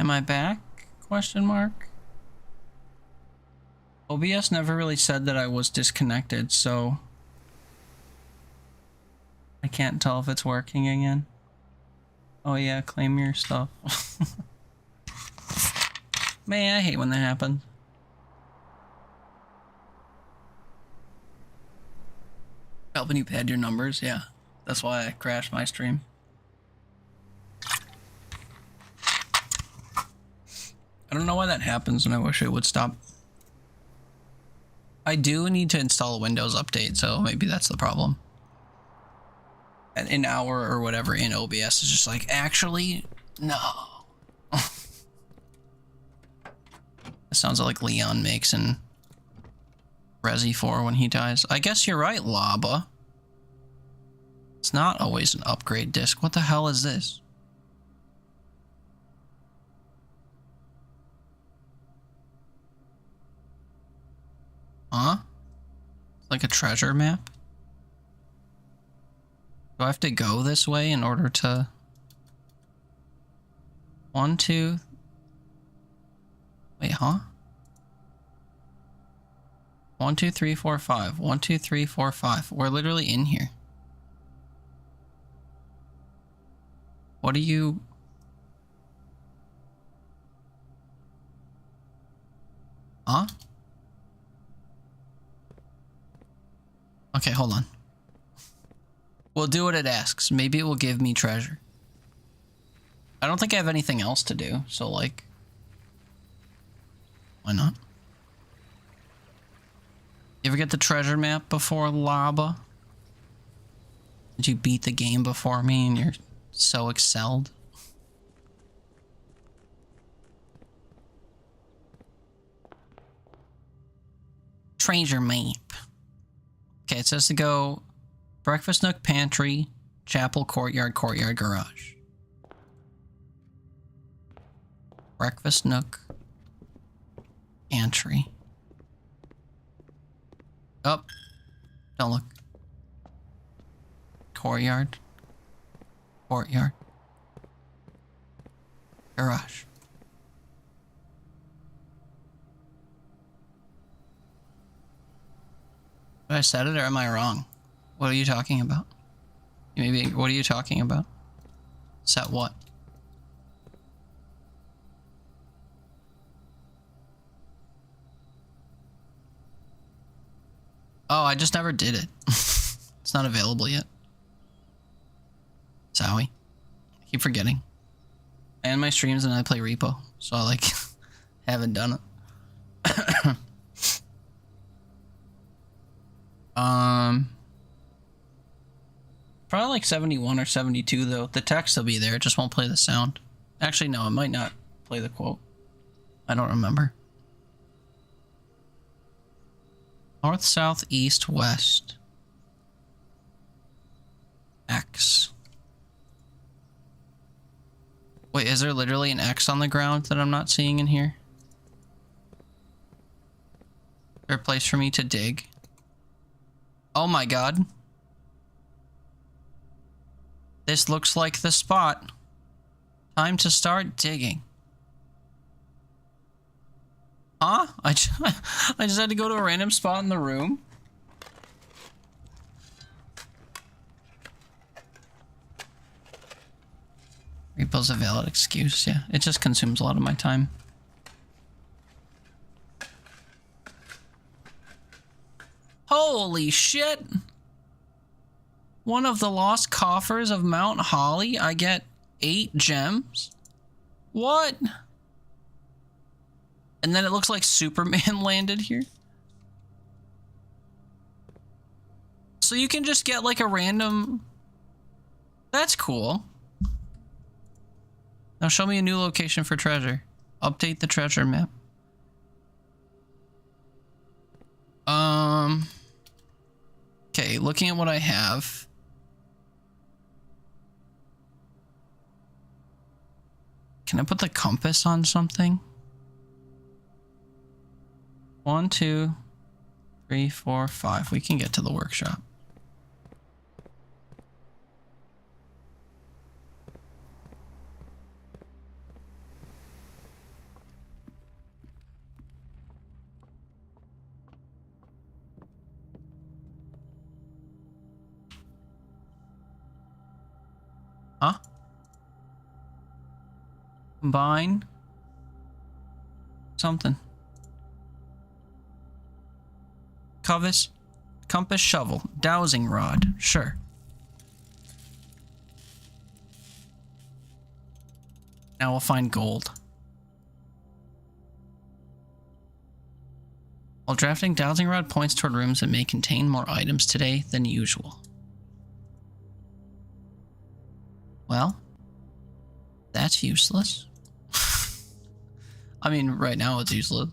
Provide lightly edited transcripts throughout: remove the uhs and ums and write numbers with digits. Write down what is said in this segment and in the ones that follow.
Am I back? Question mark. OBS never really said that I was disconnected, so I can't tell if it's working again. Oh yeah, claim your stuff. Man, I hate when that happens. Helping you pad your numbers, yeah. That's why I crashed my stream. I don't know why that happens, and I wish it would stop. I do need to install a Windows update, so maybe that's the problem. An hour or whatever in OBS is just like, actually, no. It sounds like Leon makes in Resi 4 when he dies. I guess you're right, Laba. It's not always an upgrade disc. What the hell is this? Huh? It's like a treasure map? Do I have to go this way in order to... 1, 2... Wait, huh? 1, 2, 3, 4, 5. 1, 2, 3, 4, 5. We're literally in here. What are you... Huh? Okay, hold on. We'll do what it asks. Maybe it will give me treasure. I don't think I have anything else to do, so like... Why not? You ever get the treasure map before, Laba? Did you beat the game before me and you're so excelled? Treasure map. Okay, it says to go breakfast nook, pantry, chapel, courtyard, courtyard, garage. Breakfast nook, pantry. Up. Oh, don't look. Courtyard. Courtyard. Garage. Did I said it or am I wrong? What are you talking about? Maybe, what are you talking about? Set what? Oh, I just never did it. It's not available yet. Zowie. I keep forgetting. I end my streams and I play Repo, so I like haven't done it. Probably like 71 or 72 though. The text will be there, it just won't play the sound. Actually, no, it might not play the quote. I don't remember. North, south, east, west. X. Wait, is there literally an X on the ground that I'm not seeing in here? Is there a place for me to dig? Oh my god. This looks like the spot. Time to start digging. Huh? I just had to go to a random spot in the room. Repo's a valid excuse, yeah. It just consumes a lot of my time. Holy shit! One of the lost coffers of Mount Holly. I get 8 gems? What? And then it looks like Superman landed here. So you can just get like a random... That's cool. Now show me a new location for treasure. Update the treasure map. Okay, looking at what I have. Can I put the compass on something? 1, 2, 3, 4, 5. We can get to the workshop. Huh? Combine. Something. Compass, shovel, dowsing rod. Sure. Now we'll find gold. While drafting, dowsing rod points toward rooms that may contain more items today than usual. Well, that's useless. I mean, right now it's useless.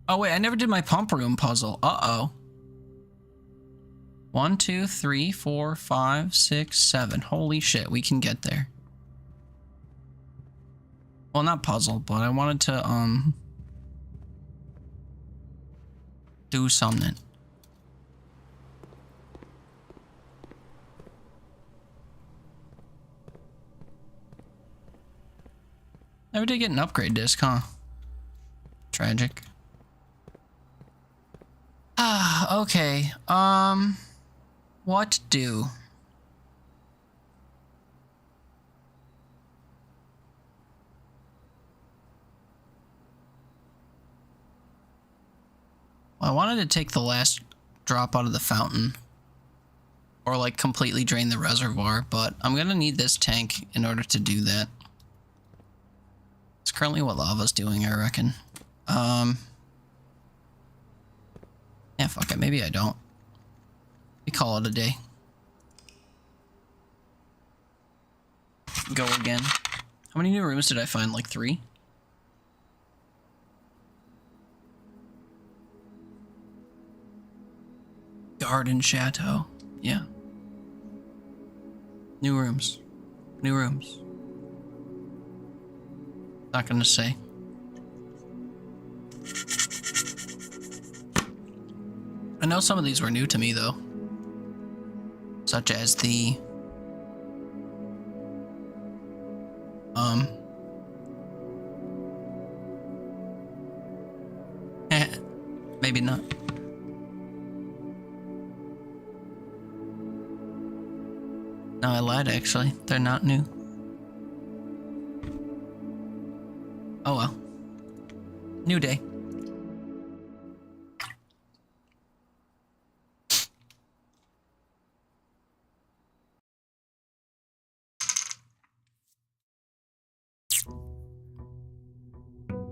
Oh wait, I never did my pump room puzzle. Uh-oh. 1, 2, 3, 4, 5, 6, 7. Holy shit, we can get there. Well, not puzzle, but I wanted to, do something. Never did get an upgrade disc, huh? Tragic. Ah, okay. What do? Well, I wanted to take the last drop out of the fountain. Or, like, completely drain the reservoir, but I'm gonna need this tank in order to do that. It's currently what lava's doing, I reckon. Yeah, fuck it. Maybe I don't. We call it a day. Go again. How many new rooms did I find? Like 3? Garden Chateau. Yeah. New rooms. New rooms. Not gonna say. I know some of these were new to me, though. Such as the... maybe not. No, I lied, actually. They're not new. Oh well. New day.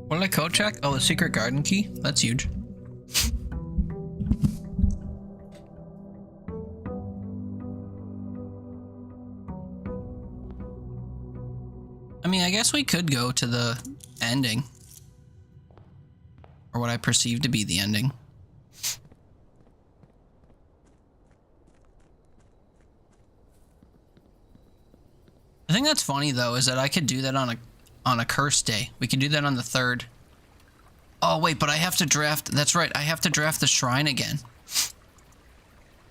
What did I code check? Oh, the secret garden key? That's huge. I mean, I guess we could go to the ending. Or what I perceive to be the ending. The thing that's funny, though, is that I could do that on a cursed day. We could do that on the 3rd. Oh, wait, but I have to draft... That's right, I have to draft the shrine again.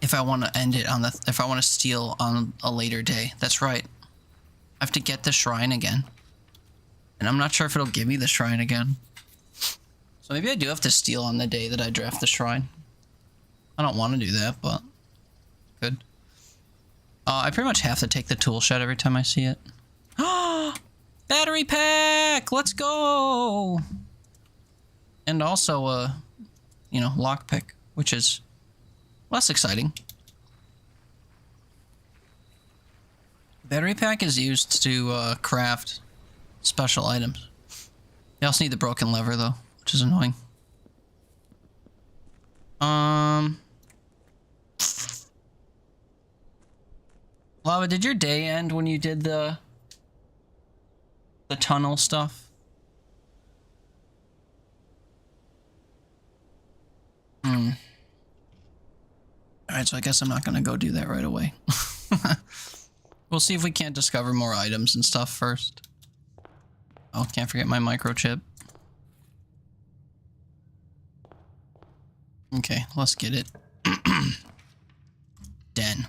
If I want to end it on the... If I want to steal on a later day. That's right. I have to get the shrine again. And I'm not sure if it'll give me the shrine again. So maybe I do have to steal on the day that I draft the shrine. I don't want to do that, but... Good. I pretty much have to take the tool shed every time I see it. Battery pack! Let's go! And also, you know, lockpick, which is less exciting. Battery pack is used to craft special items. You also need the broken lever, though, which is annoying. Lava, did your day end when you did the tunnel stuff? Alright, so I guess I'm not gonna go do that right away. We'll see if we can't discover more items and stuff first. Oh, can't forget my microchip. Okay, let's get it. Den.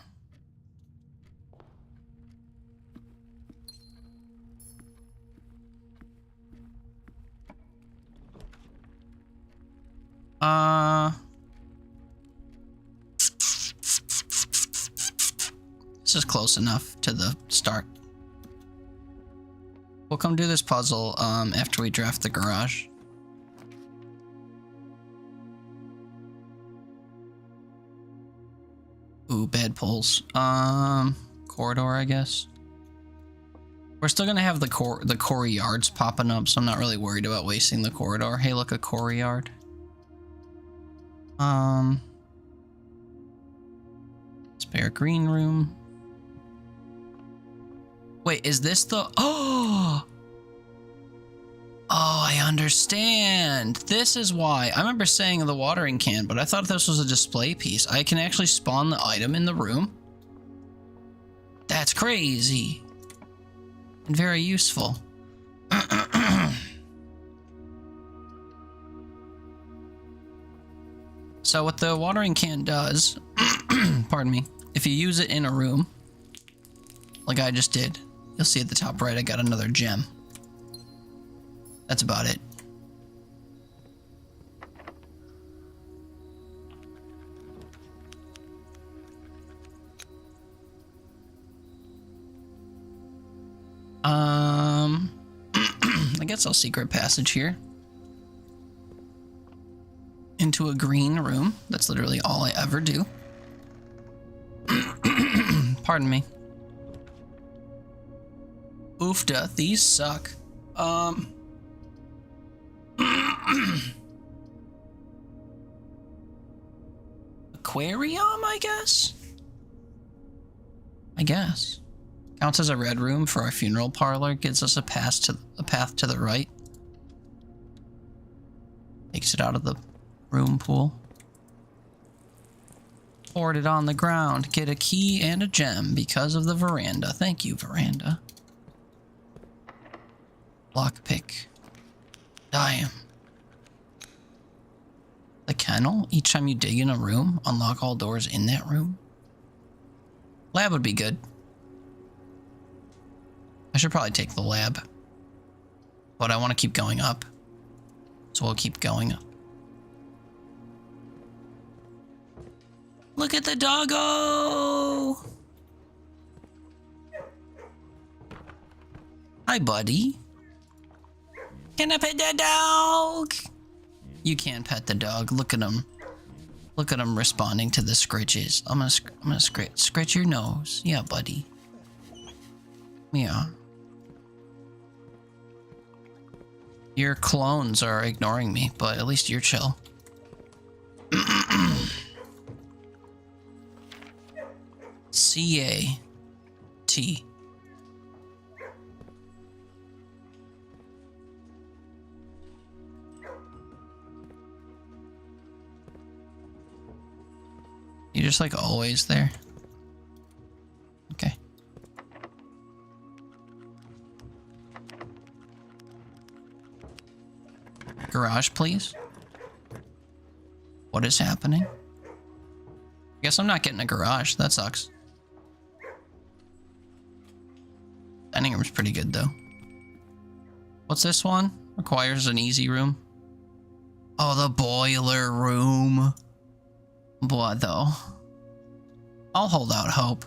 This is close enough to the start. We'll come do this puzzle after we draft the garage. Ooh, bad pulls. Corridor, I guess. We're still gonna have the core yards popping up, so I'm not really worried about wasting the corridor. Hey, look, a core yard. Spare green room. Wait, is this the... Oh! Oh, I understand. This is why. I remember saying the watering can, but I thought this was a display piece. I can actually spawn the item in the room. That's crazy. And very useful. So what the watering can does, pardon me, if you use it in a room, like I just did, you'll see at the top right I got another gem. That's about it. I guess I'll secret passage here. Into a green room. That's literally all I ever do. Pardon me. Oofda, these suck. Aquarium, I guess? Counts as a red room for our funeral parlor. Gives us a path to the right. Takes it out of the room pool. Poured it on the ground. Get a key and a gem because of the veranda. Thank you, veranda. Lockpick. Damn. The kennel. Each time you dig in a room, unlock all doors in that room. Lab would be good. I should probably take the lab. But I want to keep going up. So we'll keep going up. Look at the doggo! Hi, buddy. Can I pet that dog? You can't pet the dog. Look at him. Look at him responding to the scritches. I'm gonna scratch your nose. Yeah, buddy. Yeah. Your clones are ignoring me, but at least you're chill. C-A-T. You're just like always there. Okay. Garage, please. What is happening? I guess I'm not getting a garage. That sucks. Dining room's pretty good though. What's this one? Requires an easy room. Oh, the boiler room. What though? I'll hold out hope.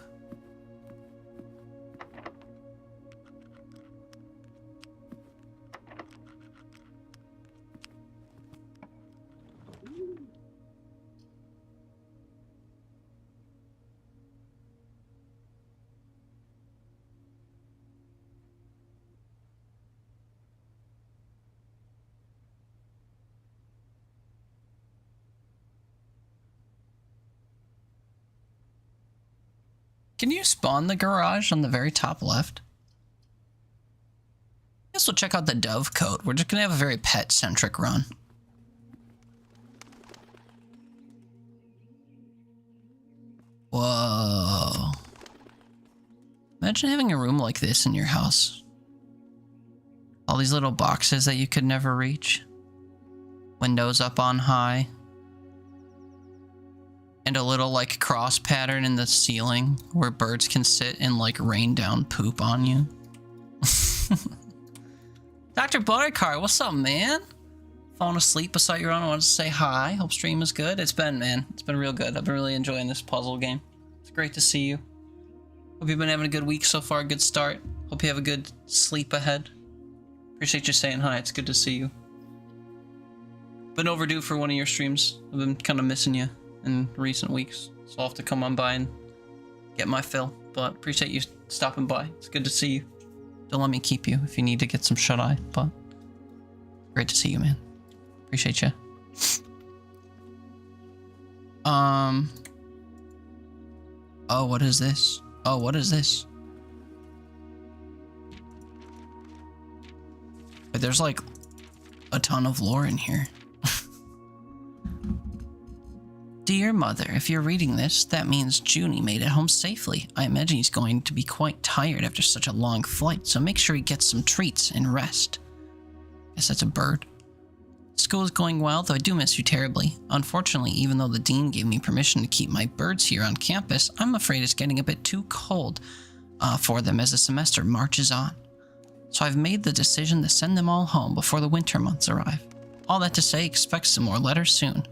Can you spawn the garage on the very top left? I guess we'll check out the dove coat. We're just gonna have a very pet-centric run. Whoa. Imagine having a room like this in your house. All these little boxes that you could never reach. Windows up on high. And a little like cross pattern in the ceiling where birds can sit and like rain down poop on you. Dr. Buttercart, what's up, man? Falling asleep beside your own. I wanted to say hi. Hope stream is good. It's been, man. It's been real good. I've been really enjoying this puzzle game. It's great to see you. Hope you've been having a good week so far, good start. Hope you have a good sleep ahead. Appreciate you saying hi, it's good to see you. Been overdue for one of your streams. I've been kind of missing you in recent weeks, so I'll have to come on by and get my fill. But appreciate you stopping by. It's good to see you. Don't let me keep you if you need to get some shut-eye, but great to see you, man. Appreciate you. Oh, what is this? Oh, what is this? There's like a ton of lore in here. Dear Mother, if you're reading this, that means Junie made it home safely. I imagine he's going to be quite tired after such a long flight, so make sure he gets some treats and rest. Guess that's a bird. School is going well, though I do miss you terribly. Unfortunately, even though the dean gave me permission to keep my birds here on campus, I'm afraid it's getting a bit too cold for them as the semester marches on. So I've made the decision to send them all home before the winter months arrive. All that to say, expect some more letters soon.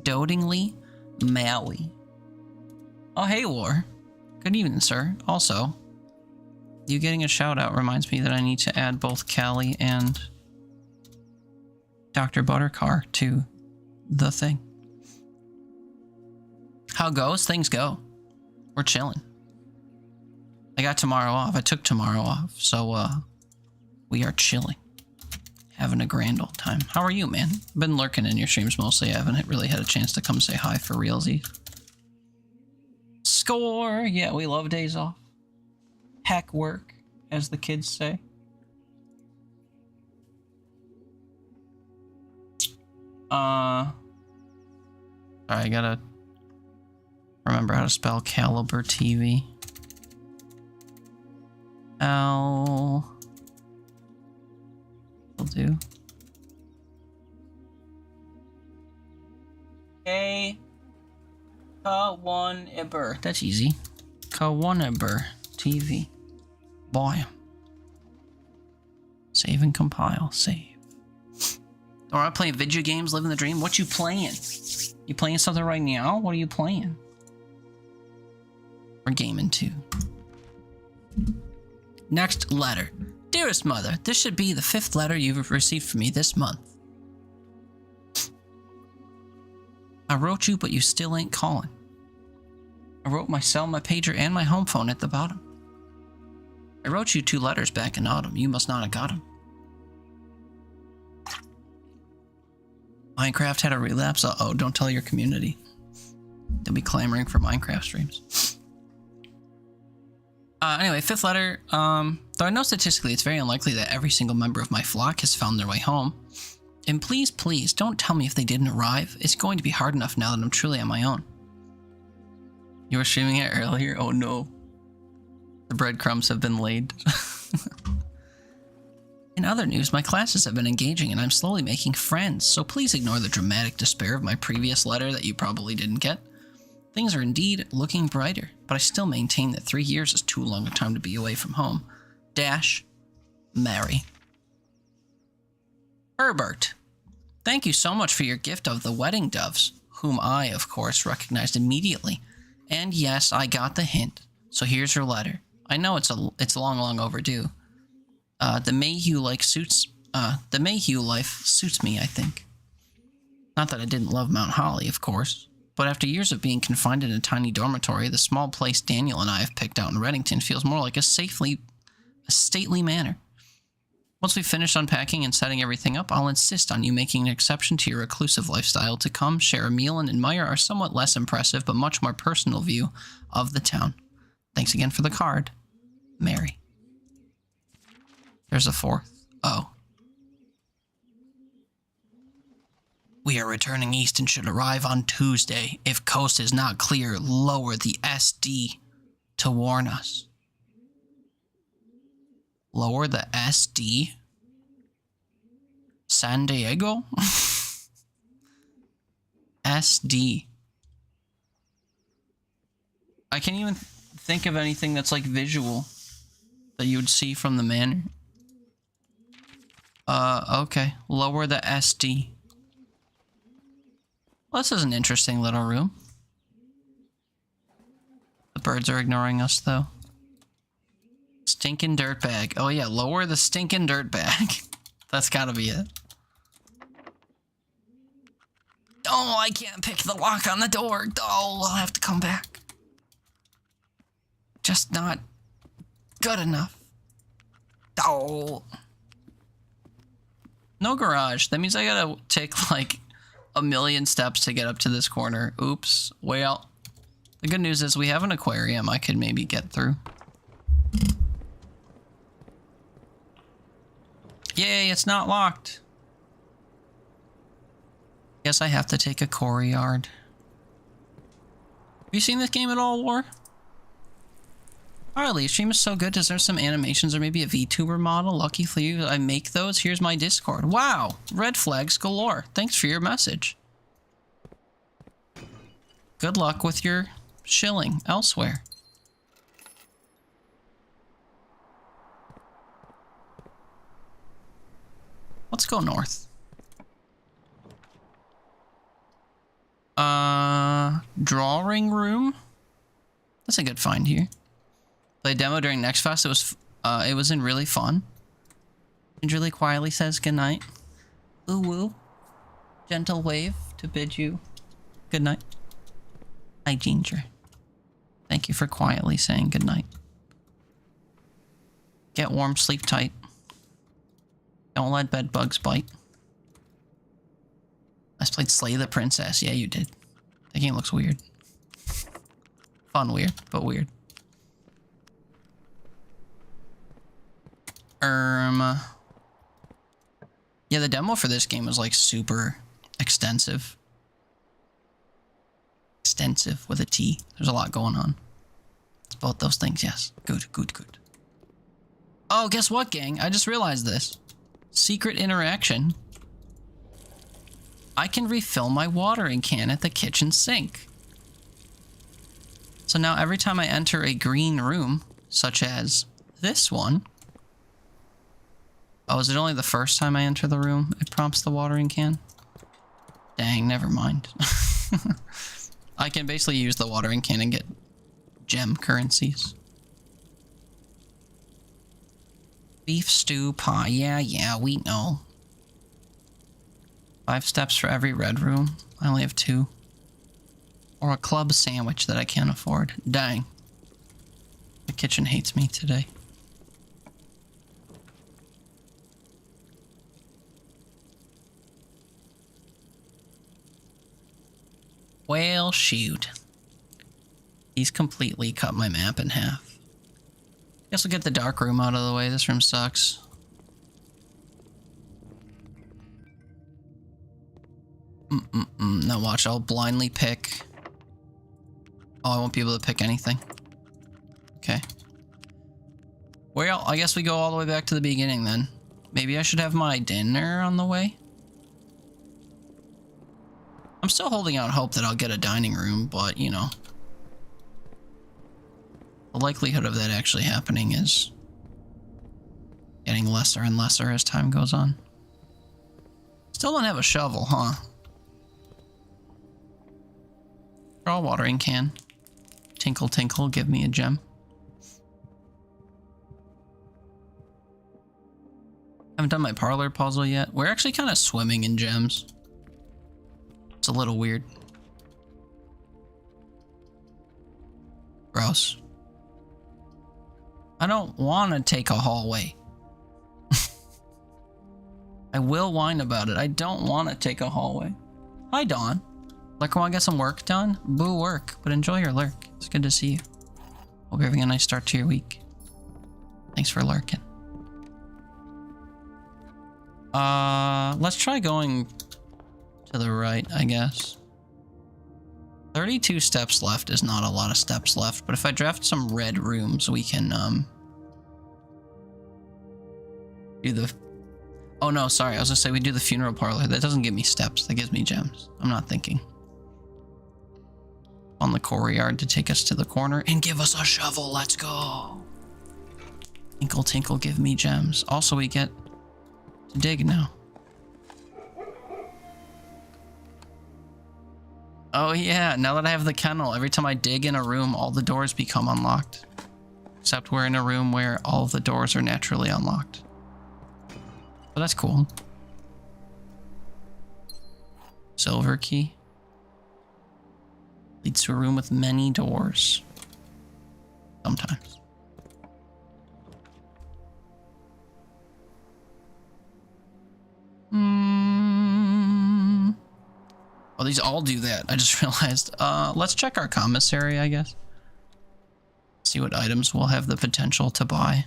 Dotingly, Maui. Oh, hey, War. Good evening, sir. Also, you getting a shout out reminds me that I need to add both Callie and Dr. Buttercar to the thing. How goes? Things go. We're chilling. I got tomorrow off. I took tomorrow off, so we are chilling. Having a grand old time. How are you, man? I've been lurking in your streams mostly. I haven't really had a chance to come say hi for realsies. Score! Yeah, we love days off. Heck work, as the kids say. I gotta remember how to spell Caliber TV. L... will do. K... Kawaniber. That's easy. Kawaniber TV. Boy. Save and compile. Save. Alright, playing video games, living the dream. What you playing? You playing something right now? What are you playing? We're gaming too. Next letter. Dearest Mother, this should be the 5th letter you've received from me this month. I wrote you, but you still ain't calling. I wrote my cell, my pager, and my home phone at the bottom. I wrote you 2 letters back in autumn. You must not have got them. Minecraft had a relapse. Uh-oh, don't tell your community. They'll be clamoring for Minecraft streams. Anyway, 5th letter. Though I know statistically it's very unlikely that every single member of my flock has found their way home. And please, please, don't tell me if they didn't arrive. It's going to be hard enough now that I'm truly on my own. You were streaming it earlier? Oh no. The breadcrumbs have been laid. In other news, my classes have been engaging and I'm slowly making friends, so please ignore the dramatic despair of my previous letter that you probably didn't get. Things are indeed looking brighter, but I still maintain that 3 years is too long a time to be away from home. Dash, Mary. Herbert, thank you so much for your gift of the wedding doves, whom I, of course, recognized immediately. And yes, I got the hint, so here's your letter. I know it's long overdue. The Mayhew life suits me, I think. Not that I didn't love Mount Holly, of course, but after years of being confined in a tiny dormitory, the small place Daniel and I have picked out in Reddington feels more like a stately manor. Once we finish unpacking and setting everything up, I'll insist on you making an exception to your reclusive lifestyle to come, share a meal, and admire our somewhat less impressive but much more personal view of the town. Thanks again for the card, Mary. There's a 4th. Oh. We are returning east and should arrive on Tuesday. If coast is not clear, lower the SD to warn us. Lower the SD? San Diego? SD. I can't even think of anything that's like visual that you would see from the manor. Okay. Lower the SD. Well, this is an interesting little room. The birds are ignoring us, though. Stinking dirt bag. Oh yeah, lower the stinking dirt bag. That's gotta be it. Oh, I can't pick the lock on the door. Oh, I'll have to come back. Just not good enough. Oh. No garage. That means I gotta take like a million steps to get up to this corner. Oops. Well, the good news is we have an aquarium I could maybe get through. Yay, it's not locked. Guess I have to take a core yard. Have you seen this game at all, War? Alright, stream is so good. Does there some animations or maybe a VTuber model? Lucky for you, I make those. Here's my Discord. Wow, red flags galore. Thanks for your message. Good luck with your shilling elsewhere. Let's go north. Drawing room. That's a good find here. Played demo during Next Fest. It was in really fun. Gingerly quietly says goodnight. Ooh woo. Gentle wave to bid you good night. Hi, Ginger. Thank you for quietly saying goodnight. Get warm, sleep tight. Don't let bed bugs bite. I played Slay the Princess. Yeah, you did. That game looks weird. Fun weird, but weird. Yeah, the demo for this game was like super extensive. Extensive with a T. There's a lot going on. It's both those things, yes. Good, good, good. Oh, guess what, gang? I just realized this. Secret interaction. I can refill my watering can at the kitchen sink. So now every time I enter a green room, such as this one. Oh, is it only the first time I enter the room it prompts the watering can? Dang, never mind. I can basically use the watering can and get gem currencies. Beef stew pie. Yeah, we know. 5 steps for every red room. I only have 2. Or a club sandwich that I can't afford. Dang. The kitchen hates me today. Well, shoot. He's completely cut my map in half. Guess we'll get the dark room out of the way. This room sucks. Now watch, I'll blindly pick. Oh, I won't be able to pick anything. Okay. Well, I guess we go all the way back to the beginning then. Maybe I should have my dinner on the way. I'm still holding out hope that I'll get a dining room, but, you know. The likelihood of that actually happening is getting lesser and lesser as time goes on. Still don't have a shovel, huh? Draw a watering can. Tinkle, tinkle, give me a gem. Haven't done my parlor puzzle yet. We're actually kind of swimming in gems. It's a little weird. Gross. I don't want to take a hallway. I will whine about it. I don't want to take a hallway. Hi, Dawn. Lurker, want to get some work done? Boo work, but enjoy your lurk. It's good to see you. Hope you're having a nice start to your week. Thanks for lurking. Let's try going to the right, I guess. 32 steps left is not a lot of steps left, but if I draft some red rooms, we can, do the... Oh no, sorry, I was gonna say we do the funeral parlor. That doesn't give me steps, that gives me gems. I'm not thinking. On the courtyard to take us to the corner and give us a shovel, let's go! Tinkle, tinkle, give me gems. Also, we get to dig now. Oh yeah, now that I have the kennel, every time I dig in a room, all the doors become unlocked. Except we're in a room where all of the doors are naturally unlocked. But that's cool. Silver key. Leads to a room with many doors. Sometimes. Oh, these all do that. I just realized. Let's check our commissary, I guess. See what items we'll have the potential to buy.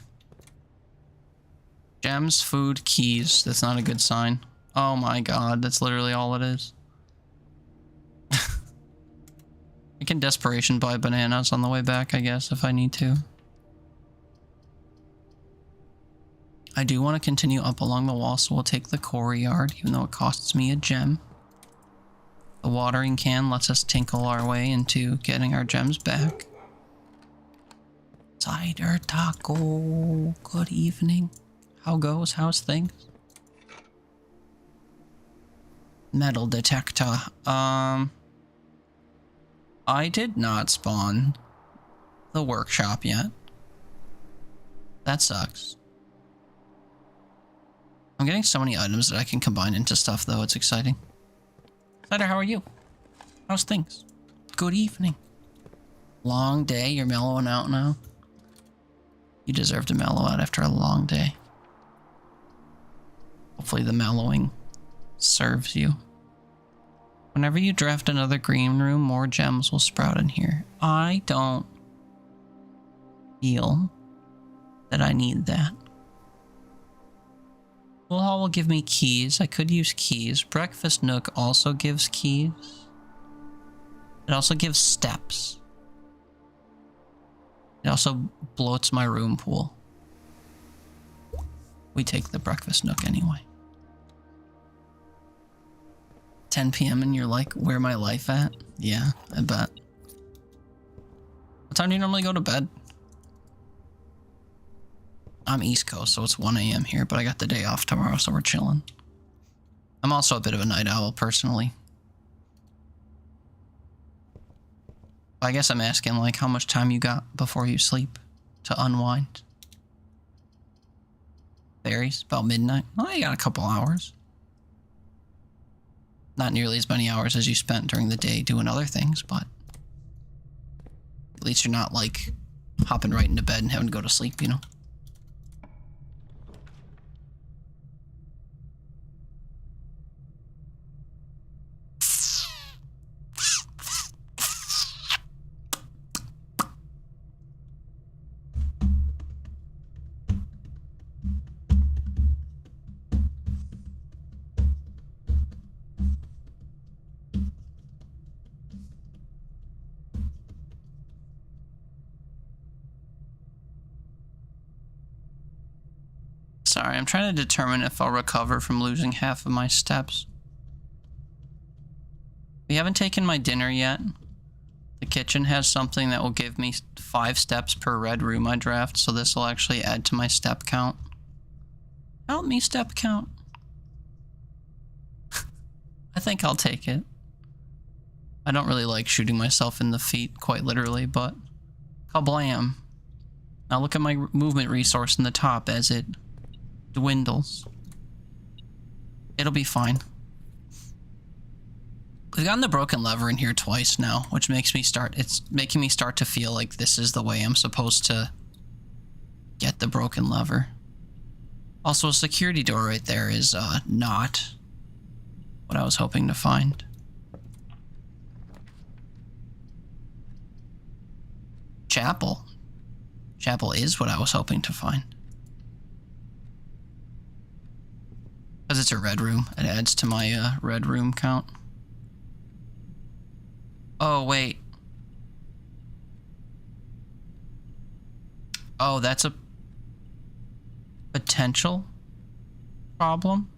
Gems, food, keys. That's not a good sign. Oh my god, that's literally all it is. I can desperation buy bananas on the way back, I guess, if I need to. I do want to continue up along the wall, so we'll take the quarry yard, even though it costs me a gem. The watering can lets us tinkle our way into getting our gems back. Cider taco. Good evening. How goes? How's things? Metal detector. I did not spawn the workshop yet. That sucks. I'm getting so many items that I can combine into stuff, though. It's exciting. Cider, how are you? How's things? Good evening. Long day. You're mellowing out now? You deserve to mellow out after a long day. Hopefully the mellowing serves you. Whenever you draft another green room, more gems will sprout in here. I don't feel that I need that. Pool hall will give me keys. I could use keys. Breakfast nook also gives keys. It also gives steps. It also bloats my room pool. We take the breakfast nook anyway. 10 p.m. and you're like, where my life at? Yeah, I bet. What time do you normally go to bed? I'm East Coast, so it's 1 a.m. here, but I got the day off tomorrow, so we're chilling. I'm also a bit of a night owl, personally. I guess I'm asking, like, how much time you got before you sleep to unwind? Varies, about midnight. Well, you got a couple hours. Not nearly as many hours as you spent during the day doing other things, but at least you're not, like, hopping right into bed and having to go to sleep, you know? Sorry, I'm trying to determine if I'll recover from losing half of my steps. We haven't taken my dinner yet. The kitchen has something that will give me 5 steps per red room I draft, so this will actually add to my step count. Help me step count. I think I'll take it. I don't really like shooting myself in the feet, quite literally, but kablam. Now look at my movement resource in the top as it dwindles. It'll be fine. We've gotten the broken lever in here twice now, which makes me it's making me start to feel like this is the way I'm supposed to get the broken lever. Also, a security door right there is not what I was hoping to find. Chapel. Chapel is what I was hoping to find. Because it's a red room. It adds to my red room count. Oh, wait. Oh, that's a potential problem?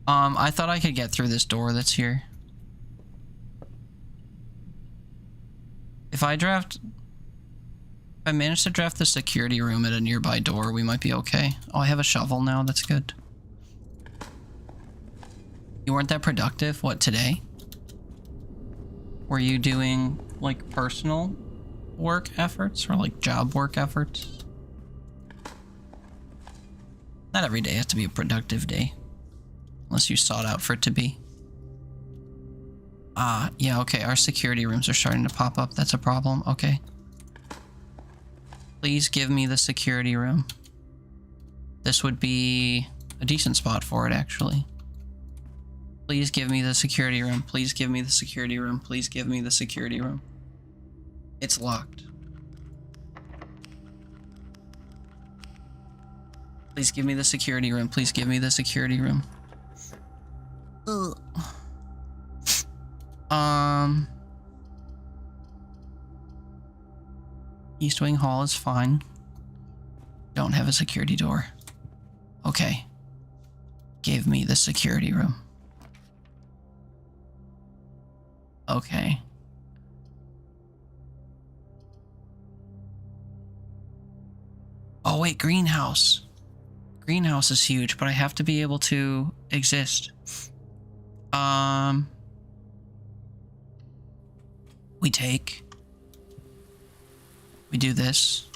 I thought I could get through this door that's here. If I manage to draft the security room at a nearby door, we might be okay. Oh, I have a shovel now. That's good. You weren't that productive? What, today? Were you doing, like, personal work efforts or like job work efforts. Not every day has to be a productive day. Unless you sought out for it to be. Yeah, okay, our security rooms are starting to pop up. That's a problem. Okay. Please give me the security room. This would be a decent spot for it, actually. Please give me the security room. Please give me the security room. Please give me the security room. It's locked. Please give me the security room. Please give me the security room. Ugh. East Wing Hall is fine. Don't have a security door. Okay. Give me the security room. Okay. Oh wait, greenhouse. Greenhouse is huge, but I have to be able to exist. We do this.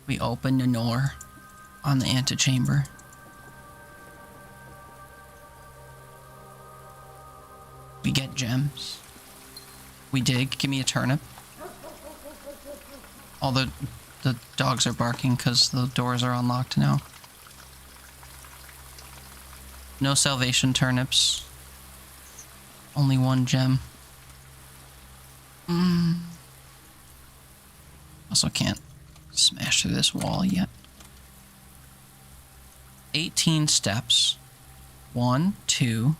We open the door on the antechamber. We get gems. We dig. Give me a turnip. All the dogs are barking because the doors are unlocked now. No salvation turnips. Only one gem. Also can't smash through this wall yet. 18 steps. 1, 2,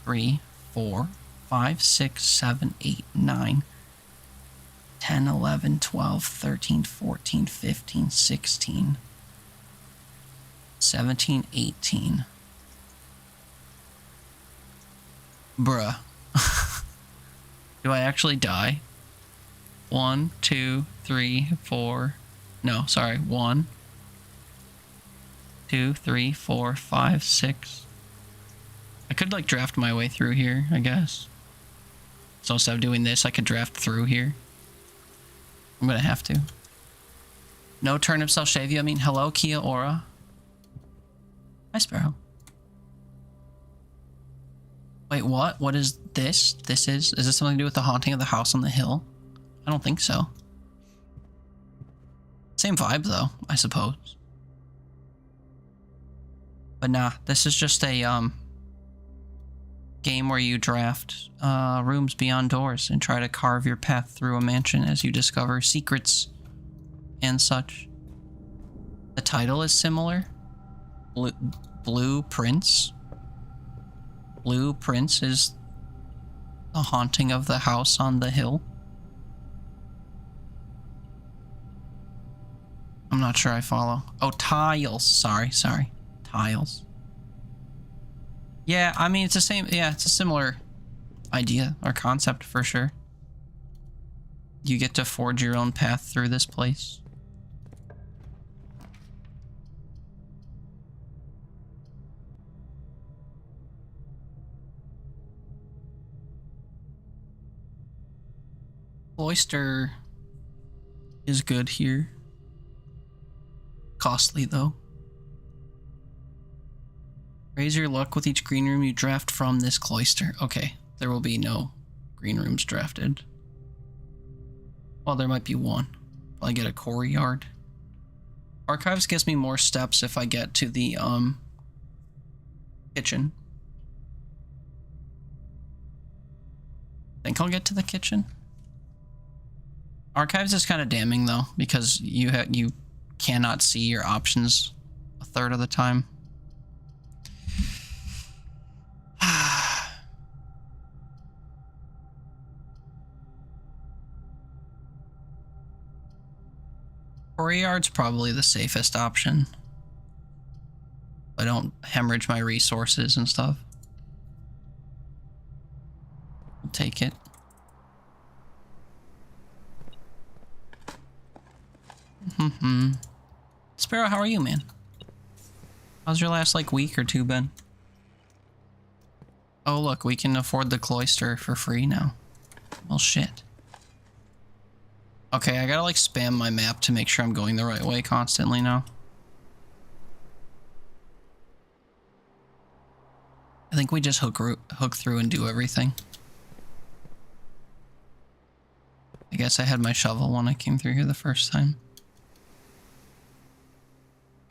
3, 4, 5, 6, 7, 8, 9, 10, 11, 12, 13, 14, 15, 16, 17, 18. Bruh. Do I actually die? 1, 2, 3, 4. No, sorry. 1, 2, 3, 4, 5, 6. I could like draft my way through here, I guess. So instead of doing this, I could draft through here. I'm gonna have to. No turnips, I'll shave you. I mean, hello, Kia Ora. Hi, Sparrow. Wait, what? What is this? Is this something to do with the haunting of the house on the hill? I don't think so. Same vibe, though, I suppose. But nah, this is just a, game where you draft, rooms beyond doors and try to carve your path through a mansion as you discover secrets and such. The title is similar. Blue Prince. Blue Prince is the haunting of the house on the hill. I'm not sure I follow. Oh, tiles. Sorry. Tiles. Yeah, I mean, it's the same. Yeah, it's a similar idea or concept for sure. You get to forge your own path through this place. Cloister is good here. Costly, though. Raise your luck with each green room you draft from this cloister. Okay, there will be no green rooms drafted. Well, there might be one. Probably get a core yard. Archives gives me more steps if I get to the, kitchen. Think I'll get to the kitchen? Archives is kind of damning, though, because you cannot see your options a third of the time. Courtyard's probably the safest option. I don't hemorrhage my resources and stuff. I'll take it. Sparrow, how are you, man? How's your last, like, week or two been? Oh, look, we can afford the cloister for free now. Well, shit. Okay, I gotta like spam my map to make sure I'm going the right way constantly now. I think we just hook through and do everything. I guess I had my shovel when I came through here the first time.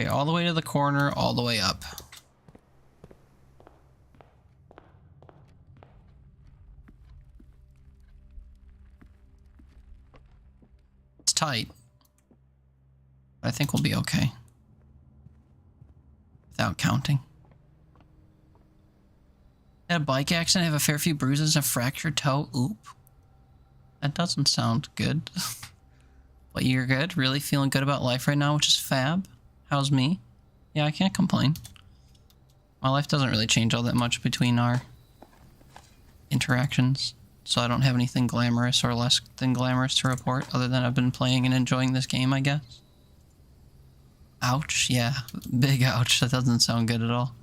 Okay, all the way to the corner, all the way up. It's tight. I think we'll be okay. Without counting. Had a bike accident, have a fair few bruises, a fractured toe. Oop. That doesn't sound good. But you're good? Really feeling good about life right now, which is fab. How's me? Yeah, I can't complain. My life doesn't really change all that much between our interactions. So I don't have anything glamorous or less than glamorous to report, other than I've been playing and enjoying this game, I guess. Ouch. Yeah, big ouch. That doesn't sound good at all.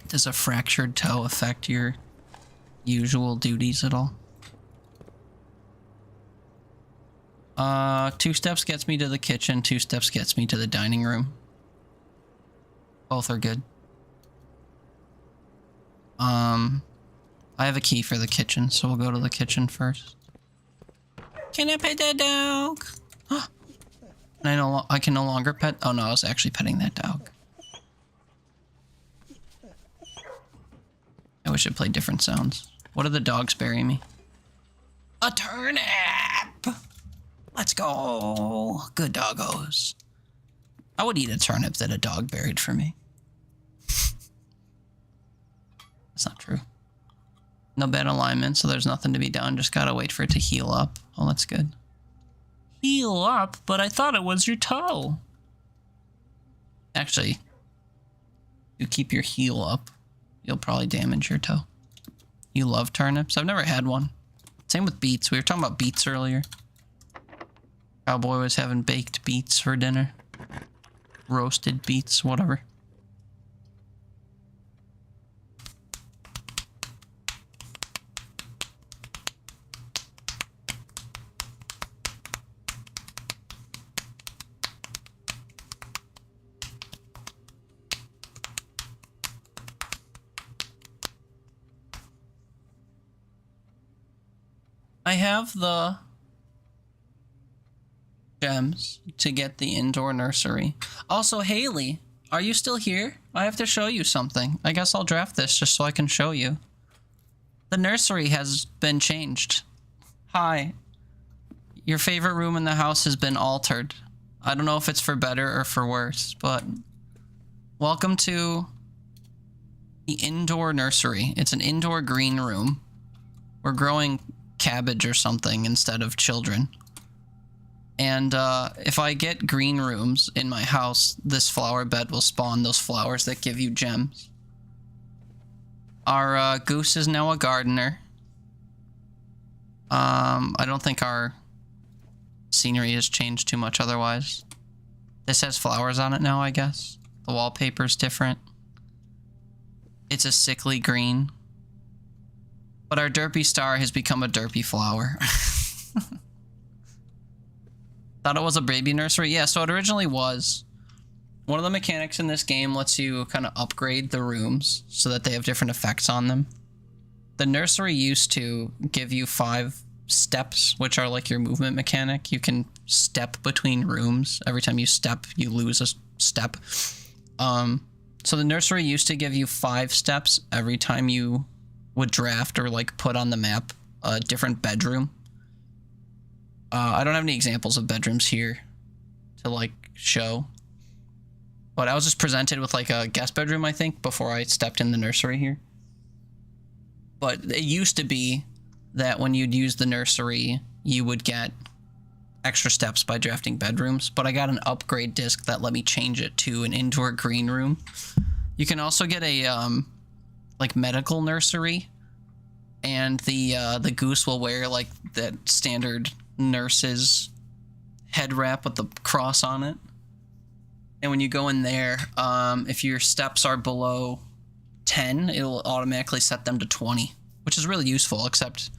Does a fractured toe affect your usual duties at all? 2 steps gets me to the kitchen, 2 steps gets me to the dining room. Both are good. I have a key for the kitchen, so we'll go to the kitchen first. Can I pet that dog? I can no longer pet. Oh no, I was actually petting that dog. I wish it played different sounds. What did the dogs bury me? A turnip! Let's go! Good doggos. I would eat a turnip that a dog buried for me. That's not true. No bad alignment, so there's nothing to be done. Just gotta wait for it to heal up. Oh, that's good. Heal up? But I thought it was your toe. Actually, you keep your heel up, you'll probably damage your toe. You love turnips? I've never had one. Same with beets. We were talking about beets earlier. Cowboy was having baked beets for dinner. Roasted beets, whatever. I have the gems to get the indoor nursery. Also, Haley, are you still here? I have to show you something. I guess I'll draft this just so I can show you. The nursery has been changed. Hi. Your favorite room in the house has been altered. I don't know if it's for better or for worse, but welcome to the indoor nursery. It's an indoor green room. We're growing cabbage or something instead of children. And if I get green rooms in my house, this flower bed will spawn those flowers that give you gems. Our goose is now a gardener. I don't think our scenery has changed too much otherwise. This has flowers on it now, I guess. The wallpaper's different. It's a sickly green. But our derpy star has become a derpy flower. Thought it was a baby nursery? Yeah, so it originally was. One of the mechanics in this game lets you kind of upgrade the rooms so that they have different effects on them. The nursery used to give you 5 steps, which are like your movement mechanic. You can step between rooms. Every time you step, you lose a step. So the nursery used to give you 5 steps every time you would draft or like put on the map a different bedroom. I don't have any examples of bedrooms here to like show, but I was just presented with like a guest bedroom, I think, before I stepped in the nursery here. But it used to be that when you'd use the nursery, you would get extra steps by drafting bedrooms, but I got an upgrade disc that let me change it to an indoor green room. You can also get a like medical nursery, and the goose will wear like that standard nurse's head wrap with the cross on it. And when you go in there, if your steps are below 10, it'll automatically set them to 20, which is really useful, except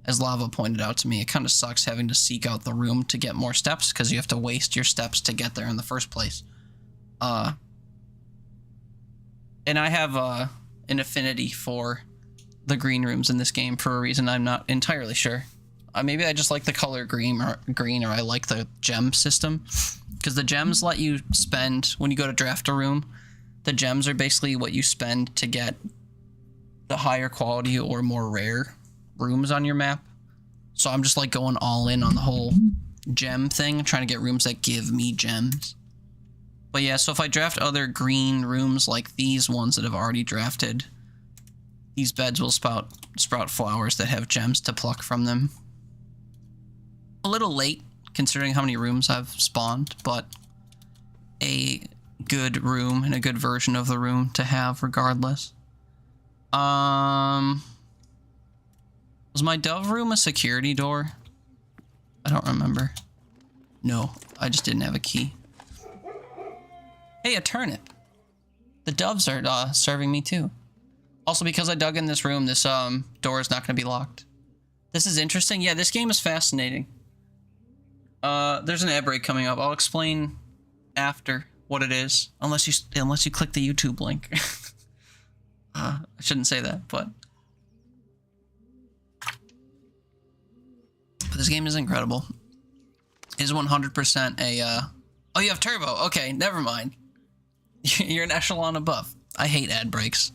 as Lava pointed out to me, it kind of sucks having to seek out the room to get more steps because you have to waste your steps to get there in the first place. And I have an affinity for the green rooms in this game for a reason I'm not entirely sure. Maybe I just like the color green, or I like the gem system. Because the gems let you spend, when you go to draft a room, the gems are basically what you spend to get the higher quality or more rare rooms on your map. So I'm just like going all in on the whole gem thing, trying to get rooms that give me gems. But yeah, so if I draft other green rooms like these ones that I've already drafted, these beds will sprout flowers that have gems to pluck from them. A little late, considering how many rooms I've spawned, but a good room and a good version of the room to have regardless. Was my dove room a security door? I don't remember. No, I just didn't have a key. Hey, a turnip. The doves are serving me too. Also, because I dug in this room, this door is not going to be locked. This is interesting. Yeah, this game is fascinating. There's an ad break coming up. I'll explain after what it is, unless you click the YouTube link. I shouldn't say that, but this game is incredible. It is 100% a. Oh, you have turbo. Okay, never mind. You're an echelon above. I hate ad breaks.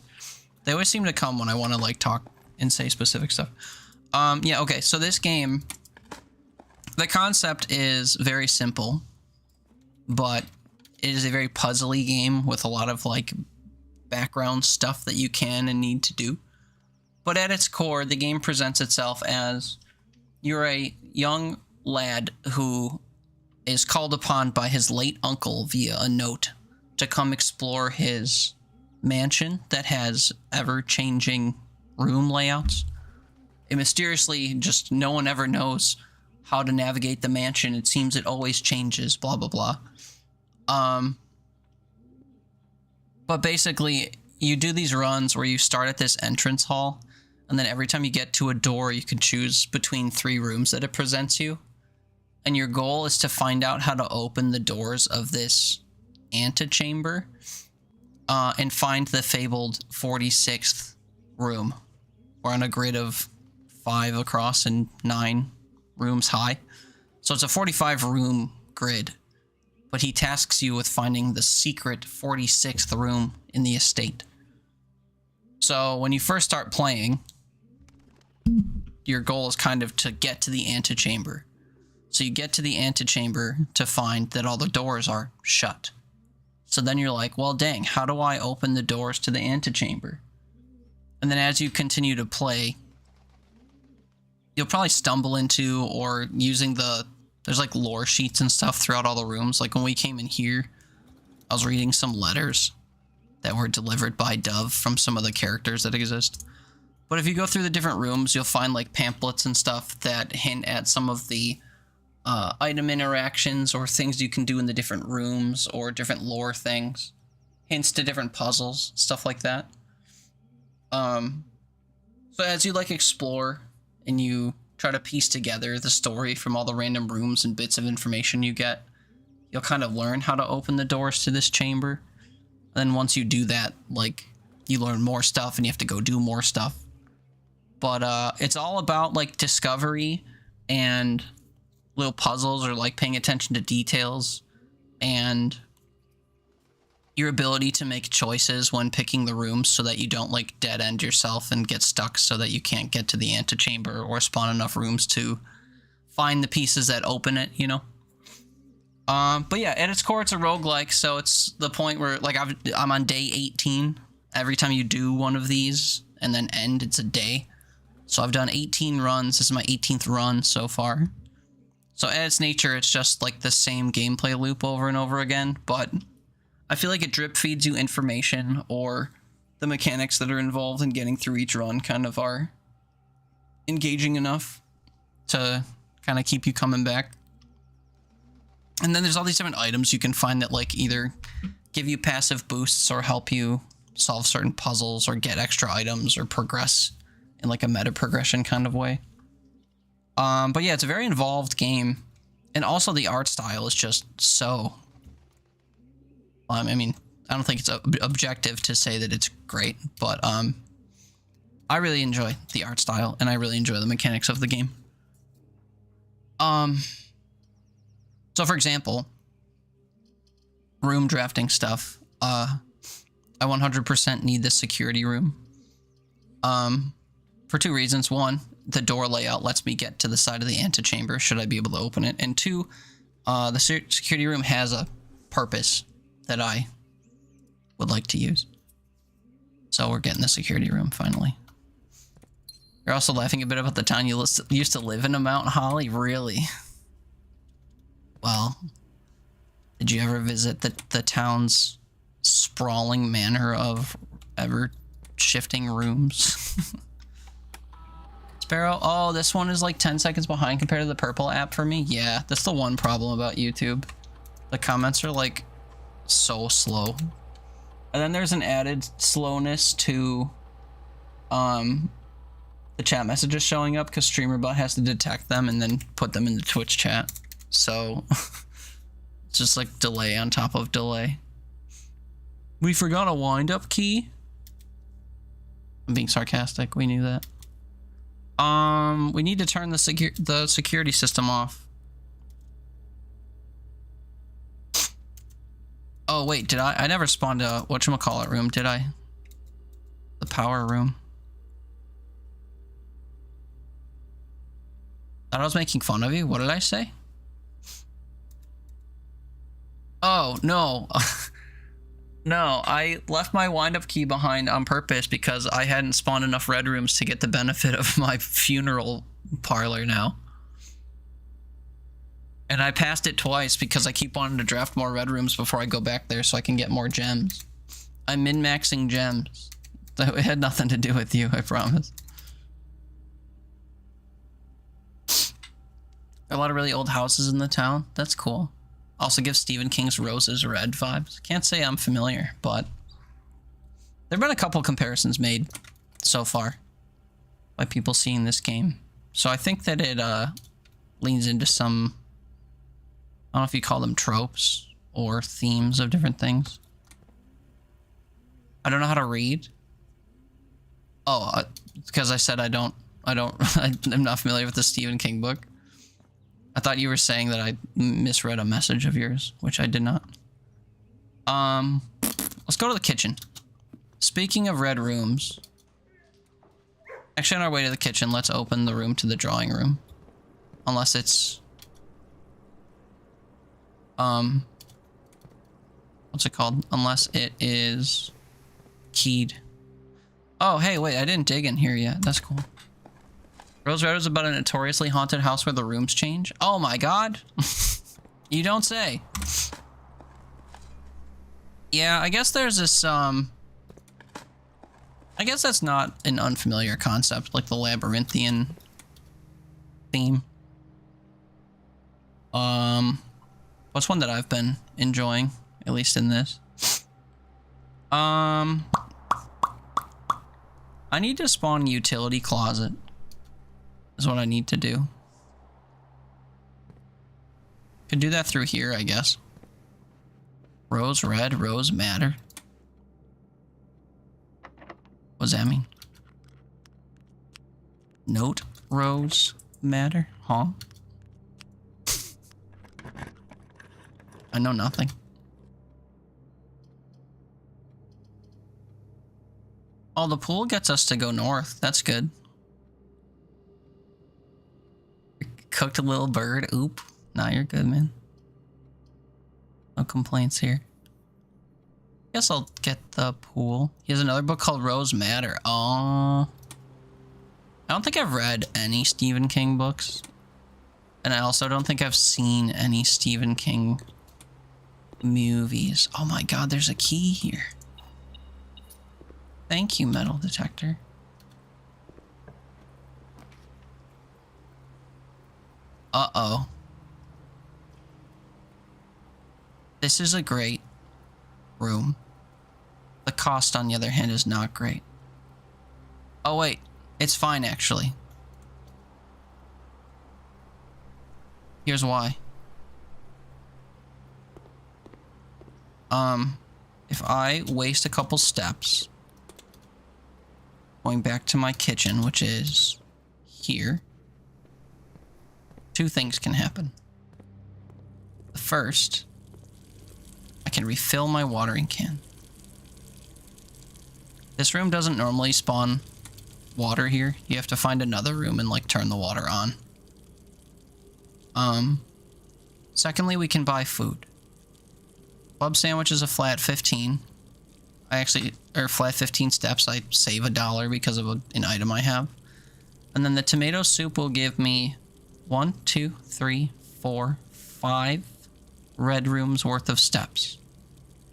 They always seem to come when I want to like talk and say specific stuff. Yeah. Okay. So this game. The concept is very simple, but it is a very puzzly game with a lot of like background stuff that you can and need to do. But at its core, the game presents itself as you're a young lad who is called upon by his late uncle via a note to come explore his mansion that has ever-changing room layouts. It mysteriously just no one ever knows how to navigate the mansion. It seems it always changes, blah, blah, blah. But basically, you do these runs where you start at this entrance hall, and then every time you get to a door, you can choose between 3 rooms that it presents you. And your goal is to find out how to open the doors of this antechamber, and find the fabled 46th room. We're on a grid of 5 across and 9 rooms high. So it's a 45 room grid, but he tasks you with finding the secret 46th room in the estate. So when you first start playing, your goal is kind of to get to the antechamber. So you get to the antechamber to find that all the doors are shut. So then you're like, well, dang, how do I open the doors to the antechamber? And then as you continue to play, you'll probably stumble into or using there's like lore sheets and stuff throughout all the rooms. Like when we came in here, I was reading some letters that were delivered by Dove from some of the characters that exist. But if you go through the different rooms, you'll find like pamphlets and stuff that hint at some of the item interactions or things you can do in the different rooms or different lore things. Hints to different puzzles, stuff like that. So as you like explore and you try to piece together the story from all the random rooms and bits of information you get, you'll kind of learn how to open the doors to this chamber. And then once you do that, like, you learn more stuff and you have to go do more stuff. But it's all about like discovery and little puzzles, or like paying attention to details and your ability to make choices when picking the rooms so that you don't like dead end yourself and get stuck so that you can't get to the antechamber or spawn enough rooms to find the pieces that open it, you know? But yeah, at its core, it's a roguelike, so it's the point where like I'm on day 18. Every time you do one of these and then end, it's a day. So I've done 18 runs. This is my 18th run so far. So at its nature, it's just like the same gameplay loop over and over again, but I feel like it drip feeds you information, or the mechanics that are involved in getting through each run kind of are engaging enough to kind of keep you coming back. And then there's all these different items you can find that like either give you passive boosts or help you solve certain puzzles or get extra items or progress in like a meta progression kind of way. But yeah, it's a very involved game. And also the art style is just so... I mean, I don't think it's objective to say that it's great, but I really enjoy the art style and I really enjoy the mechanics of the game. So for example, room drafting stuff. I 100% need this security room. For two reasons. One, the door layout lets me get to the side of the antechamber should I be able to open it. And two, the security room has a purpose that I would like to use. So we're getting the security room finally. You're also laughing a bit about the town you used to live in, Mount Holly? Really? Well, did you ever visit the town's sprawling manor of ever-shifting rooms? Sparrow, oh, this one is like 10 seconds behind compared to the purple app for me? Yeah, that's the one problem about YouTube. The comments are like so slow. And then there's an added slowness to the chat messages showing up because StreamerBot has to detect them and then put them in the Twitch chat. So it's just like delay on top of delay. We forgot a wind-up key. I'm being sarcastic. We knew that. We need to turn the security system off. Oh wait, did I never spawned a whatchamacallit room, did I? The power room. Thought I was making fun of you. What did I say? Oh, no. No, I left my wind-up key behind on purpose because I hadn't spawned enough red rooms to get the benefit of my funeral parlor now. And I passed it twice because I keep wanting to draft more red rooms before I go back there so I can get more gems. I'm min-maxing gems. It had nothing to do with you, I promise. A lot of really old houses in the town. That's cool. Also gives Stephen King's Roses Red vibes. Can't say I'm familiar, but there have been a couple comparisons made so far by people seeing this game. So I think that it leans into some, I don't know if you call them tropes or themes of different things. I don't know how to read. Oh, because I said I'm not familiar with the Stephen King book. I thought you were saying that I misread a message of yours, which I did not. Let's go to the kitchen. Speaking of red rooms, actually on our way to the kitchen, let's open the room to the drawing room. Unless it's, what's it called? Unless it is keyed. Oh, hey, wait, I didn't dig in here yet. That's cool. Rose Red is about a notoriously haunted house where the rooms change. Oh my god. You don't say. Yeah, I guess there's this, I guess that's not an unfamiliar concept, like the labyrinthian theme. What's one that I've been enjoying, at least in this? I need to spawn utility closet. Is what I need to do. Could do that through here, I guess. Rose Red, Rose Matter. What does that mean? Note Rose Matter? Huh? I know nothing. Oh, the pool gets us to go north. That's good. Cooked a little bird. Oop. Nah, you're good, man. No complaints here. Guess I'll get the pool. He has another book called Rose Matter. Oh. I don't think I've read any Stephen King books. And I also don't think I've seen any Stephen King movies. Oh my god, there's a key here. Thank you, metal detector. Uh-oh. This is a great room. The cost, on the other hand, is not great. Oh, wait. It's fine, actually. Here's why. If I waste a couple steps, going back to my kitchen, which is here, two things can happen. The first, I can refill my watering can. This room doesn't normally spawn water here. You have to find another room and like turn the water on. Secondly, we can buy food. Club sandwich is a flat 15. Flat 15 steps. I save $1 because of an item I have. And then the tomato soup will give me 1, 2, 3, 4, 5 red rooms worth of steps.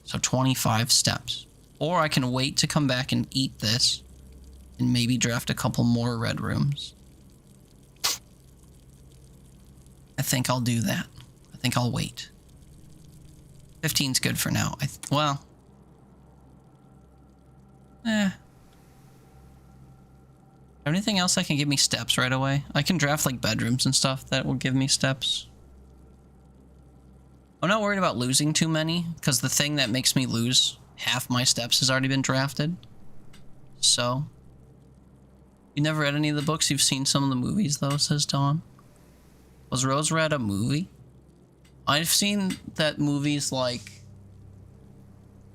So 25 steps. Or I can wait to come back and eat this and maybe draft a couple more red rooms. I think I'll do that. I think I'll wait. 15's good for now. Anything else that can give me steps right away? I can draft like bedrooms and stuff that will give me steps. I'm not worried about losing too many, because the thing that makes me lose half my steps has already been drafted. So, you never read any of the books? You've seen some of the movies though, says Dawn. Was Rose Red a movie? I've seen that movies like...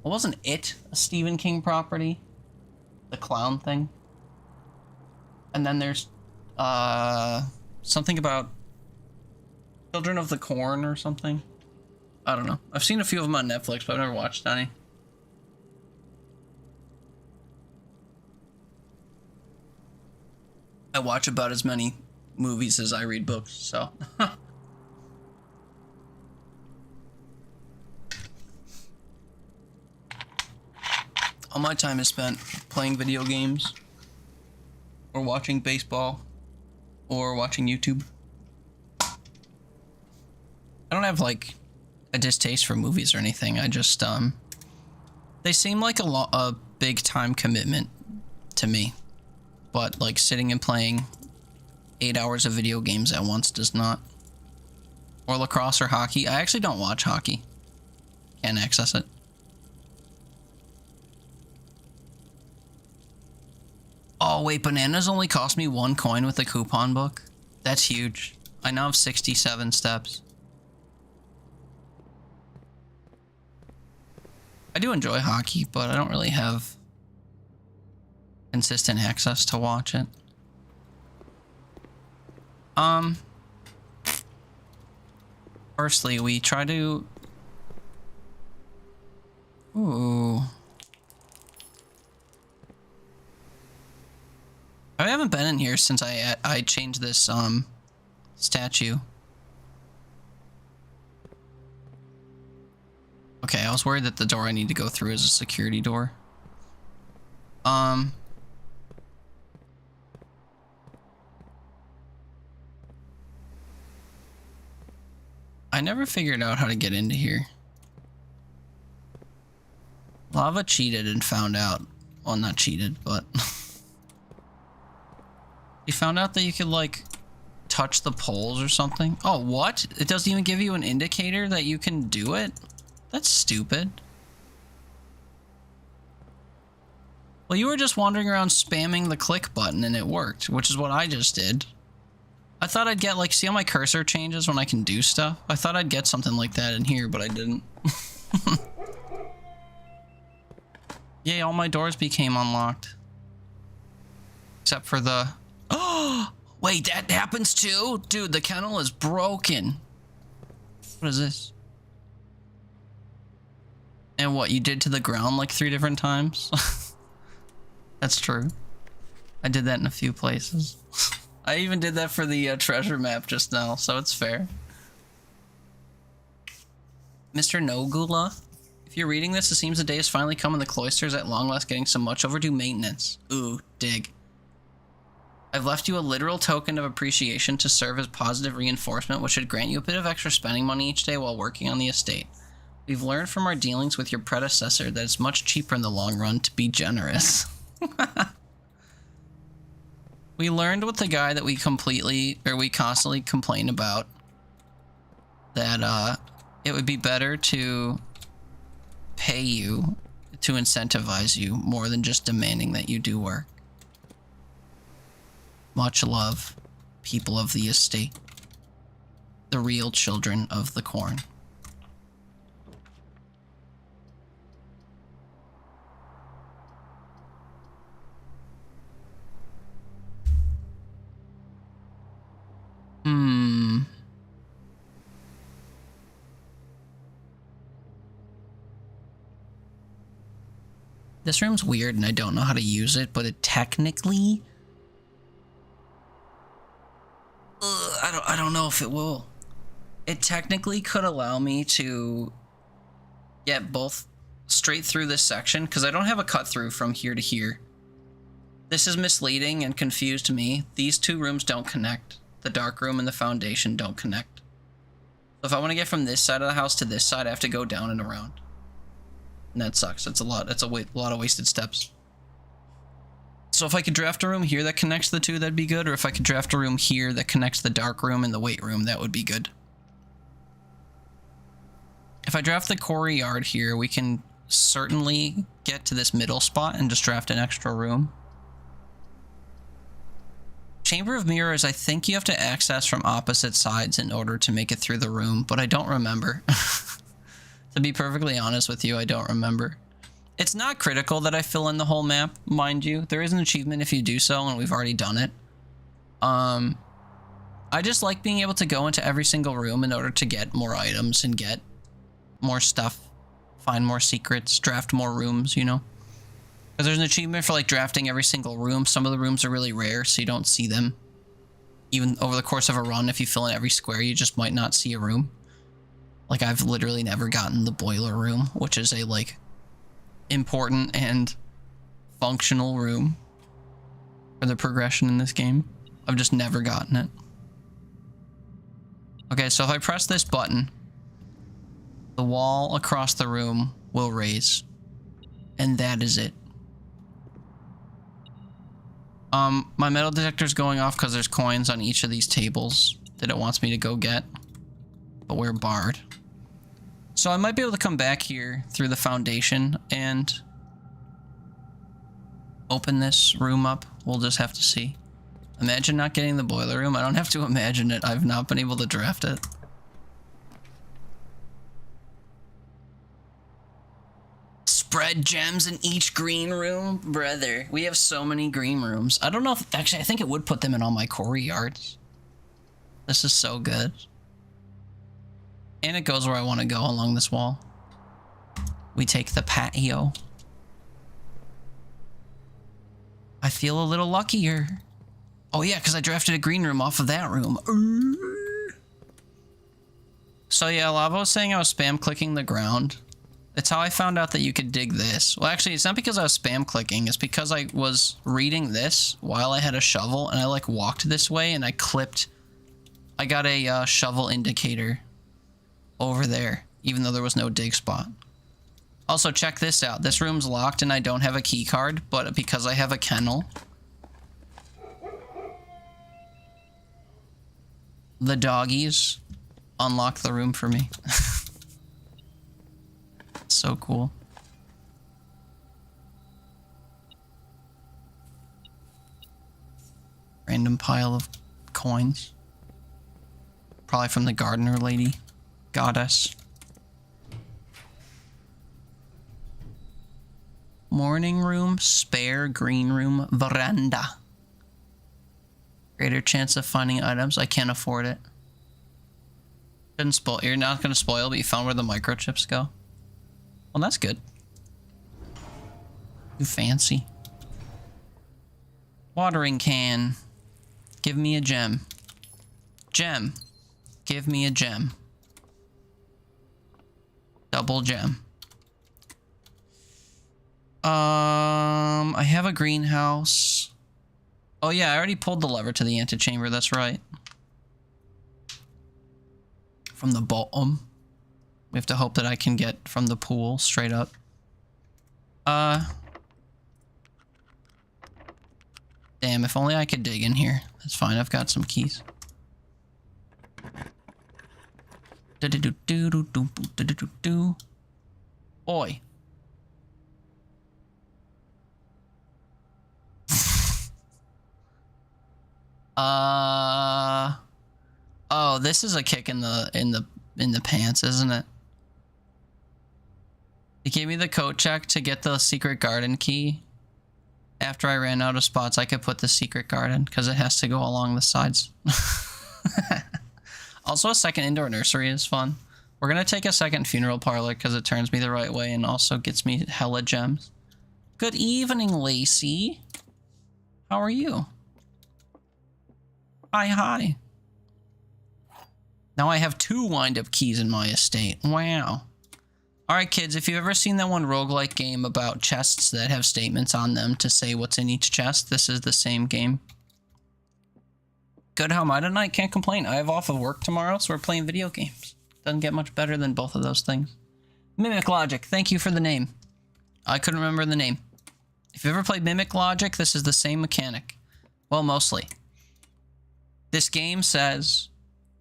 wasn't It a Stephen King property? The clown thing? And then there's something about Children of the Corn or something. I don't know. I've seen a few of them on Netflix, but I've never watched any. I watch about as many movies as I read books, so... All my time is spent playing video games, or watching baseball, or watching YouTube. I don't have, like, a distaste for movies or anything. I just, they seem like a big time commitment to me. But, like, sitting and playing 8 hours of video games at once does not. Or lacrosse or hockey. I actually don't watch hockey. Can't access it. Oh, wait, bananas only cost me 1 coin with the coupon book? That's huge. I now have 67 steps. I do enjoy hockey, but I don't really have consistent access to watch it. Firstly, we try to... Ooh... I haven't been in here since I changed this statue. Okay, I was worried that the door I need to go through is a security door. I never figured out how to get into here. Lava cheated and found out. Well, not cheated, but... You found out that you could, like, touch the poles or something? Oh, what? It doesn't even give you an indicator that you can do it? That's stupid. Well, you were just wandering around spamming the click button and it worked, which is what I just did. I thought I'd get, like, see how my cursor changes when I can do stuff? I thought I'd get something like that in here, but I didn't. Yay, all my doors became unlocked. Except for the... Oh, wait, that happens too? Dude, the kennel is broken. What is this? And what, you did to the ground like 3 different times? That's true. I did that in a few places. I even did that for the treasure map just now, so it's fair. Mr. Nogula, if you're reading this, it seems the day has finally come and the cloisters at long last getting some much overdue maintenance. Ooh, dig. I've left you a literal token of appreciation to serve as positive reinforcement, which should grant you a bit of extra spending money each day while working on the estate. We've learned from our dealings with your predecessor that it's much cheaper in the long run to be generous. We learned with the guy that we constantly complain about that it would be better to pay you to incentivize you more than just demanding that you do work. Much love, people of the estate. The real children of the corn. This room's weird and I don't know how to use it, but it technically... I don't know if it will. It technically could allow me to get both straight through this section, because I don't have a cut through from here to here. This is misleading and confused me. These two rooms don't connect. The dark room and the foundation don't connect. So if I want to get from this side of the house to this side, I have to go down and around. And that sucks. It's a lot. It's a lot of wasted steps. So if I could draft a room here that connects the two, that'd be good. Or if I could draft a room here that connects the dark room and the weight room, that would be good. If I draft the quarry yard here, we can certainly get to this middle spot and just draft an extra room. Chamber of Mirrors, I think you have to access from opposite sides in order to make it through the room, but I don't remember. To be perfectly honest with you, I don't remember. It's not critical that I fill in the whole map, mind you. There is an achievement if you do so, and we've already done it. I just like being able to go into every single room in order to get more items and get more stuff, find more secrets, draft more rooms, you know? Because there's an achievement for like drafting every single room. Some of the rooms are really rare, so you don't see them. Even over the course of a run, if you fill in every square, you just might not see a room. Like, I've literally never gotten the boiler room, which is a, like, important and functional room for the progression in this game. I've just never gotten it. Okay, so if I press this button, the wall across the room will raise. And that is it. My metal detector's going off because there's coins on each of these tables that it wants me to go get. But we're barred. So I might be able to come back here through the foundation and open this room up. We'll just have to see. Imagine not getting the boiler room. I don't have to imagine it. I've not been able to draft it. Spread gems in each green room? Brother, we have so many green rooms. I don't know if... Actually, I think it would put them in all my quarry yards. This is so good. And it goes where I want to go along this wall. We take the patio. I feel a little luckier. Oh yeah, because I drafted a green room off of that room. So yeah, Lava was saying I was spam clicking the ground. It's how I found out that you could dig this. Well, actually, it's not because I was spam clicking. It's because I was reading this while I had a shovel, and I like walked this way, and I clipped. I got a shovel indicator over there, even though there was no dig spot. Also, check this out. This room's locked, and I don't have a key card, but because I have a kennel, the doggies unlock the room for me. So cool. Random pile of coins. Probably from the gardener lady. Goddess. Morning room, spare green room, veranda. Greater chance of finding items. I can't afford it. Shouldn't spoil. You're not going to spoil, but you found where the microchips go. Well, that's good. You fancy. Watering can. Give me a gem. Gem. Give me a gem. Double gem. I have a greenhouse. Oh yeah, I already pulled the lever to the antechamber, that's right. From the bottom. We have to hope that I can get from the pool straight up. Damn, if only I could dig in here. That's fine, I've got some keys. Oi. Oh, this is a kick in the pants, isn't it? He gave me the coat check to get the secret garden key. After I ran out of spots, I could put the secret garden because it has to go along the sides. Also, a second indoor nursery is fun. We're gonna take a second funeral parlor because it turns me the right way and also gets me hella gems. Good evening, Lacey. How are you? Hi. Now I have 2 wind-up keys in my estate. Wow. Alright, kids, if you've ever seen that one roguelike game about chests that have statements on them to say what's in each chest, this is the same game. Good, how am I tonight? Can't complain. I have off of work tomorrow, so we're playing video games. Doesn't get much better than both of those things. Mimic Logic, thank you for the name. I couldn't remember the name. If you've ever played Mimic Logic, this is the same mechanic. Well, mostly. This game says,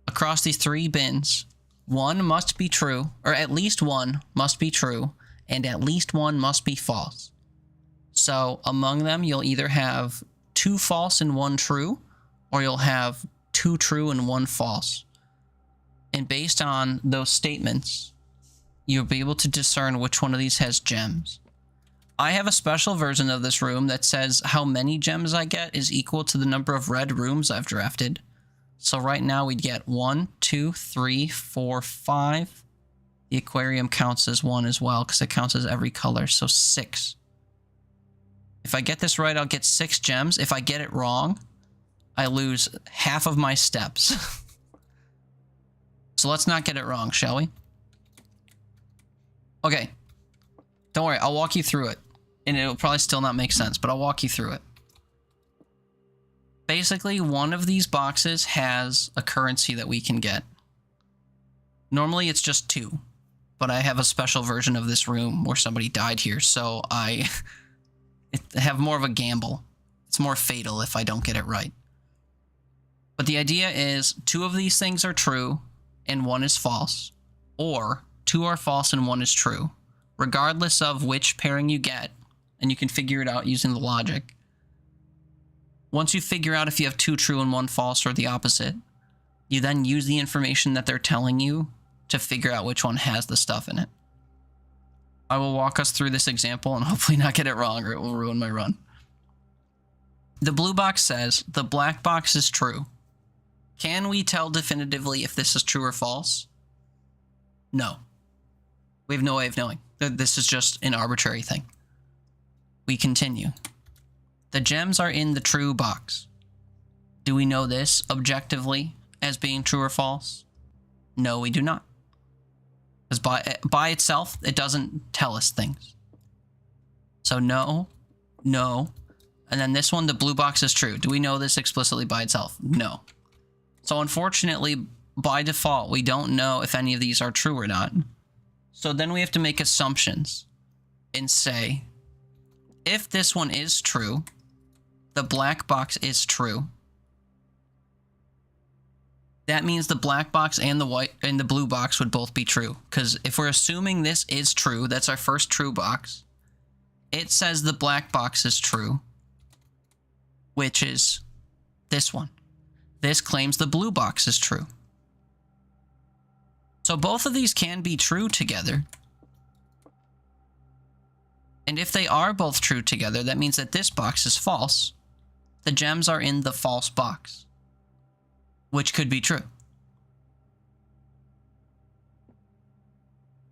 across these 3 bins, 1 must be true, or at least 1 must be true, and at least 1 must be false. So, among them, you'll either have 2 false and 1 true, or you'll have 2 true and 1 false. And based on those statements, you'll be able to discern which one of these has gems. I have a special version of this room that says how many gems I get is equal to the number of red rooms I've drafted. So right now we'd get 1, 2, 3, 4, 5. The aquarium counts as 1 as well because it counts as every color, so 6. If I get this right, I'll get 6 gems. If I get it wrong, I lose half of my steps. So let's not get it wrong, shall we? Okay. Don't worry, I'll walk you through it. And it'll probably still not make sense, but I'll walk you through it. Basically, one of these boxes has a currency that we can get. Normally it's just 2, but I have a special version of this room where somebody died here, so I have more of a gamble. It's more fatal if I don't get it right. But the idea is 2 of these things are true and 1 is false, or 2 are false and 1 is true, regardless of which pairing you get, and you can figure it out using the logic. Once you figure out if you have 2 true and 1 false or the opposite, you then use the information that they're telling you to figure out which one has the stuff in it. I will walk us through this example and hopefully not get it wrong or it will ruin my run. The blue box says the black box is true. Can we tell definitively if this is true or false? No. We have no way of knowing. This is just an arbitrary thing. We continue. The gems are in the true box. Do we know this objectively as being true or false? No, we do not. Because by itself, it doesn't tell us things. So no, no. And then this one, the blue box is true. Do we know this explicitly by itself? No. So unfortunately, by default, we don't know if any of these are true or not. So then we have to make assumptions and say, if this one is true, the black box is true. That means the black box and the white and the blue box would both be true. Because if we're assuming this is true, that's our first true box. It says the black box is true, which is this one. This claims the blue box is true. So both of these can be true together. And if they are both true together, that means that this box is false. The gems are in the false box, which could be true.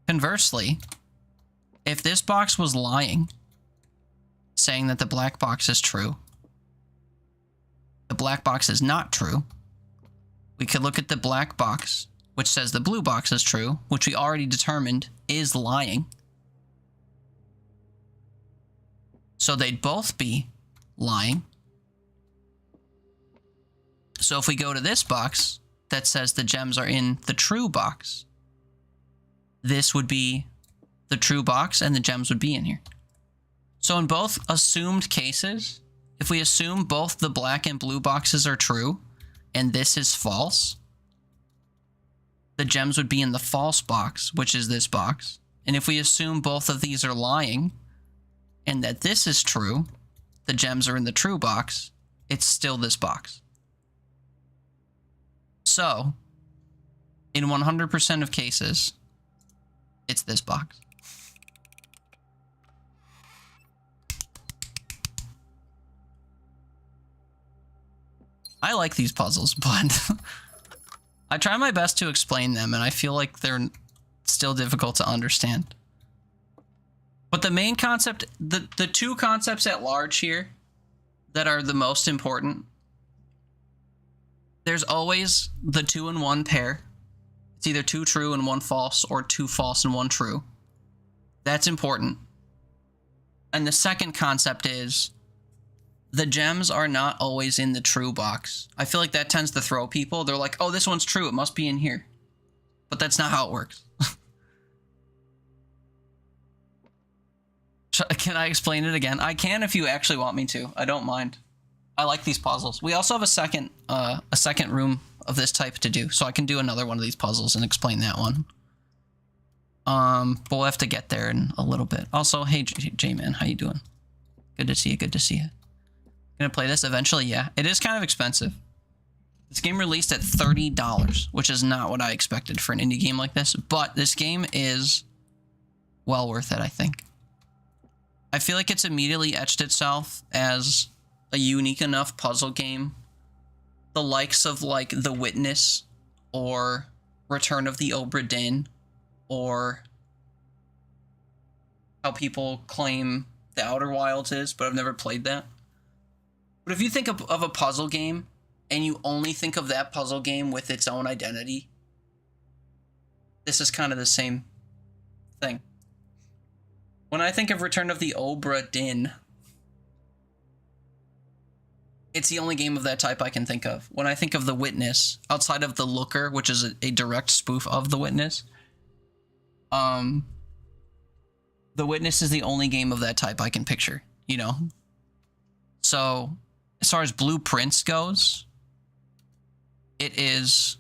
Conversely, if this box was lying, saying that the black box is true, the black box is not true, we could look at the black box, which says the blue box is true, which we already determined is lying. So they'd both be lying. So if we go to this box that says the gems are in the true box, this would be the true box and the gems would be in here. So in both assumed cases, if we assume both the black and blue boxes are true and this is false, the gems would be in the false box, which is this box. And if we assume both of these are lying and that this is true, the gems are in the true box, it's still this box. So, in 100% of cases, it's this box. I like these puzzles, but I try my best to explain them, and I feel like they're still difficult to understand. But the main concept, the two concepts at large here that are the most important, there's always the 2 and 1 pair. It's either 2 true and 1 false, or 2 false and 1 true. That's important. And the second concept is the gems are not always in the true box. I feel like that tends to throw people. They're like, oh, this one's true, it must be in here. But that's not how it works. Can I explain it again? I can if you actually want me to. I don't mind. I like these puzzles. We also have a second room of this type to do, so I can do another one of these puzzles and explain that one. But we'll have to get there in a little bit. Also, hey, J-Man, how you doing? Good to see you, good to see you. Gonna play this eventually? Yeah. It is kind of expensive. This game released at $30, which is not what I expected for an indie game like this, but this game is well worth it, I think. I feel like it's immediately etched itself as a unique enough puzzle game. The likes of, like, The Witness, or Return of the Obra Dinn, or how people claim The Outer Wilds is, but I've never played that. But if you think of a puzzle game, and you only think of that puzzle game with its own identity, this is kind of the same thing. When I think of Return of the Obra Dinn, it's the only game of that type I can think of. When I think of The Witness, outside of The Looker, which is a direct spoof of The Witness, The Witness is the only game of that type I can picture, you know? So, as far as Blueprints goes, it is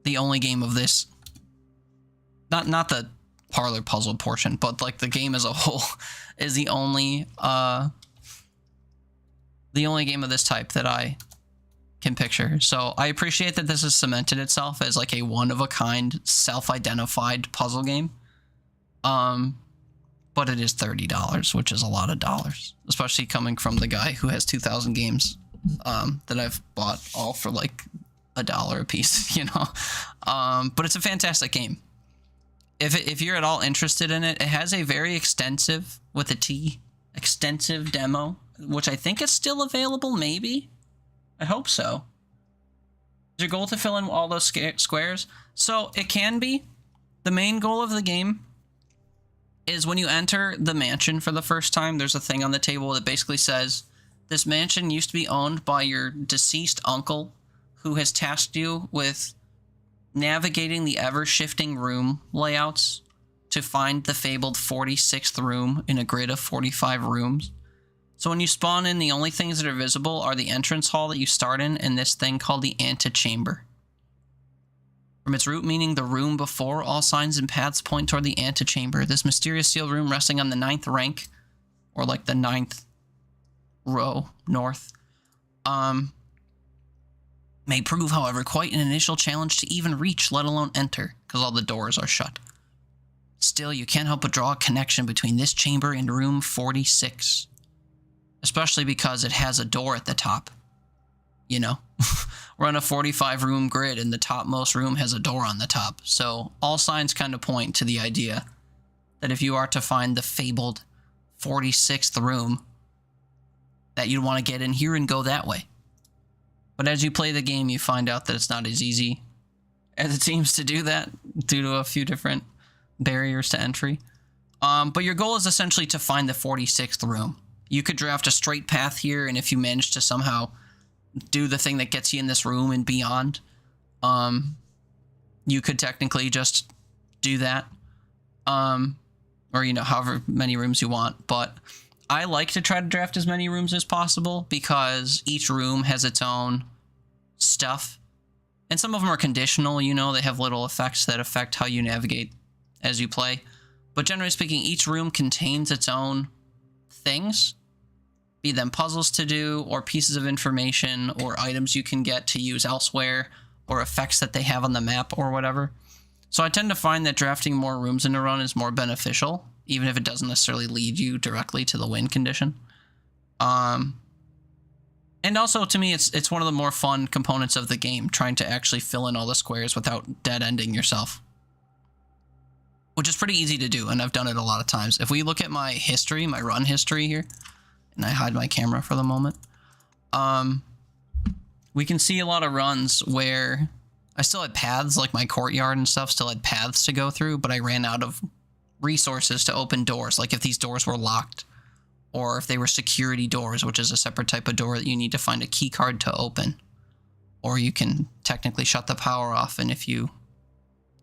the only game of this, not the parlor puzzle portion, but like the game as a whole is the only game of this type that I can picture. So I appreciate that this has cemented itself as like a one-of-a-kind, self-identified puzzle game. But it is $30, which is a lot of dollars, especially coming from the guy who has 2,000 games that I've bought all for like $1 a piece, you know. But it's a fantastic game. If you're at all interested in it, it has a very extensive, with a T, extensive demo, which I think is still available, maybe? I hope so. Is your goal to fill in all those squares? So, it can be. The main goal of the game is when you enter the mansion for the first time, there's a thing on the table that basically says, this mansion used to be owned by your deceased uncle, who has tasked you with navigating the ever-shifting room layouts to find the fabled 46th room in a grid of 45 rooms. So when you spawn in, the only things that are visible are the entrance hall that you start in and this thing called the antechamber. From its root meaning, the room before, all signs and paths point toward the antechamber. This mysterious sealed room resting on the 9th rank, or like the 9th row north, may prove, however, quite an initial challenge to even reach, let alone enter, because all the doors are shut. Still, you can't help but draw a connection between this chamber and room 46. Especially because it has a door at the top. You know? We're on a 45-room grid, and the topmost room has a door on the top. So, all signs kind of point to the idea that if you are to find the fabled 46th room, that you'd want to get in here and go that way. But as you play the game, you find out that it's not as easy as it seems to do that, due to a few different barriers to entry. But your goal is essentially to find the 46th room. You could draft a straight path here, and if you manage to somehow do the thing that gets you in this room and beyond, you could technically just do that. Or, you know, however many rooms you want. But I like to try to draft as many rooms as possible because each room has its own stuff. And some of them are conditional, you know, they have little effects that affect how you navigate as you play. But generally speaking, each room contains its own things, be them puzzles to do, or pieces of information, or items you can get to use elsewhere, or effects that they have on the map, or whatever. So I tend to find that drafting more rooms in a run is more beneficial, even if it doesn't necessarily lead you directly to the win condition. And also, to me, it's one of the more fun components of the game, trying to actually fill in all the squares without dead-ending yourself. Which is pretty easy to do, and I've done it a lot of times. If we look at my history, my run history here, and I hide my camera for the moment, we can see a lot of runs where I still had paths, like my courtyard and stuff still had paths to go through, but I ran out of resources to open doors, like if these doors were locked, or if they were security doors, which is a separate type of door that you need to find a key card to open. Or you can technically shut the power off, and if you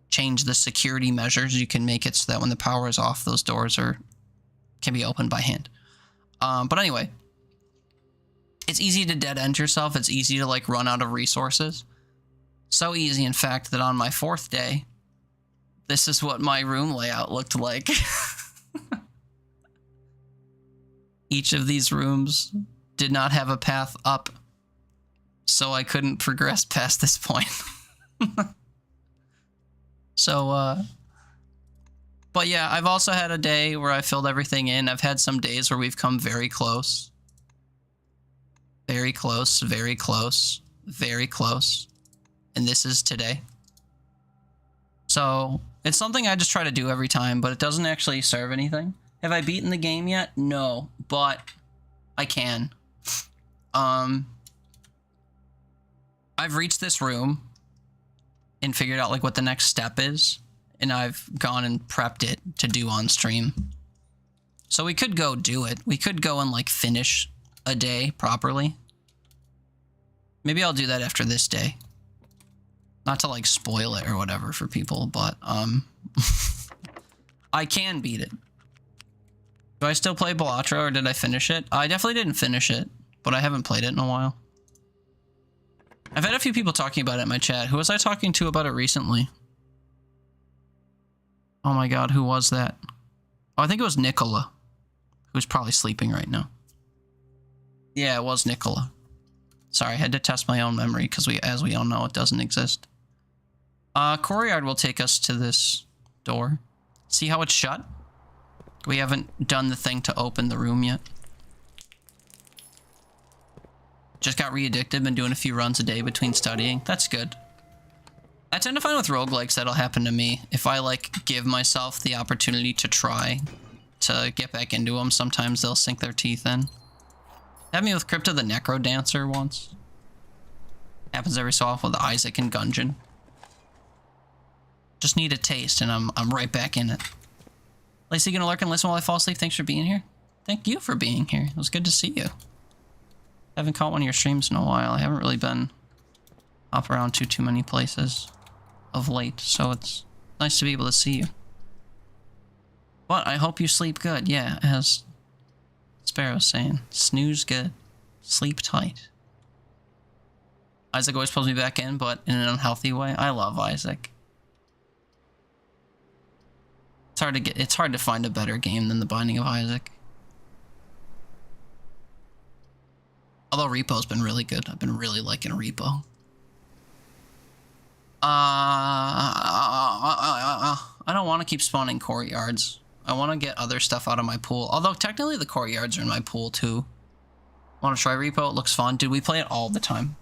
change the security measures, you can make it so that when the power is off, those doors can be opened by hand. But anyway, it's easy to dead end yourself. It's easy to like run out of resources. So easy, in fact, that on my 4th day, this is what my room layout looked like. Each of these rooms did not have a path up, so I couldn't progress past this point. But yeah, I've also had a day where I filled everything in. I've had some days where we've come very close. Very close, very close, very close. And this is today. So it's something I just try to do every time, but it doesn't actually serve anything. Have I beaten the game yet? No, but I can. I've reached this room and figured out like what the next step is, and I've gone and prepped it to do on stream. So we could go do it. We could go and like finish a day properly. Maybe I'll do that after this day. Not to like spoil it or whatever for people, but I can beat it. Do I still play Balatro, or did I finish it? I definitely didn't finish it, but I haven't played it in a while. I've had a few people talking about it in my chat. Who was I talking to about it recently? Oh my god, who was that? Oh, I think it was Nicola, who's probably sleeping right now. Yeah, it was Nicola. Sorry, I had to test my own memory, because as we all know, it doesn't exist. Courtyard will take us to this door. See how it's shut? We haven't done the thing to open the room yet. Just got re-addicted, been doing a few runs a day between studying. That's good. I tend to find with roguelikes that'll happen to me. If I, like, give myself the opportunity to try to get back into them, sometimes they'll sink their teeth in. Happened me with Crypto the Necro Dancer once. Happens every so often with Isaac and Gungeon. Just need a taste, and I'm right back in it. Lacey, gonna lurk and listen while I fall asleep? Thanks for being here. Thank you for being here. It was good to see you. Haven't caught one of your streams in a while. I haven't really been up around too many places of late, so it's nice to be able to see you. But I hope you sleep good. Yeah, as Sparrow's saying, snooze good, sleep tight. Isaac always pulls me back in, but in an unhealthy way. I love Isaac. It's hard to find a better game than The Binding of Isaac. Although Repo's been really good. I've been really liking Repo. I don't want to keep spawning courtyards. I want to get other stuff out of my pool. Although technically the courtyards are in my pool too. Want to try Repo? It looks fun. Dude, we play it all the time.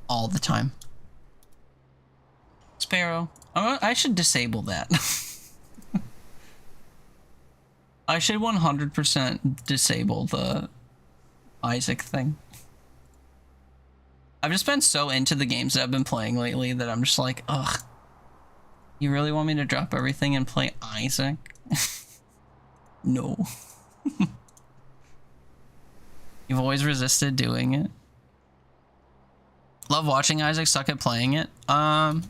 All the time. Sparrow. I should disable that. I should 100% disable the Isaac thing. I've just been so into the games that I've been playing lately that I'm just like, ugh. You really want me to drop everything and play Isaac? No. You've always resisted doing it. Love watching Isaac, suck at playing it. I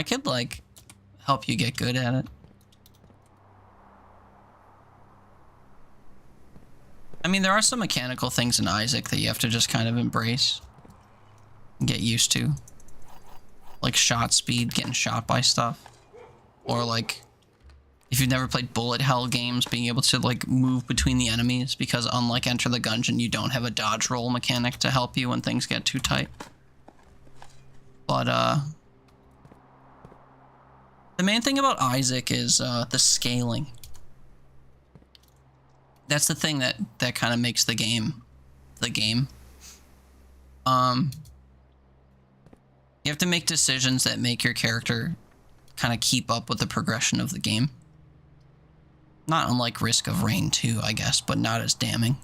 could, like, help you get good at it. I mean, there are some mechanical things in Isaac that you have to just kind of embrace and get used to. Like shot speed, getting shot by stuff. Or like, if you've never played bullet hell games, being able to like move between the enemies, because unlike Enter the Gungeon, you don't have a dodge roll mechanic to help you when things get too tight. But the main thing about Isaac is the scaling. That's the thing that kind of makes the game the game. You have to make decisions that make your character kind of keep up with the progression of the game. Not unlike Risk of Rain 2, I guess, but not as damning.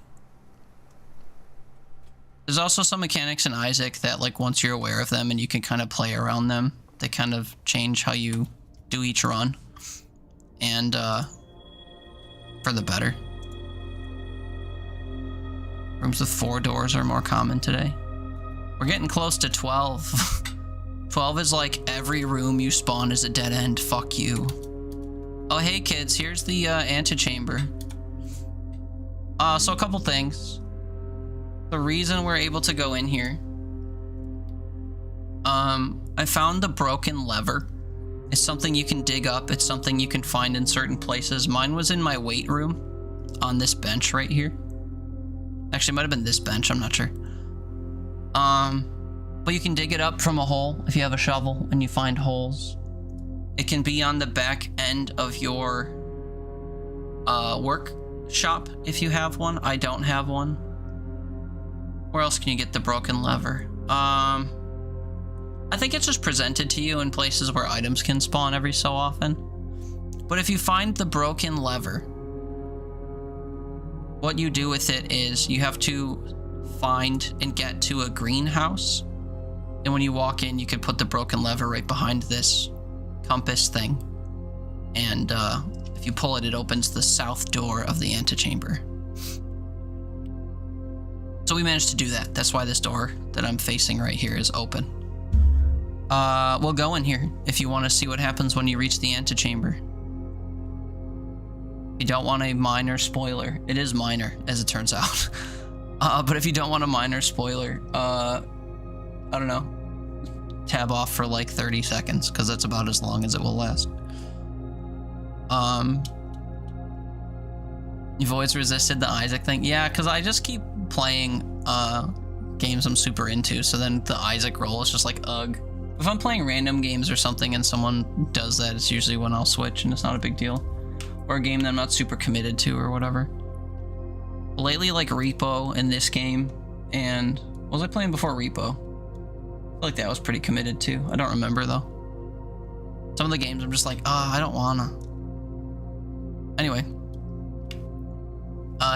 There's also some mechanics in Isaac that, like, once you're aware of them and you can kind of play around them, they kind of change how you do each run. And, for the better. Rooms with 4 doors are more common today. We're getting close to 12. 12 is like every room you spawn is a dead end. Fuck you. Oh, hey kids, here's the antechamber. So a couple things. The reason we're able to go in here. I found the broken lever. It's something you can dig up. It's something you can find in certain places. Mine was in my weight room on this bench right here. Actually, it might have been this bench, I'm not sure. But you can dig it up from a hole if you have a shovel and you find holes. It can be on the back end of your workshop if you have one. I don't have one. Where else can you get the broken lever? I think it's just presented to you in places where items can spawn every so often. But if you find the broken lever, what you do with it is you have to find and get to a greenhouse. And when you walk in, you can put the broken lever right behind this compass thing. And if you pull it, it opens the south door of the antechamber. So we managed to do that. That's why this door that I'm facing right here is open. We'll go in here if you want to see what happens when you reach the antechamber. If you don't want a minor spoiler, it is minor, as it turns out. But if you don't want a minor spoiler, I don't know, tab off for like 30 seconds, because that's about as long as it will last. You've always resisted the Isaac thing? Yeah, because I just keep playing games I'm super into, so then the Isaac roll is just like, ugh. If I'm playing random games or something and someone does that, it's usually when I'll switch and it's not a big deal. Or a game that I'm not super committed to or whatever. Lately, like Repo in this game, and what was I playing before Repo? I feel like that was pretty committed to. I don't remember though. Some of the games I'm just like, I don't wanna. Anyway.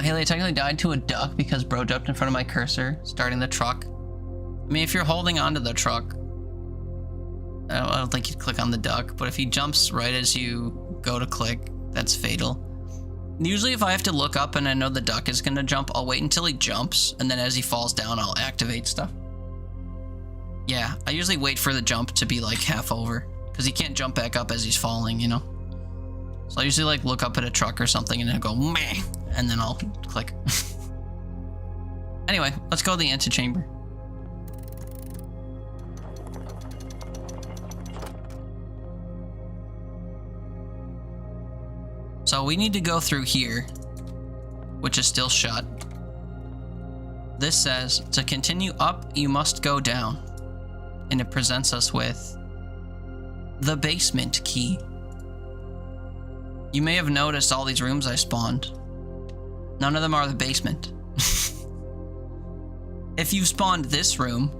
Haley, I technically died to a duck because bro jumped in front of my cursor, starting the truck. I mean, if you're holding onto the truck, I don't think you'd click on the duck, but if he jumps right as you go to click, that's fatal. Usually if I have to look up and I know the duck is gonna jump, I'll wait until he jumps, and then as he falls down, I'll activate stuff. Yeah, I usually wait for the jump to be like half over, because he can't jump back up as he's falling, you know? So I usually like look up at a truck or something and then go, meh, and then I'll click. Anyway, let's go to the antechamber. So we need to go through here, which is still shut. This says, to continue up, you must go down. And it presents us with the basement key. You may have noticed all these rooms I spawned. None of them are the basement. If you've spawned this room,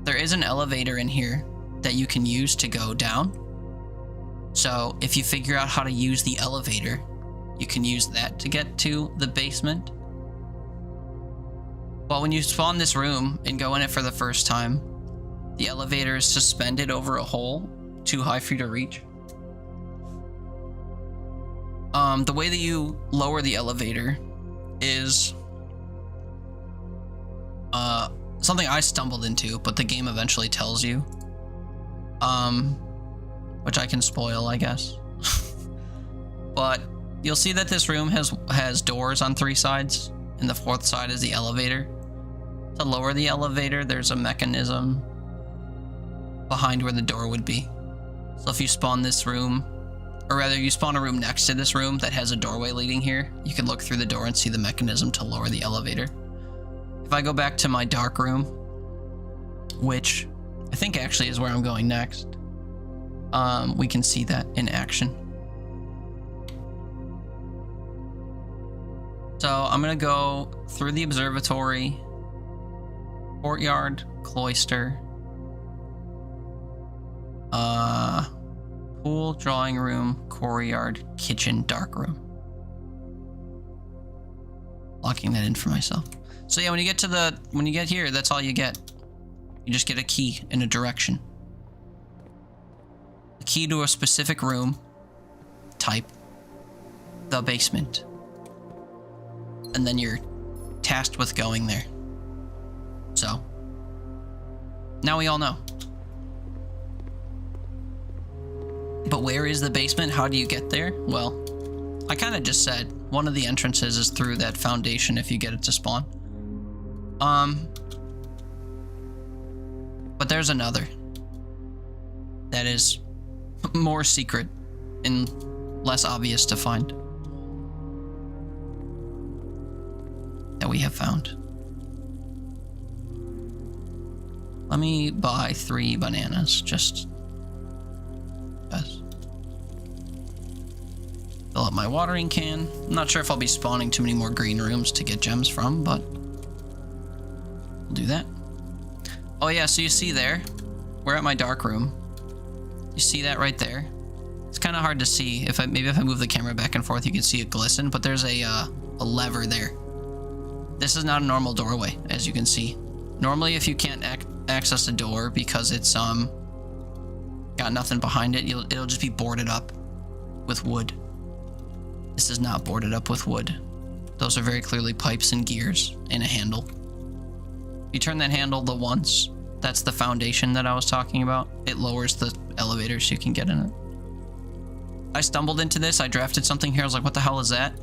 there is an elevator in here that you can use to go down. So if you figure out how to use the elevator, you can use that to get to the basement. Well, when you spawn this room and go in it for the first time, the elevator is suspended over a hole too high for you to reach. The way that you lower the elevator is something I stumbled into, but the game eventually tells you. Which I can spoil, I guess. But You'll see that this room has doors on 3 sides, and the 4th side is the elevator. To lower the elevator, there's a mechanism behind where the door would be. So if you spawn this room, or rather you spawn a room next to this room that has a doorway leading here, you can look through the door and see the mechanism to lower the elevator. If I go back to my dark room, which I think actually is where I'm going next, we can see that in action. So I'm gonna go through the observatory, courtyard, cloister, pool, drawing room, courtyard, kitchen, dark room. Locking that in for myself. So yeah, when you get here, that's all you get. You just get a key in a direction. A key to a specific room, type, the basement. And then you're tasked with going there. So, now we all know. But where is the basement? How do you get there? Well, I kind of just said one of the entrances is through that foundation if you get it to spawn. But there's another that is more secret and less obvious to find that we have found. Let me buy 3 bananas, just because. Fill up my watering can. I'm not sure if I'll be spawning too many more green rooms to get gems from, but we'll do that. Oh yeah, so you see there, we're at my dark room. You see that right there? It's kind of hard to see. Maybe if I move the camera back and forth, you can see it glisten, but there's a lever there. This is not a normal doorway, as you can see. Normally, if you can't access a door because it's got nothing behind it, it'll just be boarded up with wood. This is not boarded up with wood. Those are very clearly pipes and gears and a handle. You turn that handle the once, that's the foundation that I was talking about. It lowers the elevator so you can get in it. I stumbled into this, I drafted something here, I was like, what the hell is that?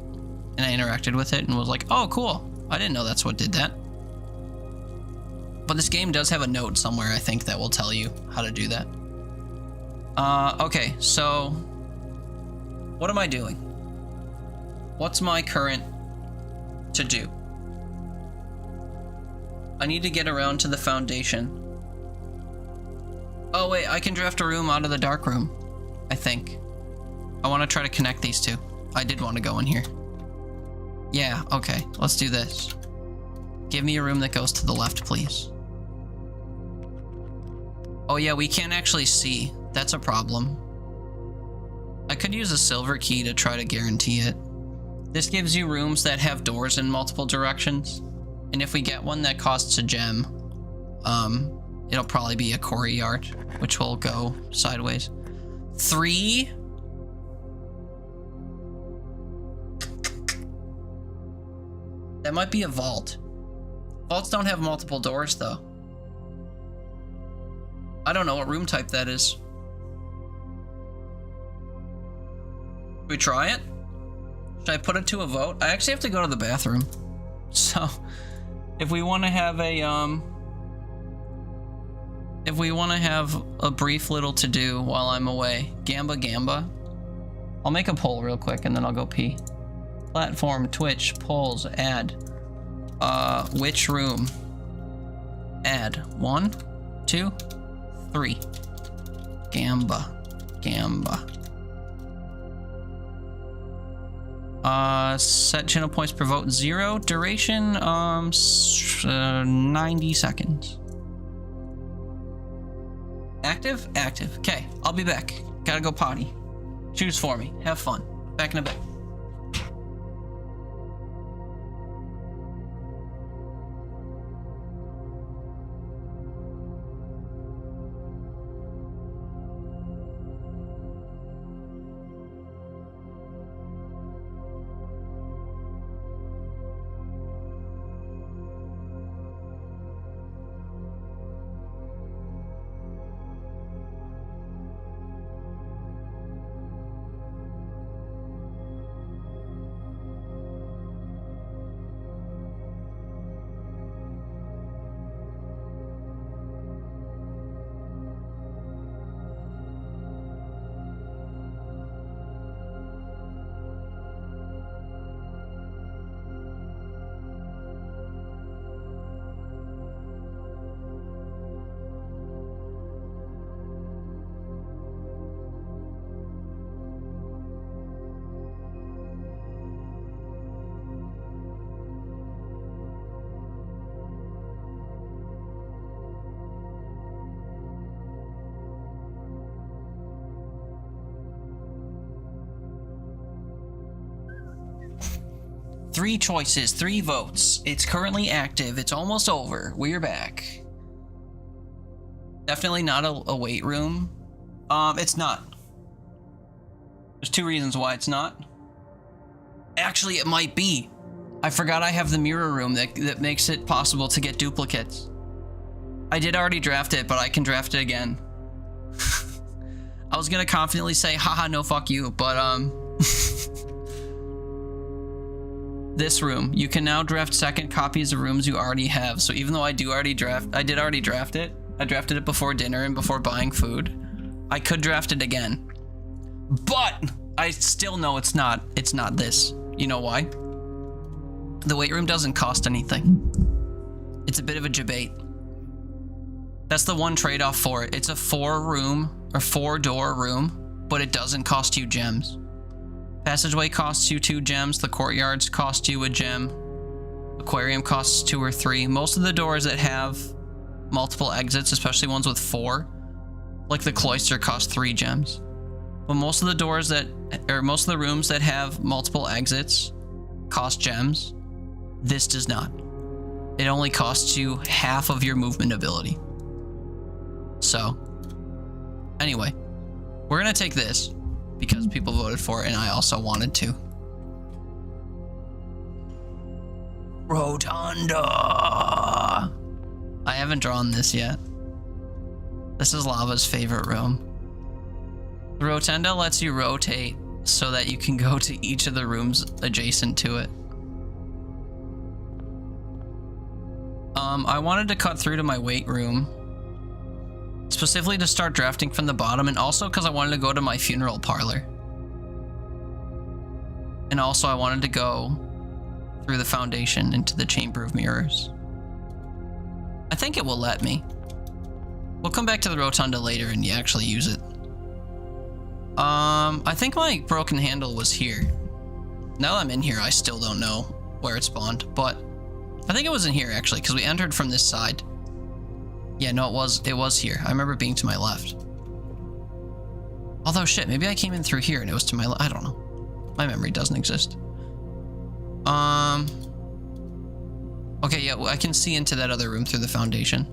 And I interacted with it and was like, oh, cool. I didn't know that's what did that. But this game does have a note somewhere, I think, that will tell you how to do that. Okay, so what am I doing? What's my current to-do? I need to get around to the foundation. Oh wait, I can draft a room out of the dark room, I think. I want to try to connect these two. I did want to go in here. Yeah, okay, let's do this. Give me a room that goes to the left, please. Oh yeah, we can't actually see. That's a problem. I could use a silver key to try to guarantee it. This gives you rooms that have doors in multiple directions. And if we get one that costs a gem, it'll probably be a courtyard, which will go sideways. 3? That might be a vault. Vaults don't have multiple doors, though. I don't know what room type that is. Should we try it? Should I put it to a vote? I actually have to go to the bathroom. So, if we want to have a brief little to-do while I'm away, Gamba. I'll make a poll real quick and then I'll go pee. Platform, Twitch, polls, add. Which room? Add. 1, 2, 3. Gamba. Set channel points per vote 0. Duration, 90 seconds. Active? Active. Okay, I'll be back. Gotta go potty. Choose for me. Have fun. Back in a bit. 3 choices, 3 votes. It's currently active. It's almost over. We're back. Definitely not a weight room. It's not. There's 2 reasons why it's not. Actually, it might be. I forgot I have the mirror room that makes it possible to get duplicates. I did already draft it, but I can draft it again. I was gonna confidently say, haha, no, fuck you, but, this room, you can now draft second copies of rooms you already have. So even though I did already draft it. I drafted it before dinner and before buying food. I could draft it again. But I still know it's not this. You know why? The weight room doesn't cost anything. It's a bit of a debate. That's the one trade-off for it. It's a 4-door room, but it doesn't cost you gems. Passageway costs you 2 gems. The courtyards cost you a gem. Aquarium costs 2 or 3. Most of the doors that have multiple exits, especially ones with 4, like the cloister, cost 3 gems. But most of the rooms that have multiple exits cost gems. This does not. It only costs you half of your movement ability. So, anyway, we're gonna take this because people voted for it and I also wanted to. Rotunda! I haven't drawn this yet. This is Lava's favorite room. The Rotunda lets you rotate so that you can go to each of the rooms adjacent to it. I wanted to cut through to my weight room, specifically to start drafting from the bottom, and also because I wanted to go to my funeral parlor. And also I wanted to go through the foundation into the Chamber of Mirrors. I think it will let me. We'll come back to the Rotunda later and actually use it. I think my broken handle was here. Now that I'm in here, I still don't know where it spawned, but I think it was in here actually, because we entered from this side. Yeah, no, it was here. I remember being to my left. Although shit, maybe I came in through here and it was to my left. I don't know. My memory doesn't exist. Okay, yeah, well, I can see into that other room through the foundation.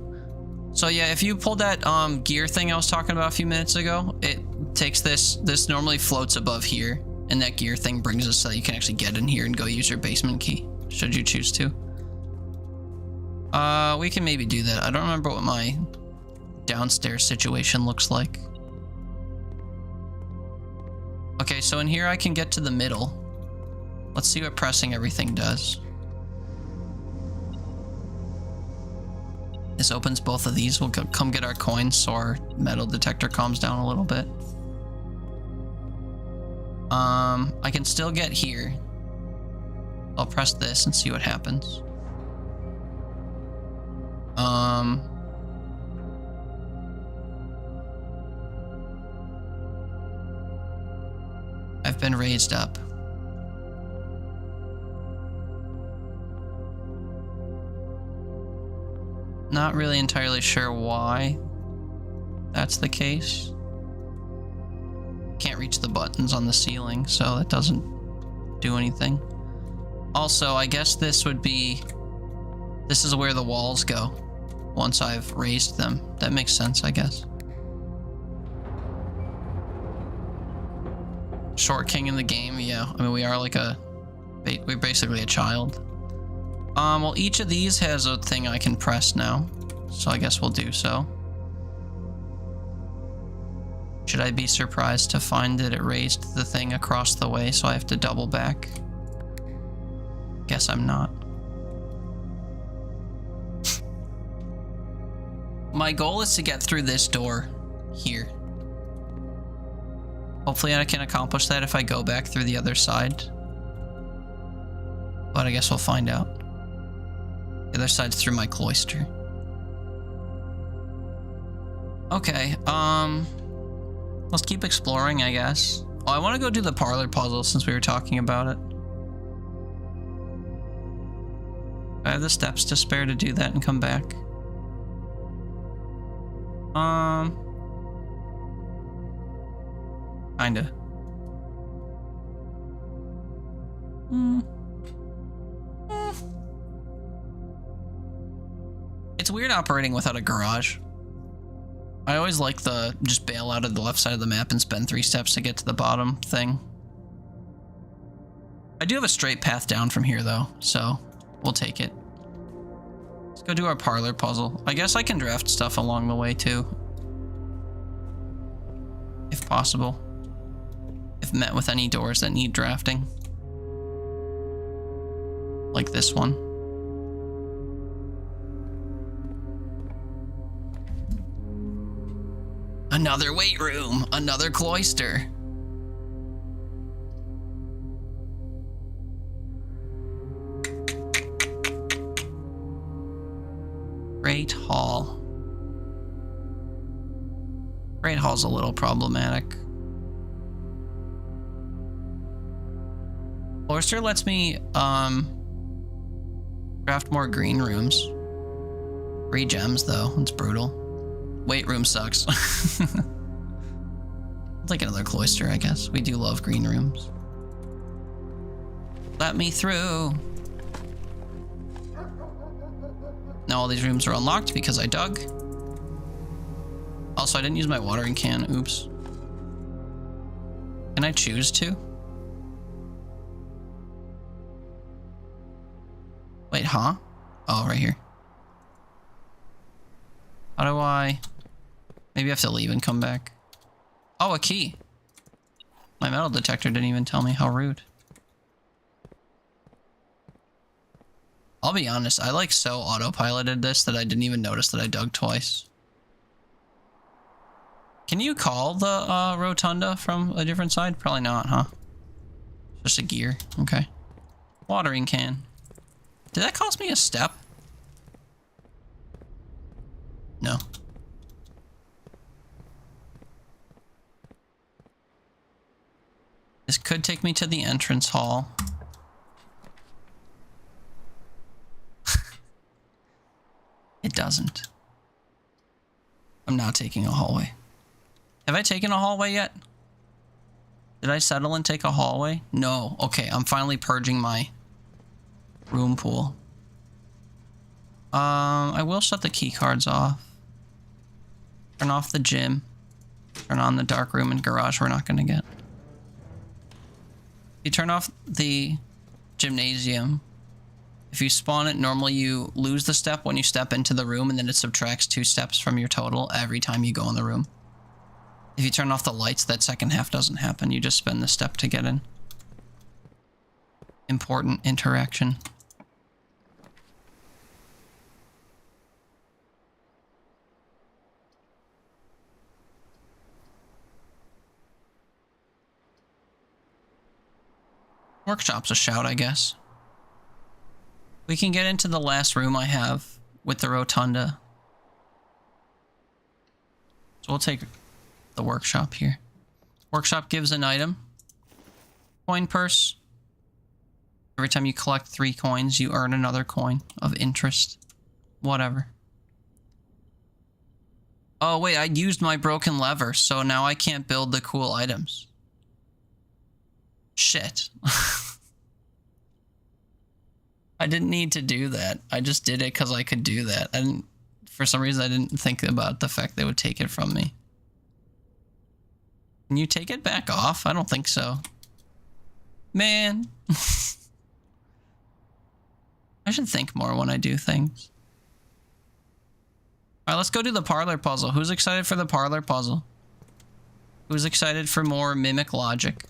So yeah, if you pulled that gear thing I was talking about a few minutes ago, it takes this normally floats above here, and that gear thing brings us so that you can actually get in here and go use your basement key, should you choose to. We can maybe do that. I don't remember what my downstairs situation looks like. Okay, so in here I can get to the middle. Let's see what pressing everything does. This opens both of these. We'll come get our coins so our metal detector calms down a little bit. I can still get here. I'll press this and see what happens. I've been raised up. Not really entirely sure why that's the case. Can't reach the buttons on the ceiling, so that doesn't do anything. Also, I guess this is where the walls go once I've raised them. That makes sense, I guess. Short king in the game, yeah. I mean, we are like we're basically a child. Well, each of these has a thing I can press now, so I guess we'll do so. Should I be surprised to find that it raised the thing across the way, so I have to double back? Guess I'm not. My goal is to get through this door here. Hopefully I can accomplish that if I go back through the other side. But I guess we'll find out. The other side's through my cloister. Okay, let's keep exploring, I guess. Oh, I want to go do the parlor puzzle since we were talking about it. I have the steps to spare to do that and come back. Kinda. It's weird operating without a garage. I always like the just bail out of the left side of the map and spend 3 steps to get to the bottom thing. I do have a straight path down from here though, so we'll take it. Let's go do our parlor puzzle. I guess I can draft stuff along the way too. If possible. If met with any doors that need drafting. Like this one. Another weight room, another cloister. Great Hall. Great Hall's a little problematic. Cloister lets me draft more green rooms. 3 gems though, it's brutal. Weight room sucks. I'll take another cloister, I guess. We do love green rooms. Let me through. Now all these rooms are unlocked because I dug. Also, I didn't use my watering can. Oops. Can I choose to? Wait, huh? Oh, right here. How do I... Maybe I have to leave and come back. Oh, a key. My metal detector didn't even tell me. How rude. I'll be honest, I like so autopiloted this that I didn't even notice that I dug twice. Can you call the rotunda from a different side? Probably not, huh? Just a gear. Okay. Watering can. Did that cost me a step? No. This could take me to the entrance hall. It doesn't. I'm not taking a hallway. Have I taken a hallway yet? Did I settle and take a hallway? No. Okay, I'm finally purging my room pool. I will shut the key cards off. Turn off the gym. Turn on the dark room and garage we're not gonna get. You turn off the gymnasium. If you spawn it, normally you lose the step when you step into the room, and then it subtracts 2 steps from your total every time you go in the room. If you turn off the lights, that second half doesn't happen. You just spend the step to get in. Important interaction. Workshop's a shout, I guess. We can get into the last room I have with the rotunda. So we'll take the workshop here. Workshop gives an item. Coin purse. Every time you collect 3 coins, you earn another coin of interest. Whatever. Oh, wait, I used my broken lever, so now I can't build the cool items. Shit. I didn't need to do that. I just did it because I could do that. And for some reason, I didn't think about the fact they would take it from me. Can you take it back off? I don't think so. Man. I should think more when I do things. All right, let's go do the parlor puzzle. Who's excited for the parlor puzzle? Who's excited for more mimic logic?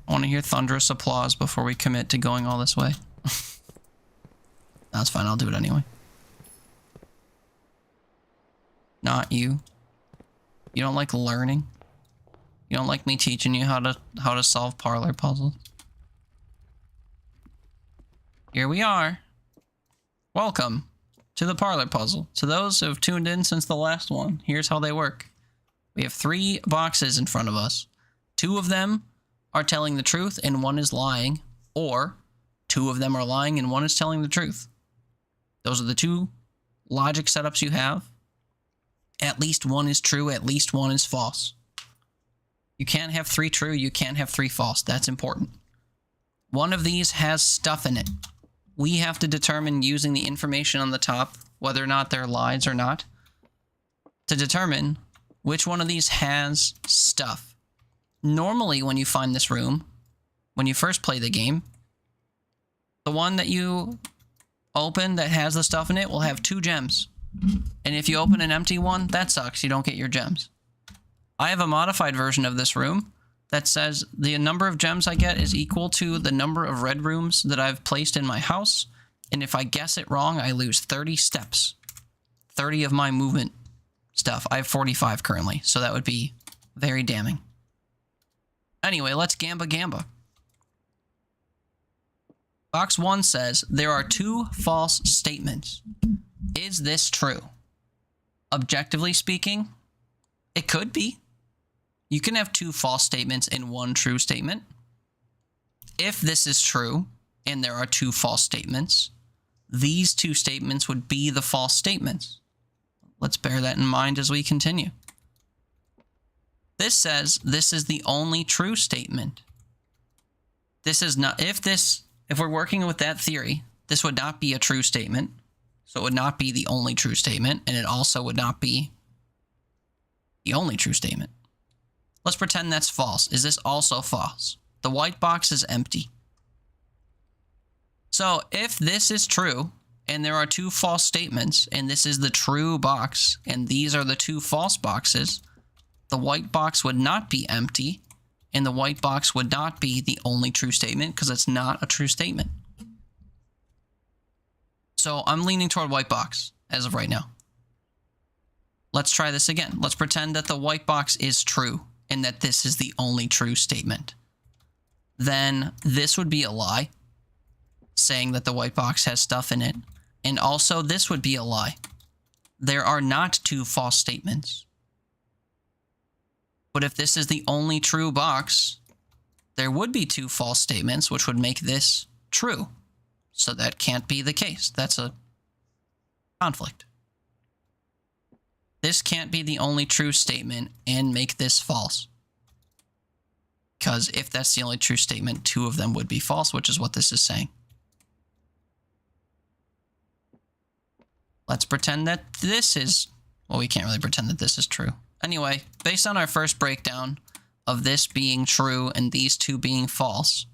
I want to hear thunderous applause before we commit to going all this way. That's fine, I'll do it anyway. Not you. You don't like learning? You don't like me teaching you how to solve parlor puzzles? Here we are. Welcome to the parlor puzzle. To those who have tuned in since the last one, here's how they work. We have 3 boxes in front of us. 2 of them are telling the truth and 1 is lying, or 2 of them are lying and 1 is telling the truth. Those are the 2 logic setups you have. At least 1 is true, at least 1 is false. You can't have 3 true, you can't have 3 false. That's important. One of these has stuff in it. We have to determine using the information on the top, whether or not they're lies or not, to determine which one of these has stuff. Normally, when you find this room, when you first play the game, the one that you open that has the stuff in it will have 2 gems. And if you open an empty one, that sucks. You don't get your gems. I have a modified version of this room that says the number of gems I get is equal to the number of red rooms that I've placed in my house. And if I guess it wrong, I lose 30 steps. 30 of my movement stuff. I have 45 currently, so that would be very damning. Anyway, let's gamba. Box 1 says, there are 2 false statements. Is this true? Objectively speaking, it could be. You can have 2 false statements and 1 true statement. If this is true, and there are 2 false statements, these 2 statements would be the false statements. Let's bear that in mind as we continue. This says this is the only true statement. This is not, if we're working with that theory, this would not be a true statement. So it would not be the only true statement, and it also would not be the only true statement. Let's pretend that's false. Is this also false? The white box is empty. So if this is true, and there are 2 false statements, and this is the true box, and these are the 2 false boxes, the white box would not be empty, and the white box would not be the only true statement, because it's not a true statement. So I'm leaning toward white box as of right now. Let's try this again. Let's pretend that the white box is true and that this is the only true statement. Then this would be a lie, saying that the white box has stuff in it. And also this would be a lie. There are not 2 false statements. But if this is the only true box, there would be 2 false statements, which would make this true. So that can't be the case. That's a conflict. This can't be the only true statement and make this false. Because if that's the only true statement, 2 of them would be false, which is what this is saying. Let's pretend that this is... Well, we can't really pretend that this is true. Anyway, based on our first breakdown of this being true and these 2 being false,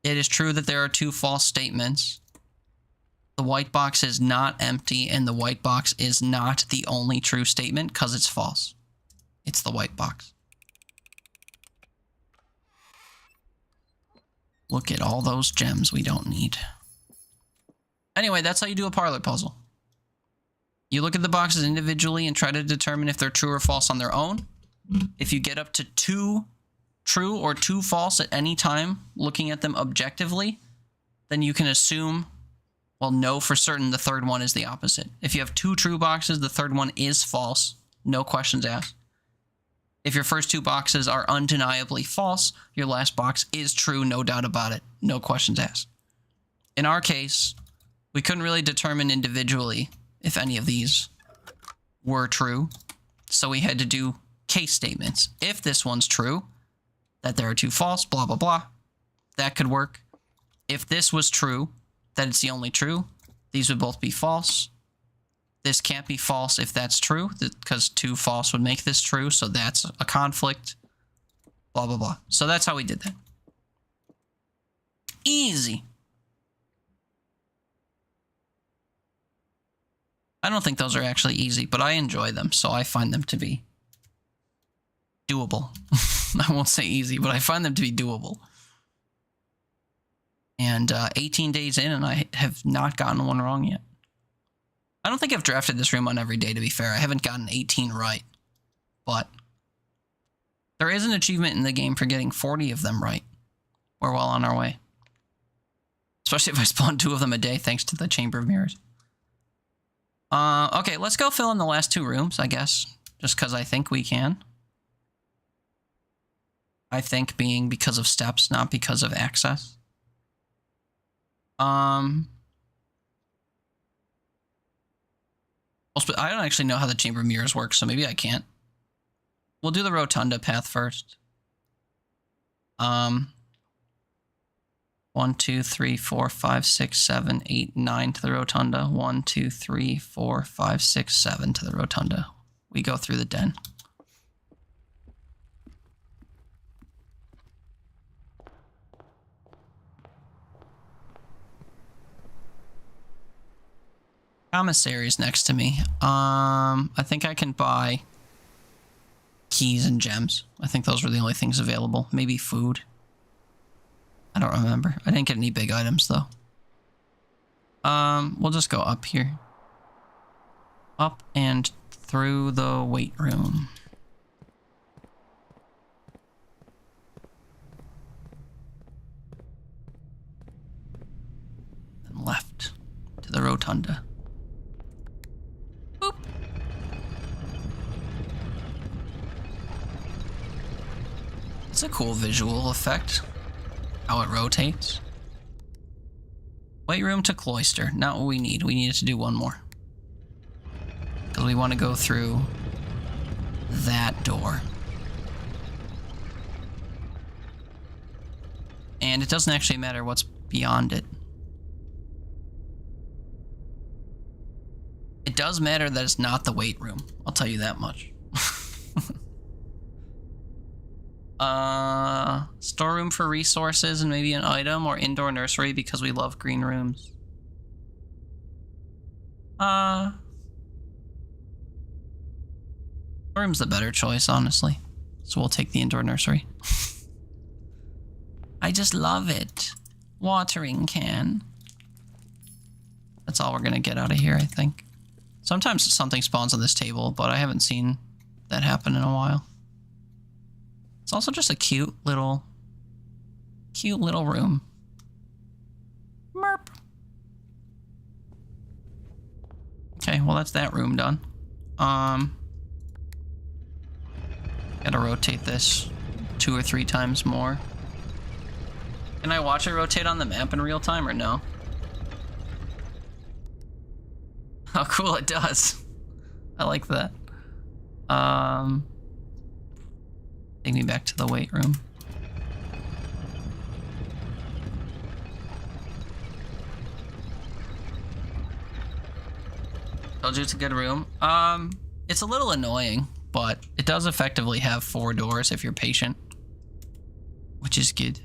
it is true that there are 2 false statements. The white box is not empty, and the white box is not the only true statement because it's false. It's the white box. Look at all those gems we don't need. Anyway, that's how you do a parlor puzzle. You look at the boxes individually and try to determine if they're true or false on their own. If you get up to 2 true or 2 false at any time, looking at them objectively, then you can assume, well, know for certain the third one is the opposite. If you have 2 true boxes, the third one is false. No questions asked. If your first 2 boxes are undeniably false, your last box is true, no doubt about it. No questions asked. In our case, we couldn't really determine individually if any of these were true, so we had to do case statements. If this one's true, that there are 2 false, blah, blah, blah, that could work. If this was true, that it's the only true, these would both be false. This can't be false if that's true, because 2 false would make this true, so that's a conflict, blah, blah, blah. So that's how we did that. Easy. I don't think those are actually easy, but I enjoy them, so I find them to be doable. I won't say easy, but I find them to be doable. And 18 days in, and I have not gotten one wrong yet. I don't think I've drafted this room on every day, to be fair. I haven't gotten 18 right. But there is an achievement in the game for getting 40 of them right. We're well on our way. Especially if I spawn 2 of them a day, thanks to the Chamber of Mirrors. Okay, let's go fill in the last 2 rooms, I guess. Just because I think we can. I think being because of steps, not because of access. I don't actually know how the Chamber of Mirrors works, so maybe I can't. We'll do the Rotunda path first. 1, 2, 3, 4, 5, 6, 7, 8, 9 to the rotunda. 1, 2, 3, 4, 5, 6, 7 to the rotunda. We go through the den. Commissary is next to me. I think I can buy keys and gems. I think those were the only things available. Maybe food. I don't remember. I didn't get any big items though. We'll just go up here. Up and through the weight room. Then left to the rotunda. Boop. It's a cool visual effect. How it rotates. Weight room to cloister. Not what we need. We needed to do one more. Because we want to go through that door. And it doesn't actually matter what's beyond it. It does matter that it's not the weight room. I'll tell you that much. Storeroom for resources and maybe an item, or indoor nursery because we love green rooms. Storeroom's the better choice, honestly. So we'll take the indoor nursery. I just love it. Watering can. That's all we're gonna get out of here, I think. Sometimes something spawns on this table, but I haven't seen that happen in a while. It's also just a cute little room. Merp. Okay, well that's that room done. Gotta rotate this 2 or 3 times more. Can I watch it rotate on the map in real time or no? Oh, cool, it does. I like that. Take me back to the weight room. Told you it's a good room. It's a little annoying, but it does effectively have 4 doors if you're patient, which is good.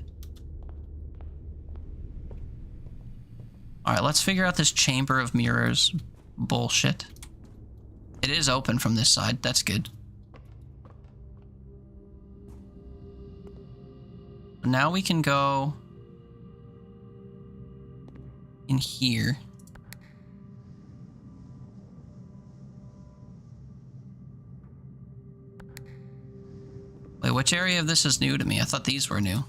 All right, let's figure out this chamber of mirrors bullshit. It is open from this side. That's good. Now we can go in here. Wait, which area of this is new to me? I thought these were new.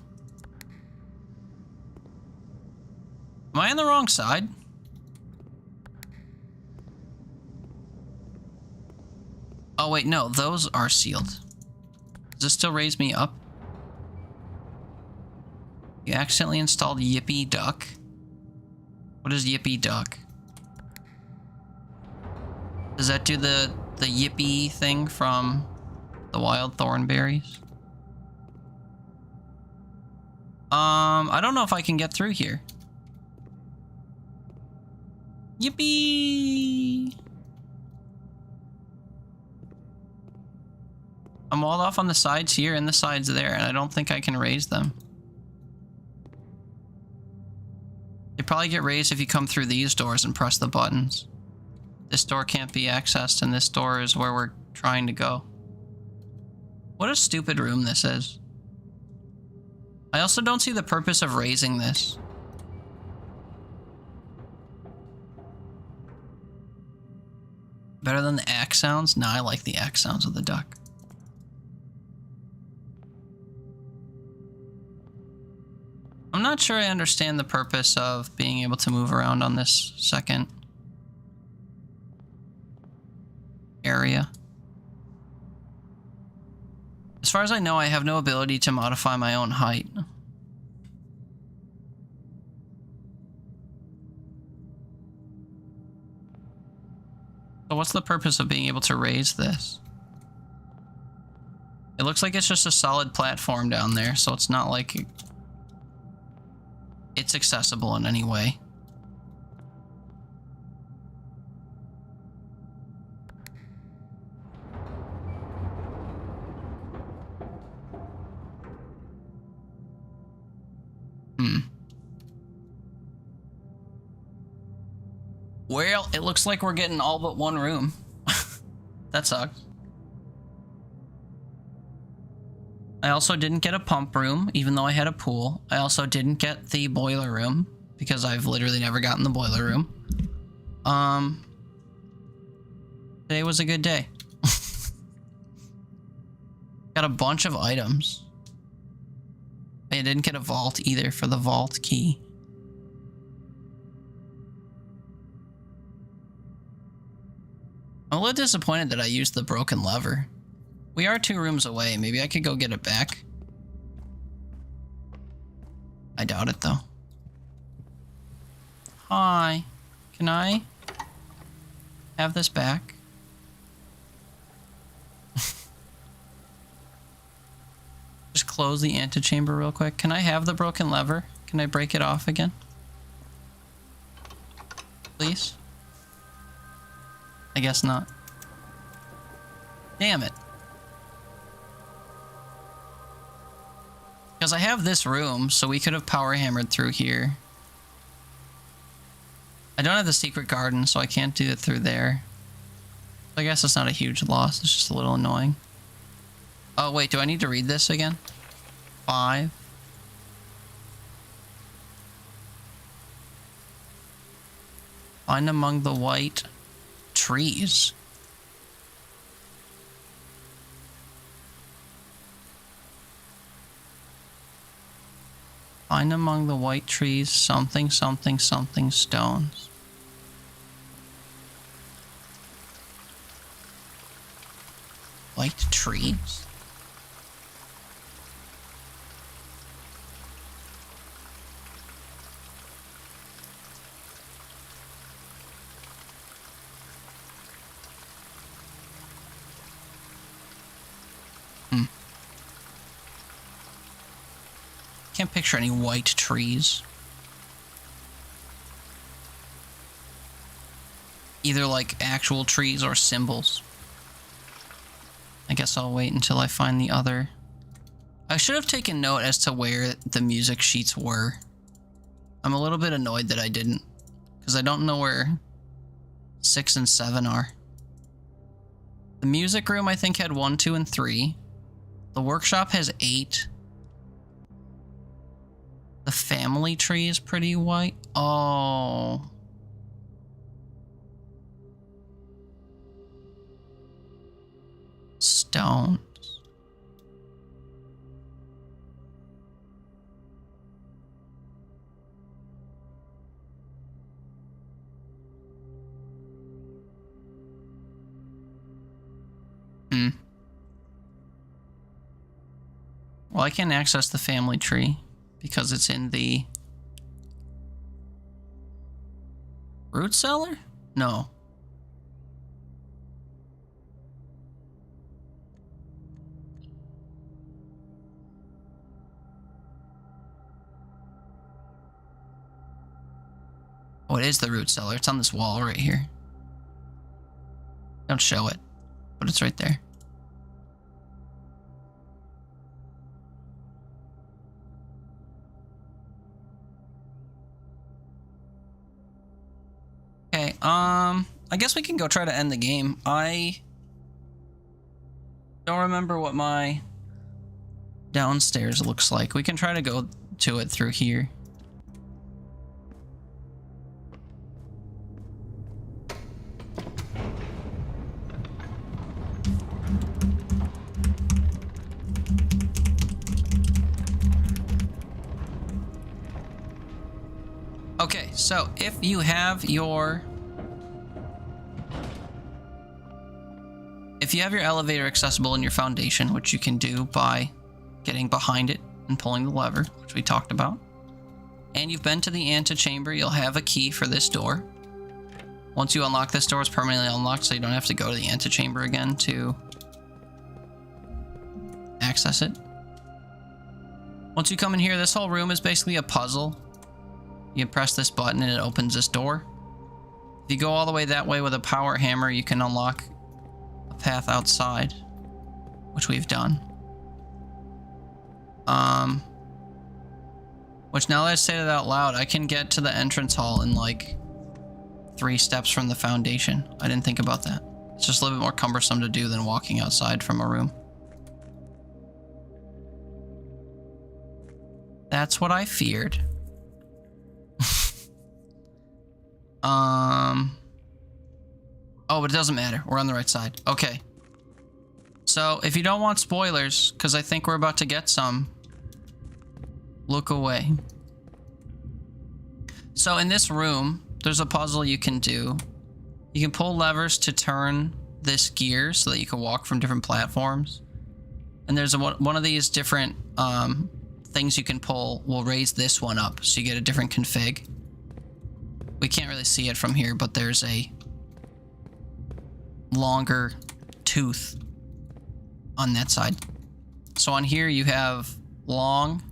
Am I on the wrong side? Oh wait, no, those are sealed. Does this still raise me up? You accidentally installed Yippee Duck. What is Yippee Duck? Does that do the Yippee thing from the Wild Thornberries? I don't know if I can get through here. Yippee! I'm walled off on the sides here and the sides there, and I don't think I can raise them. They probably get raised if you come through these doors and press the buttons. This door can't be accessed, and this door is where we're trying to go. What a stupid room this is. I also don't see the purpose of raising this. Better than the axe sounds? No, I like the axe sounds of the duck. I'm not sure I understand the purpose of being able to move around on this second area. As far as I know, I have no ability to modify my own height. So what's the purpose of being able to raise this? It looks like it's just a solid platform down there, so it's not like... it's accessible in any way. Well, it looks like we're getting all but one room. That sucks. I also didn't get a pump room, even though I had a pool. I also didn't get the boiler room, because I've literally never gotten the boiler room. Today was a good day. Got a bunch of items. I didn't get a vault either for the vault key. I'm a little disappointed that I used the broken lever. We are 2 rooms away. Maybe I could go get it back. I doubt it, though. Hi. Can I have this back? Just close the antechamber real quick. Can I have the broken lever? Can I break it off again? Please? I guess not. Damn it. Because I have this room, so we could have power hammered through here. I don't have the secret garden, so I can't do it through there. I guess it's not a huge loss, it's just a little annoying. Oh wait, do I need to read this again? 5. Find among the white trees. Find among the white trees something, something, something stones. White trees? Can't picture any white trees. Either like actual trees or symbols. I guess I'll wait until I find the other. I should have taken note as to where the music sheets were. I'm a little bit annoyed that I didn't, because I don't know where 6 and 7 are. The music room I think had 1, 2, and 3. The workshop has 8. The family tree is pretty white. Oh. Stones. Well, I can't access the family tree because it's in the root cellar? No. Oh, it is the root cellar. It's on this wall right here. Don't show it, but it's right there. Okay, I guess we can go try to end the game. I don't remember what my downstairs looks like. We can try to go to it through here. Okay, so if you have your elevator accessible in your foundation, which you can do by getting behind it and pulling the lever, which we talked about, and you've been to the antechamber, you'll have a key for this door. Once you unlock this door, it's permanently unlocked, so you don't have to go to the antechamber again to access it. Once you come in here, this whole room is basically a puzzle. You can press this button and it opens this door. If you go all the way that way with a power hammer, you can unlock a path outside, which we've done. Which now that I say that out loud, I can get to the entrance hall in like 3 steps from the foundation. I didn't think about that. It's just a little bit more cumbersome to do than walking outside from a room. That's what I feared. Oh, but it doesn't matter. We're on the right side. Okay. So, if you don't want spoilers, because I think we're about to get some, look away. So, in this room, there's a puzzle you can do. You can pull levers to turn this gear so that you can walk from different platforms. And there's one of these different things you can pull will raise this one up, so you get a different config. We can't really see it from here, but there's a longer tooth on that side. So on here you have long,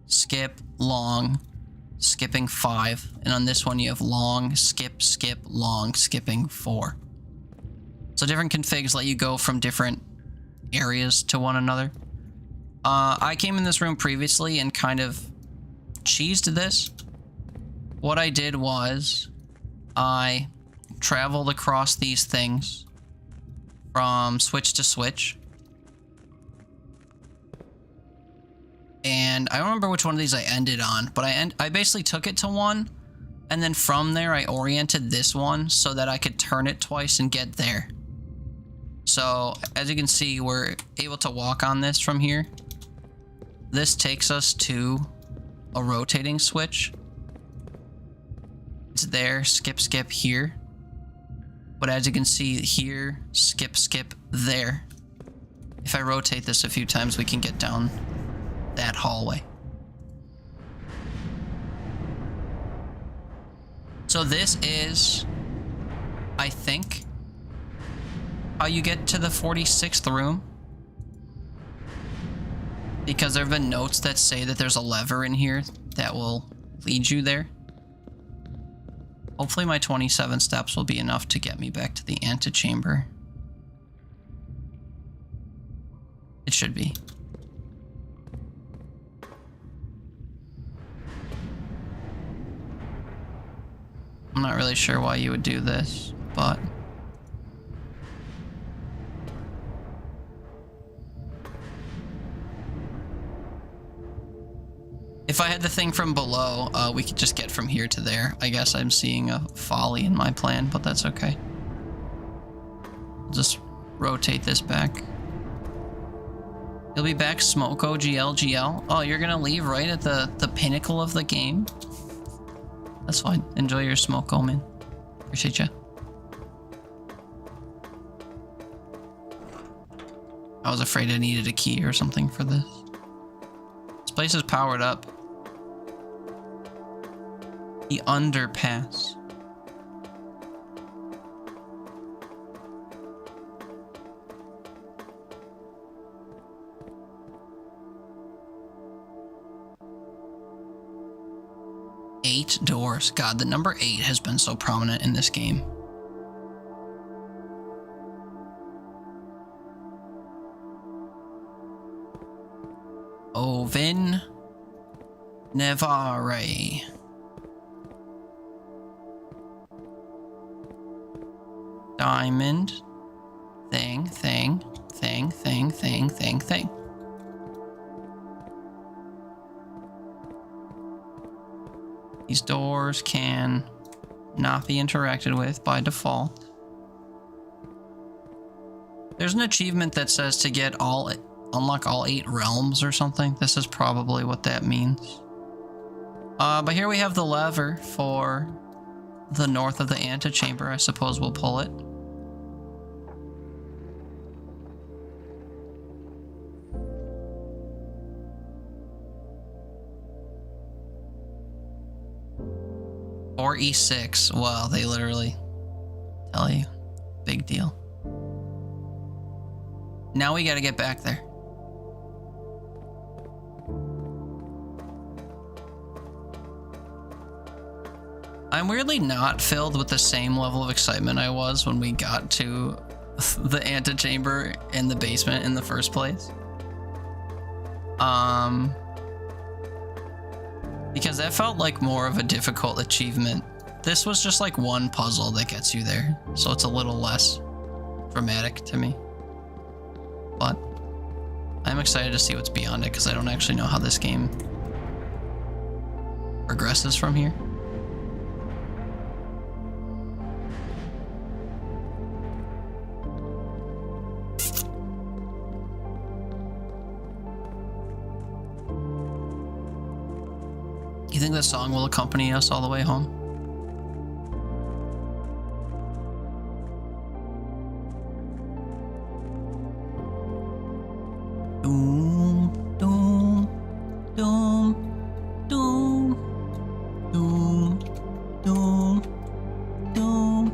skip, long, skipping 5. And on this one you have long, skip, skip, long, skipping 4. So different configs let you go from different areas to one another. I came in this room previously and kind of cheesed this. What I did was I traveled across these things from switch to switch. And I don't remember which one of these I ended on, but I basically took it to one, and then from there I oriented this one so that I could turn it twice and get there. So as you can see, we're able to walk on this from here. This takes us to a rotating switch. It's there, skip, skip here. But as you can see here, skip, skip there. If I rotate this a few times, we can get down that hallway. So this is, I think, how you get to the 46th room. Because there have been notes that say that there's a lever in here that will lead you there. Hopefully my 27 steps will be enough to get me back to the antechamber. It should be. I'm not really sure why you would do this, but... if I had the thing from below, we could just get from here to there. I guess I'm seeing a folly in my plan, but that's okay. I'll just rotate this back. You'll be back, Smoko GLGL. Oh, you're gonna leave right at the pinnacle of the game? That's fine. Enjoy your Smoko, man. Appreciate ya. I was afraid I needed a key or something for this. This place is powered up. The underpass. Eight doors. God, the number 8 has been so prominent in this game. Ovin Nevare. Diamond. Thing. These doors can not be interacted with by default. There's an achievement that says to get unlock all 8 realms or something. This is probably what that means. But here we have the lever for the north of the antechamber. I suppose we'll pull it. Or E6. Well, they literally tell you. Big deal. Now we gotta get back there. I'm weirdly not filled with the same level of excitement I was when we got to the antechamber in the basement in the first place. Because that felt like more of a difficult achievement. This was just like one puzzle that gets you there, so it's a little less dramatic to me. But I'm excited to see what's beyond it because I don't actually know how this game progresses from here. You think that song will accompany us all the way home? Doom, doom, doom, doom, doom, doom, doom,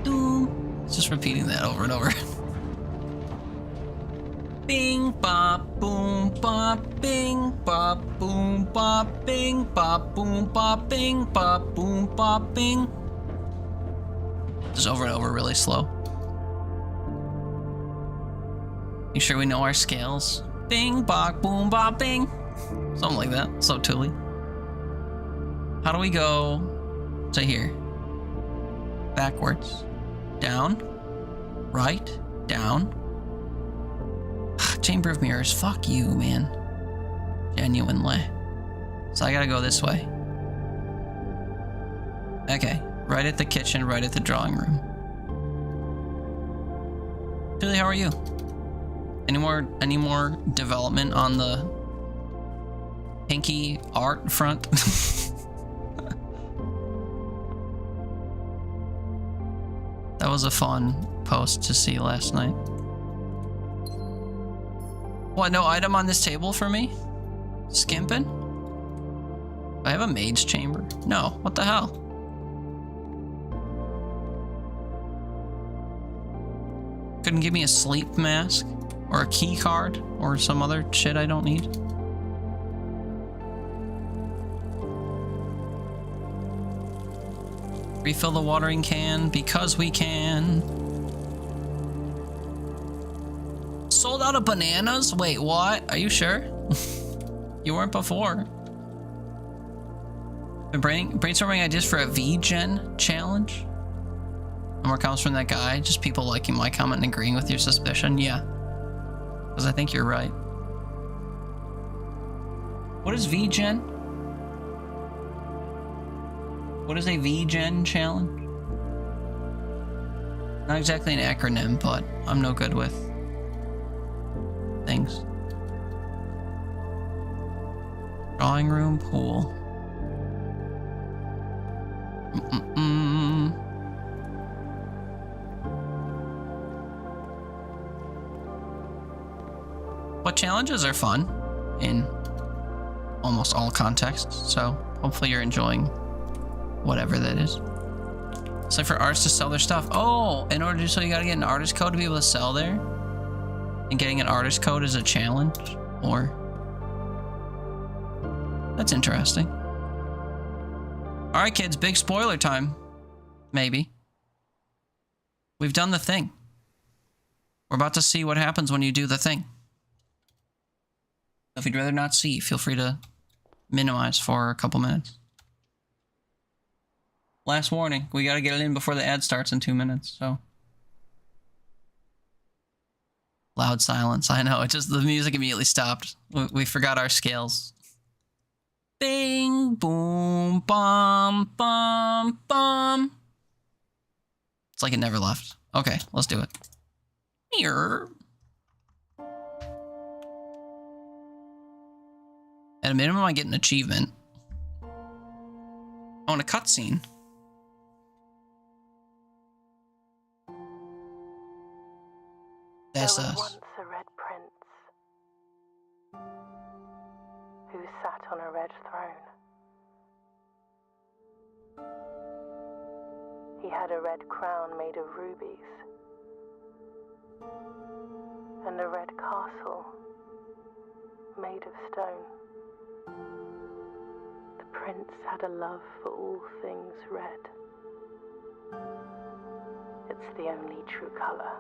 doom. It's just repeating that over and over. Bing bop boom bop bing bop boom bop bing bop boom bop bing bop boom bop bing. Just over and over, really slow. You sure we know our scales? Bing bop boom bop bing. Something like that. So Tooly. How do we go to here? Backwards. Down. Right. Down. Chamber of Mirrors, fuck you, man. Genuinely. So I gotta go this way. Okay, right at the kitchen, right at the drawing room. Julie, how are you? Any more development on the pinky art front? That was a fun post to see last night. What, no item on this table for me? Skimping? I have a mage chamber. No, what the hell? Couldn't give me a sleep mask or a key card or some other shit I don't need. Refill the watering can because we can. Sold out of bananas? Wait, what? Are you sure? You weren't before. Been brainstorming ideas for a VGen challenge? No more comments from that guy? Just people liking my comment and agreeing with your suspicion? Yeah. Because I think you're right. What is VGen? What is a VGen challenge? Not exactly an acronym, but I'm no good with things. Drawing room, pool. What challenges are fun in almost all contexts, so hopefully you're enjoying whatever that is. It's like for artists to sell their stuff. Oh, in order to do so, you gotta get an artist code to be able to sell there? And getting an artist code is a challenge? Or... That's interesting. Alright kids, big spoiler time. Maybe. We've done the thing. We're about to see what happens when you do the thing. If you'd rather not see, feel free to minimize for a couple minutes. Last warning, we gotta get it in before the ad starts in 2 minutes, so... Loud silence, I know, it just, the music immediately stopped. We forgot our scales. Bing, boom, bum, bum, bum. It's like it never left. Okay, let's do it. Here. At a minimum, I get an achievement. I want a cutscene. That's there was us. once a red prince who sat on a red throne. He had a red crown made of rubies and a red castle made of stone. The prince had a love for all things red. the only true color,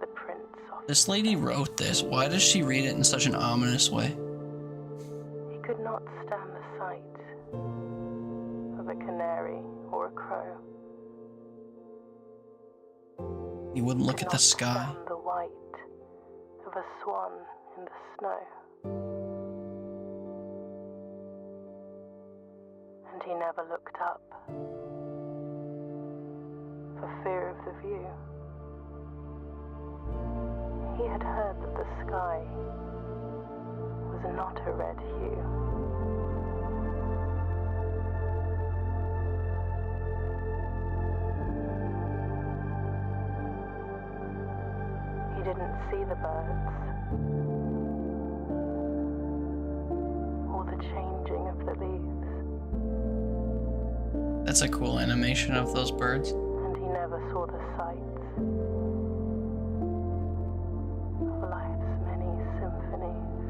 the prince of. This lady wrote this. Why does she read it in such an ominous way? He could not stand the sight of a canary or a crow. He wouldn't look Could at the not sky. stand the white of a swan in the snow. And he never looked up for fear of the view. He had heard that the sky was not a red hue. He didn't see the birds or the changing of the leaves, That's a cool animation of those birds. and he never saw the sights of life's many symphonies.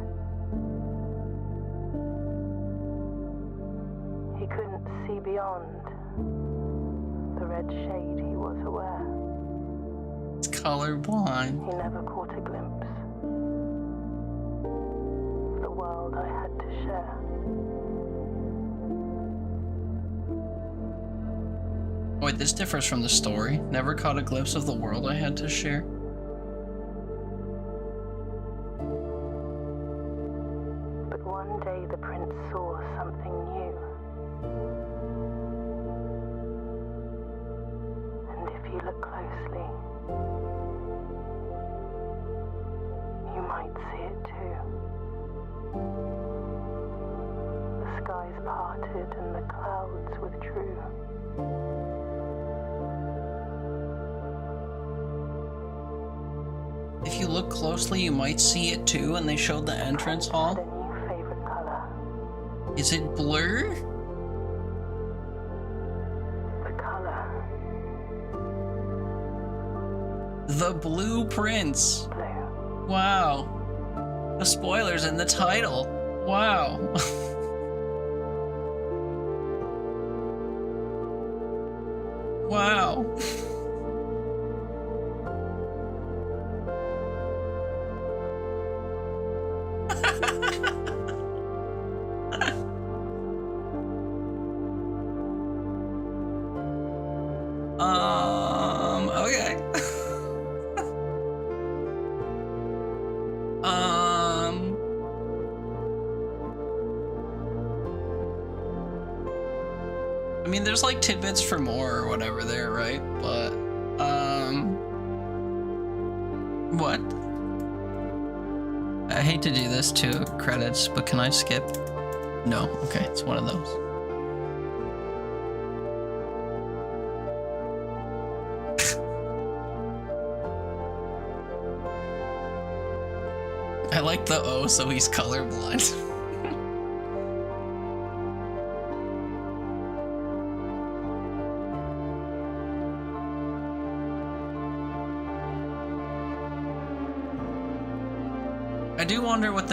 He couldn't see beyond the red shade he was aware. It's colorblind. He never caught a glimpse of the world I had to share. Wait, this differs from the story. Never caught a glimpse of the world I had to share. But one day the prince saw something new. And if you look closely, you might see it too. The skies parted and the clouds withdrew. If you look closely, you might see it too, and they showed the entrance Had hall. a new favorite color, Is it blue? the color The Blue Prince. blue. Wow. The spoilers in the title. Wow. Wow. Okay. I mean, there's like tidbits for more or whatever there, right? But, what? I hate to do this to credits, but can I skip? No, okay, it's one of those. I like the O, so he's colorblind. I do wonder what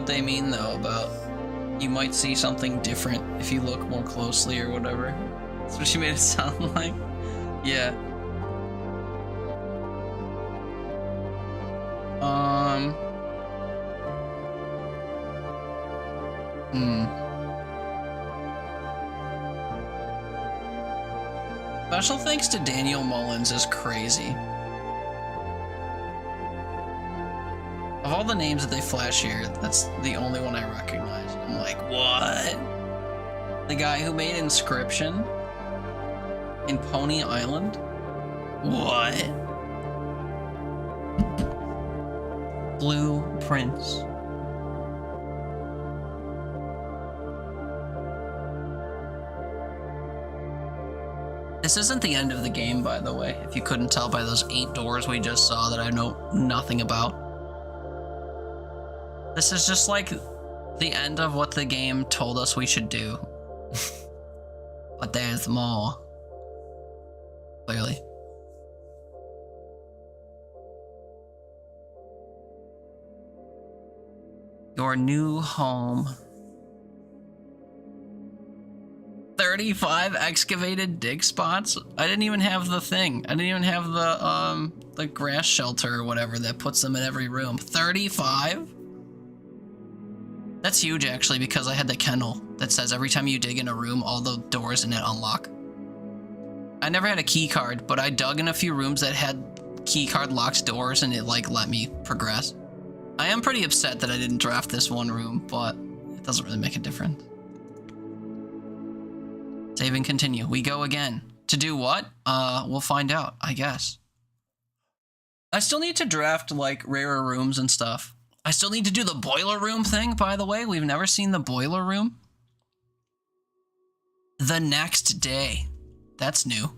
they mean though about you might see something different if you look more closely or whatever. That's what she made it sound like. Yeah. Special thanks to Daniel Mullins is crazy. Of all the names that they flash here, that's the only one I recognize. I'm like, what? The guy who made Inscription in Pony Island? What? Blue Prince. This isn't the end of the game, by the way, if you couldn't tell by those 8 doors we just saw that I know nothing about. This is just like the end of what the game told us we should do. But there's more. Clearly. Your new home. 35 excavated dig spots? I didn't even have the thing. I didn't even have the grass shelter or whatever that puts them in every room. 35? That's huge, actually, because I had the kennel that says every time you dig in a room, all the doors in it unlock. I never had a key card, but I dug in a few rooms that had key card locked doors, and it, like, let me progress. I am pretty upset that I didn't draft this one room, but it doesn't really make a difference. Save and continue. We go again. To do what? We'll find out, I guess. I still need to draft, like, rarer rooms and stuff. I still need to do the boiler room thing, by the way. We've never seen the boiler room. The next day. That's new.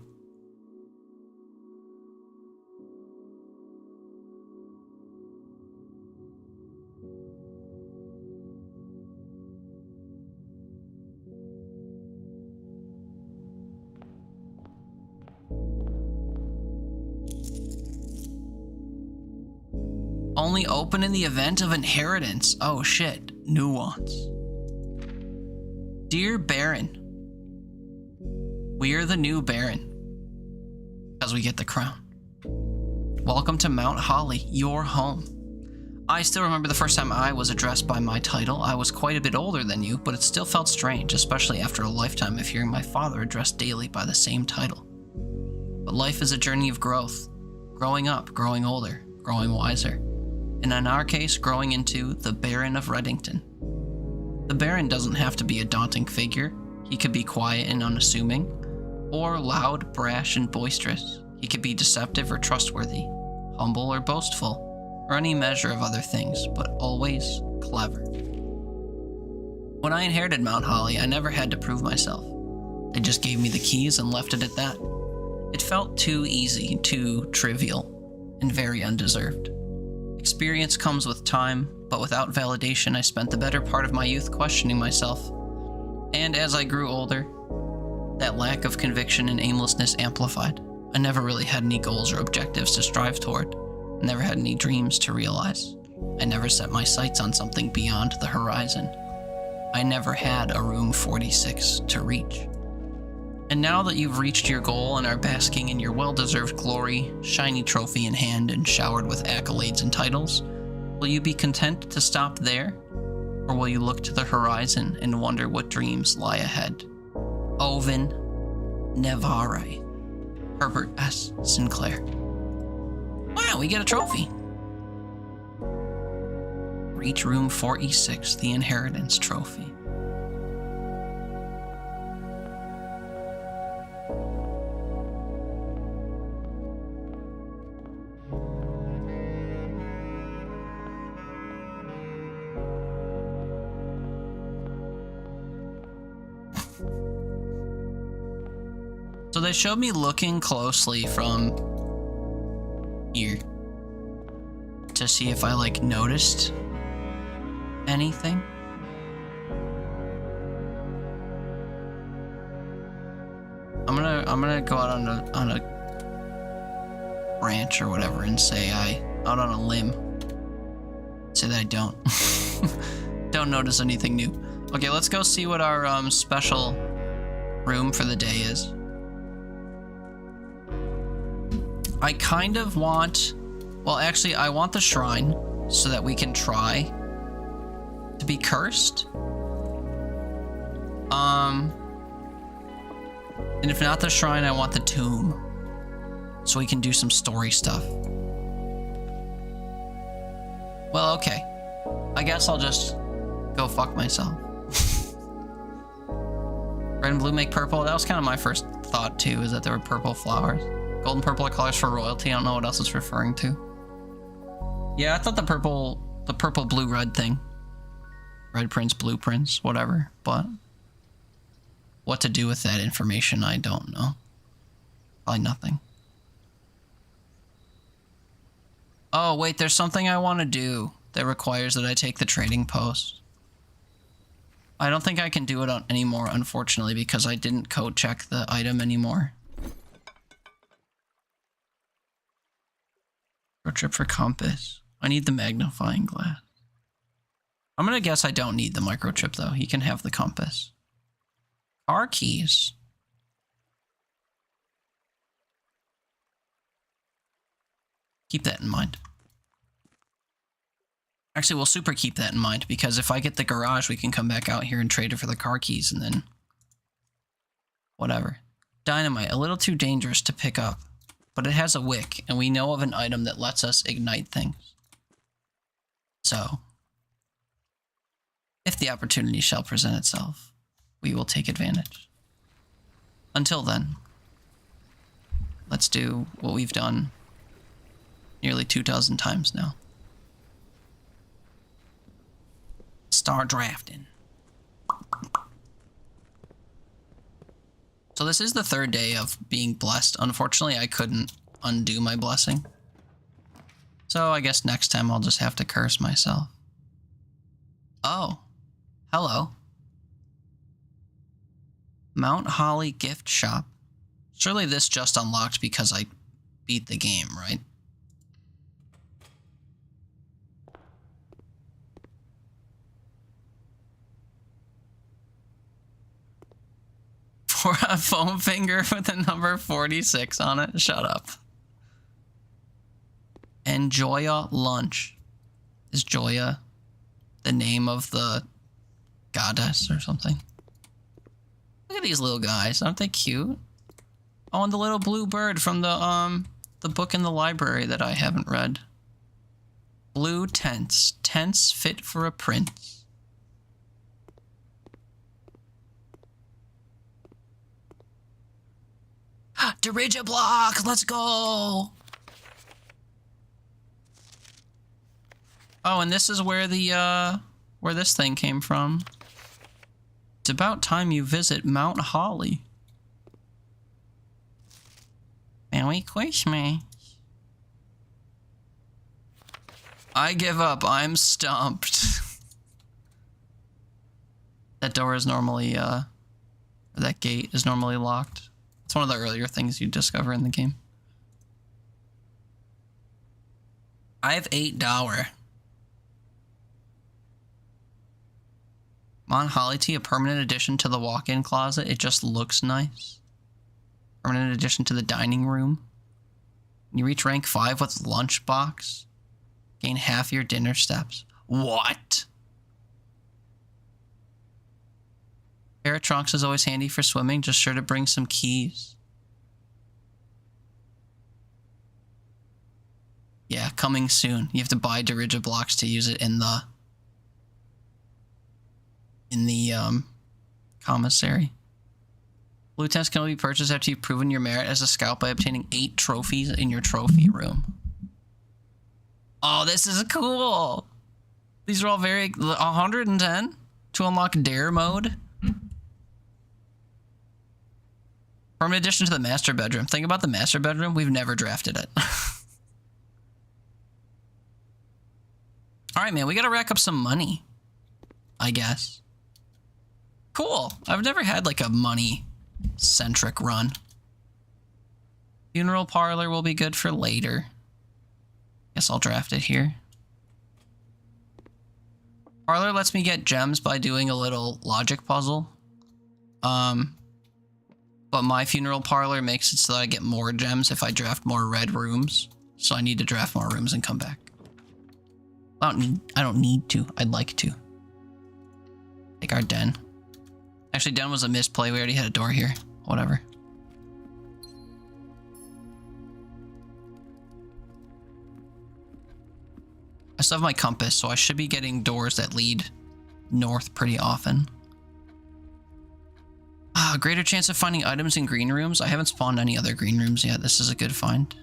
Only open in the event of inheritance. Oh shit. Nuance. Dear Baron. We're the new Baron. Because we get the crown. Welcome to Mount Holly, your home. I still remember the first time I was addressed by my title. I was quite a bit older than you, but it still felt strange, especially after a lifetime of hearing my father addressed daily by the same title. But life is a journey of growth. Growing up, growing older, growing wiser. And in our case, growing into the Baron of Reddington. The Baron doesn't have to be a daunting figure. He could be quiet and unassuming, or loud, brash, and boisterous. He could be deceptive or trustworthy, humble or boastful, or any measure of other things, but always clever. When I inherited Mount Holly, I never had to prove myself. They just gave me the keys and left it at that. It felt too easy, too trivial, and very undeserved. Experience comes with time, but without validation, I spent the better part of my youth questioning myself. And as I grew older, that lack of conviction and aimlessness amplified. I never really had any goals or objectives to strive toward. I never had any dreams to realize. I never set my sights on something beyond the horizon. I never had a room 46 to reach. And now that you've reached your goal and are basking in your well-deserved glory, shiny trophy in hand and showered with accolades and titles, will you be content to stop there? Or will you look to the horizon and wonder what dreams lie ahead? Oven Nevare. Herbert S. Sinclair. Wow, we get a trophy. Reach room 46, the inheritance trophy. So they showed me looking closely from here to see if I like noticed anything. I'm gonna go out on a branch or whatever and say out on a limb. Say that I don't don't notice anything new. Okay, let's go see what our special room for the day is. I kind of want, well, actually, I want the shrine so that we can try to be cursed. And if not the shrine, I want the tomb so we can do some story stuff. Well, okay. I guess I'll just go fuck myself. Red and blue make purple. That was kind of my first thought, too, is that there were purple flowers. Gold and purple are colors for royalty. I don't know what else it's referring to. Yeah, I thought the purple, blue, red thing. Red prince, blue prince, whatever. But what to do with that information, I don't know. Probably nothing. Oh, wait, there's something I want to do that requires that I take the trading post. I don't think I can do it anymore, unfortunately, because I didn't code check the item anymore. Trip for compass. I need the magnifying glass. I'm gonna guess I don't need the microchip though. He can have the compass. Car keys. Keep that in mind. Actually, we'll super keep that in mind, because if I get the garage, we can come back out here and trade it for the car keys, and then whatever. Dynamite, a little too dangerous to pick up, but it has a wick, and we know of an item that lets us ignite things. So, if the opportunity shall present itself, we will take advantage. Until then, let's do what we've done nearly 2,000 times now. Start drafting. So this is the third day of being blessed. Unfortunately, I couldn't undo my blessing. So I guess next time I'll just have to curse myself. Oh, hello. Mount Holly gift shop. Surely this just unlocked because I beat the game, right? For a foam finger with the number 46 on it. Shut up. And Joya lunch. Is Joya the name of the goddess or something? Look at these little guys. Aren't they cute? Oh, and the little blue bird from the book in the library that I haven't read. Blue tents. Tents fit for a prince. Dirigiblock, let's go! Oh, and this is where the, where this thing came from. It's about time you visit Mount Holly. Merry Christmas. I give up, I'm stumped. That door is normally, that gate is normally locked. It's one of the earlier things you discover in the game. I have $8. Mount Holly tea, a permanent addition to the walk-in closet. It just looks nice. Permanent addition to the dining room. You reach rank 5 with lunchbox. Gain half your dinner steps. What? Pair of trunks is always handy for swimming. Just sure to bring some keys. Yeah, coming soon. You have to buy Dirigiblocks to use it in the commissary. Blue tents can only be purchased after you've proven your merit as a scout by obtaining 8 trophies in your trophy room. Oh, this is cool. These are all very 110 to unlock dare mode. Permanent addition to the master bedroom. Think about the master bedroom. We've never drafted it. All right, man. We got to rack up some money, I guess. Cool. I've never had like a money-centric run. Funeral parlor will be good for later. Guess I'll draft it here. Parlor lets me get gems by doing a little logic puzzle. But my funeral parlor makes it so that I get more gems if I draft more red rooms. So I need to draft more rooms and come back. I don't need to. I'd like to. Take our den. Actually, den was a misplay. We already had a door here. Whatever. I still have my compass, so I should be getting doors that lead north pretty often. Greater chance of finding items in green rooms. I haven't spawned any other green rooms yet. This is a good find.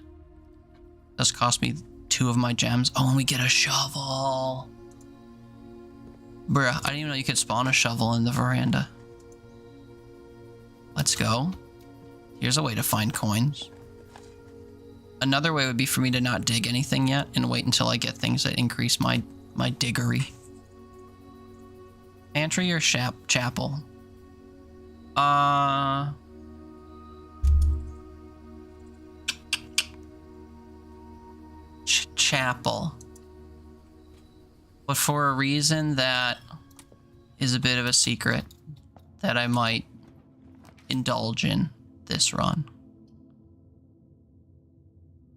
Does cost me 2 of my gems. Oh, and we get a shovel. Bruh, I didn't even know you could spawn a shovel in the veranda. Let's go. Here's a way to find coins. Another way would be for me to not dig anything yet and wait until I get things that increase my diggery. Pantry or chapel? Chapel. But for a reason that is a bit of a secret that I might indulge in this run.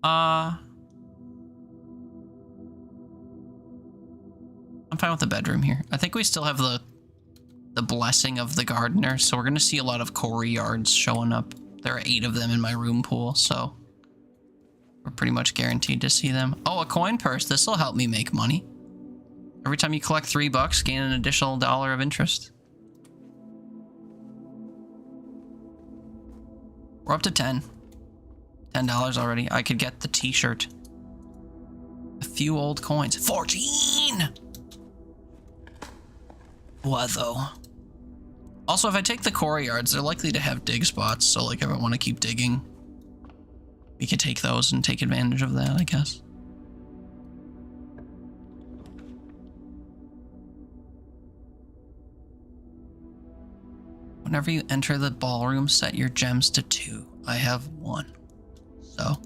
I'm fine with the bedroom here. I think we still have the blessing of the gardener, so we're gonna see a lot of Corey yards showing up. There are 8 of them in my room pool, so we're pretty much guaranteed to see them. Oh, a coin purse. This will help me make money. Every time you collect $3, gain an additional $1 of interest. We're up to 10. $10 already. I could get the t-shirt. A few old coins. 14! What though? Also, if I take the core yards, they're likely to have dig spots, so like if I want to keep digging, we could take those and take advantage of that, I guess. Whenever you enter the ballroom, set your gems to 2. I have 1. So.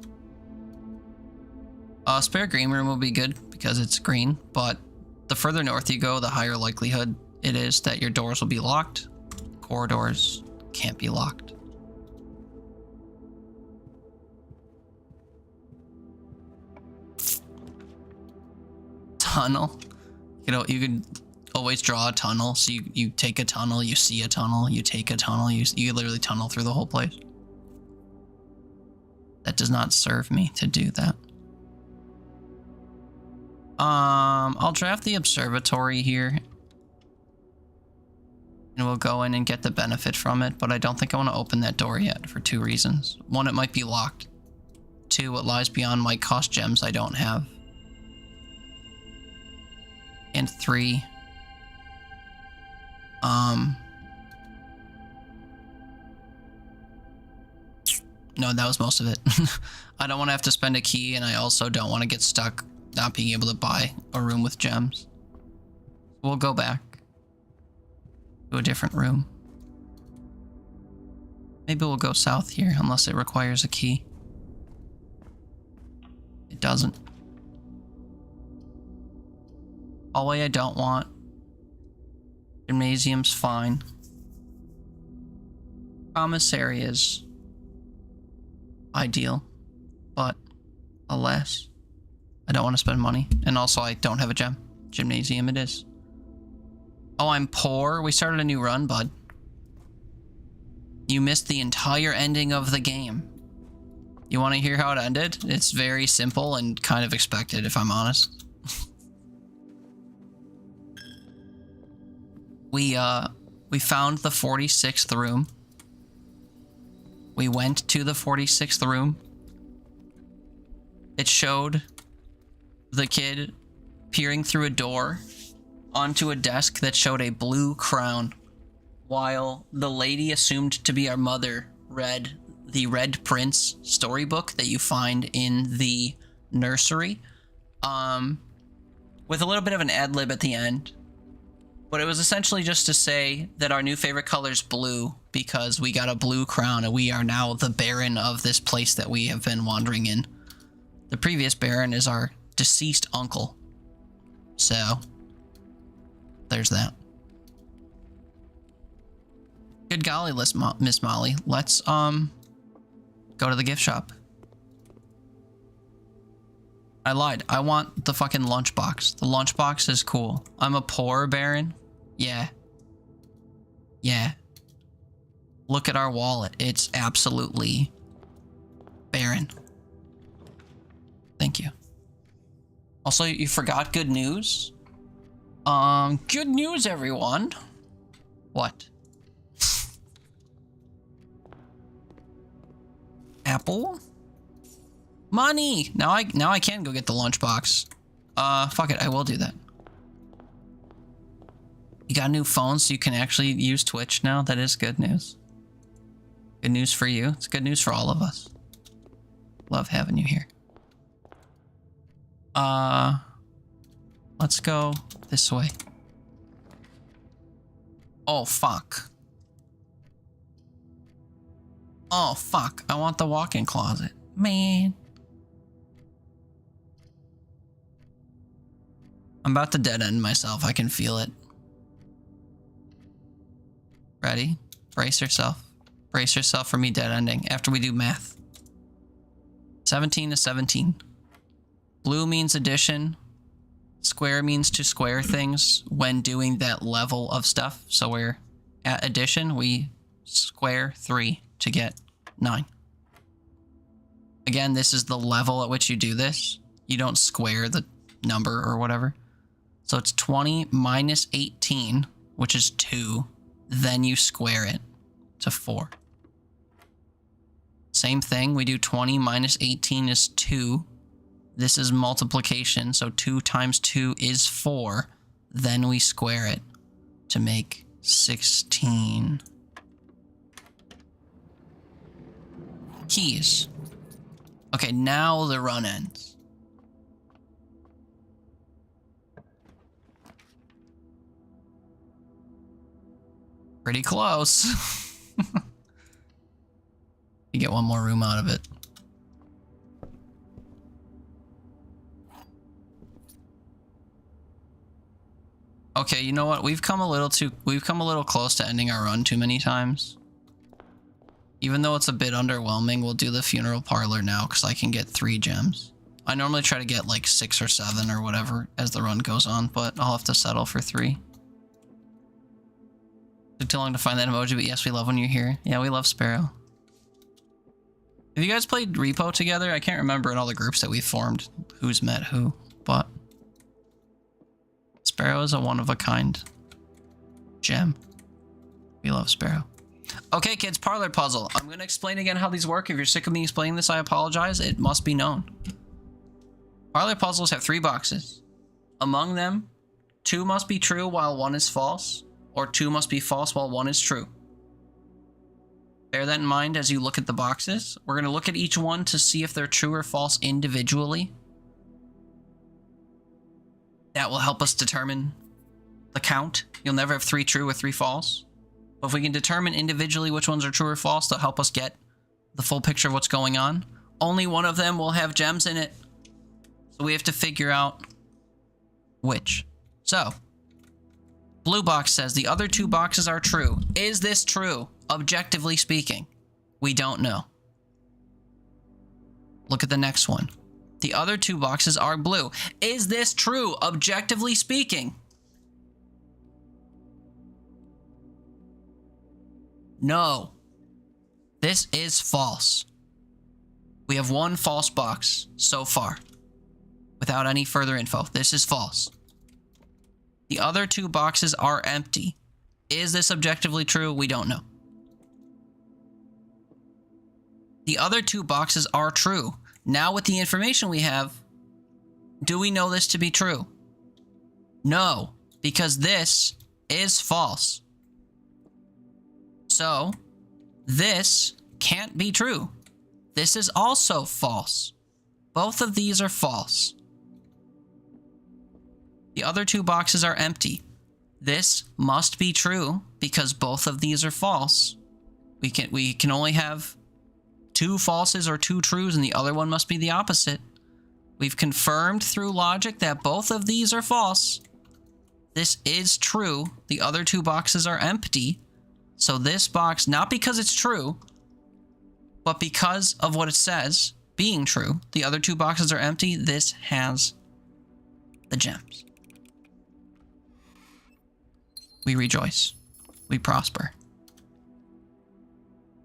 Spare green room will be good because it's green, but the further north you go, the higher likelihood it is that your doors will be locked. Corridors can't be locked. Tunnel. You know, you could always draw a tunnel. So you take a tunnel, you see a tunnel, you take a tunnel, you literally tunnel through the whole place. That does not serve me to do that. I'll draft the observatory here. And we'll go in and get the benefit from it, but I don't think I want to open that door yet for 2 reasons. 1, it might be locked. 2, what lies beyond might cost gems I don't have. And 3, no, that was most of it. I don't want to have to spend a key, and I also don't want to get stuck not being able to buy a room with gems. We'll go back to a different room. Maybe we'll go south here, unless it requires a key. It doesn't. Hallway I don't want. Gymnasium's fine. Commissary is ideal, but alas, I don't want to spend money. And also I don't have a gem. Gymnasium it is. Oh, I'm poor? We started a new run, bud. You missed the entire ending of the game. You want to hear how it ended? It's very simple and kind of expected, if I'm honest. We found the 46th room. We went to the 46th room. It showed the kid peering through a door onto a desk that showed a blue crown, while the lady assumed to be our mother read the Red Prince storybook that you find in the nursery, with a little bit of an ad lib at the end. But it was essentially just to say that our new favorite color is blue because we got a blue crown and we are now the Baron of this place that we have been wandering in. The previous Baron is our deceased uncle. So, there's that. Good golly, Miss Molly. Let's, go to the gift shop. I lied. I want the fucking lunchbox. The lunchbox is cool. I'm a poor Baron. Yeah. Yeah. Look at our wallet. It's absolutely barren. Thank you. Also, you forgot good news? Good news, everyone. What? Apple? Money! Now I can go get the lunchbox. Fuck it, I will do that. You got a new phone, so you can actually use Twitch now. That is good news. Good news for you. It's good news for all of us. Love having you here. Let's go this way. Oh, fuck. Oh, fuck. I want the walk-in closet. Man. I'm about to dead-end myself. I can feel it. Ready? Brace yourself. Brace yourself for me dead ending after we do math. 17 to 17. Blue means addition. Square means to square things when doing that level of stuff. So we're at addition, we square 3 to get 9. Again, this is the level at which you do this. You don't square the number or whatever. So it's 20 minus 18, which is 2. Then you square it to 4. Same thing, we do 20 minus 18 is 2. This is multiplication, so 2 times 2 is 4. Then we square it to make 16. Keys. Okay, now the run ends. Pretty close. You get one more room out of it. Okay, you know what? We've come a little close to ending our run too many times. Even though it's a bit underwhelming, we'll do the funeral parlor now because I can get 3 gems. I normally try to get like 6 or 7 or whatever as the run goes on, but I'll have to settle for 3. Took too long to find that emoji, but yes, we love when you're here. Yeah, we love Sparrow. Have you guys played Repo together? I can't remember in all the groups that we formed who's met who, but Sparrow is a one-of-a-kind gem. We love Sparrow. Okay, kids, parlor puzzle. I'm going to explain again how these work. If you're sick of me explaining this, I apologize. It must be known. Parlor puzzles have 3 boxes. Among them, 2 must be true while 1 is false, or 2 must be false while 1 is true. Bear that in mind as you look at the boxes. We're going to look at each one to see if they're true or false individually. That will help us determine the count. You'll never have 3 true or 3 false. But if we can determine individually which ones are true or false, they'll help us get the full picture of what's going on. Only one of them will have gems in it. So we have to figure out which. So, blue box says the other 2 boxes are true. Is this true? Objectively speaking, we don't know. Look at the next one. The other 2 boxes are blue. Is this true? Objectively speaking. No. This is false. We have 1 false box so far. Without any further info. This is false. The other 2 boxes are empty. Is this objectively true? We don't know. The other 2 boxes are true. Now with the information we have, do we know this to be true? No, because this is false. So, this can't be true. This is also false. Both of these are false. The other 2 boxes are empty. This must be true because both of these are false. We can only have 2 falses or 2 trues, and the other one must be the opposite. We've confirmed through logic that both of these are false. This is true. The other 2 boxes are empty. So this box, not because it's true, but because of what it says being true, the other 2 boxes are empty. This has the gems. We rejoice. We prosper.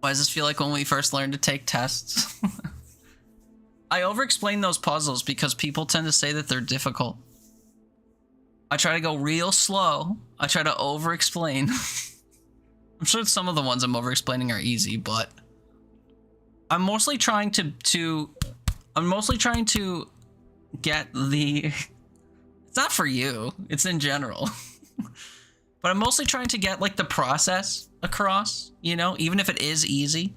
Why does this feel like when we first learned to take tests? I over-explain those puzzles because people tend to say that they're difficult. I try to go real slow. I try to over-explain. I'm sure some of the ones I'm over-explaining are easy, but I'm mostly trying to get the... It's not for you. It's in general. But I'm mostly trying to get, like, the process across, you know, even if it is easy.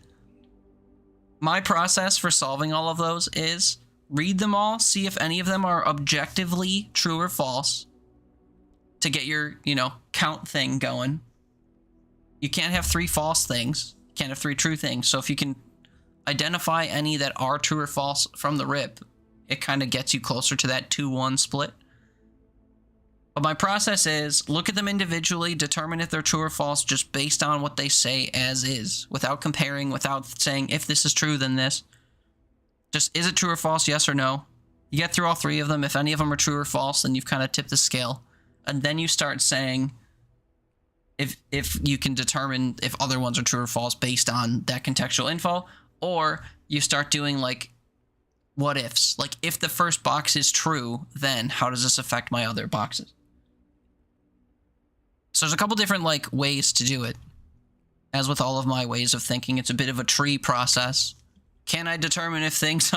My process for solving all of those is read them all, see if any of them are objectively true or false to get your, you know, count thing going. You can't have 3 false things. You can't have 3 true things. So if you can identify any that are true or false from the rip, it kind of gets you closer to that 2-1 split. But my process is look at them individually, determine if they're true or false just based on what they say as is, without comparing, without saying if this is true, then this. Just is it true or false, yes or no? You get through all three of them. If any of them are true or false, then you've kind of tipped the scale. And then you start saying if you can determine if other ones are true or false based on that contextual info, or you start doing like what ifs. Like if the first box is true, then how does this affect my other boxes? So there's a couple different like ways to do it. As with all of my ways of thinking, it's a bit of a tree process. Can I determine if things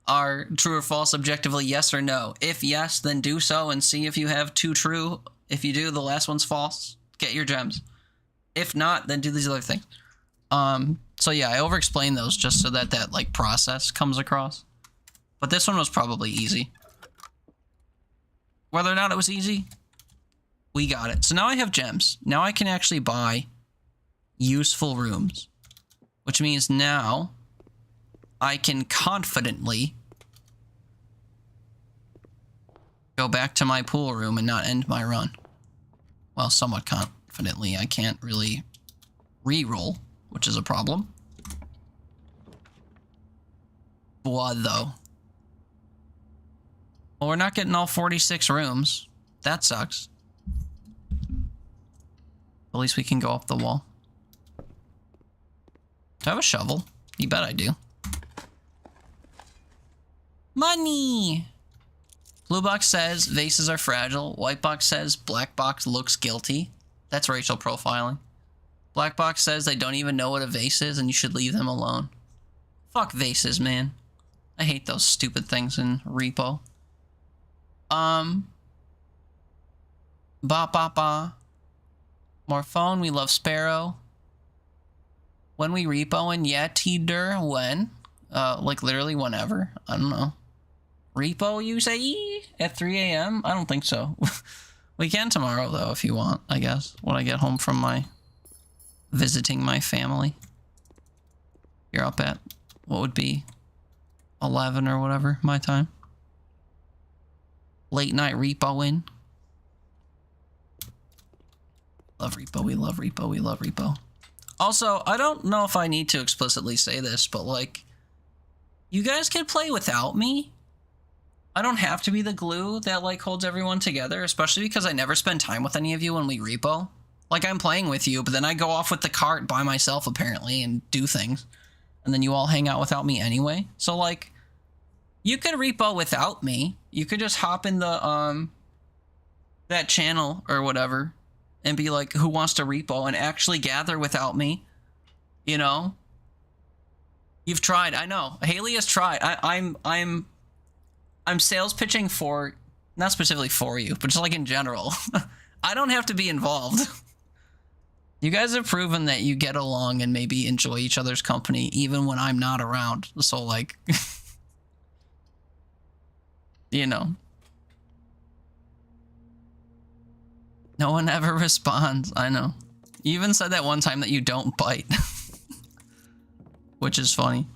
are true or false objectively, yes or no? If yes, then do so and see if you have two true. If you do, the last one's false. Get your gems. If not, then do these other things. So yeah, I over-explain those just so that like process comes across. But this one was probably easy. Whether or not it was easy, we got it. So now I have gems. Now I can actually buy useful rooms, which means now I can confidently go back to my pool room and not end my run. Well, somewhat confidently. I can't really re-roll, which is a problem. Blood, though. Well, we're not getting all 46 rooms. That sucks. At least we can go up the wall. Do I have a shovel? You bet I do. Money! Blue box says vases are fragile. White box says black box looks guilty. That's racial profiling. Black box says they don't even know what a vase is and you should leave them alone. Fuck vases, man. I hate those stupid things in repo. Ba ba ba. More phone, we love Sparrow. When we repoing, yeah, T-dur, when? Like literally whenever. I don't know. Repo, you say? At 3 a.m.? I don't think so. We can tomorrow, though, if you want, I guess. When I get home from visiting my family. You're up at, what would be 11 or whatever, my time. Late night repoing. Love repo, we love repo, we love repo. Also, I don't know if I need to explicitly say this, but like, you guys can play without me. I don't have to be the glue that like holds everyone together, especially because I never spend time with any of you when we repo. Like I'm playing with you, but then I go off with the cart by myself apparently and do things. And then you all hang out without me anyway. So like, you could repo without me. You could just hop in the, that channel or whatever and be like, who wants to repo and actually gather without me, you know? You've tried, I know. Haley has tried. I'm sales pitching for, not specifically for you, but just like in general. I don't have to be involved. You guys have proven that you get along and maybe enjoy each other's company even when I'm not around. So like, you know. No one ever responds. I know. You even said that one time that you don't bite. Which is funny.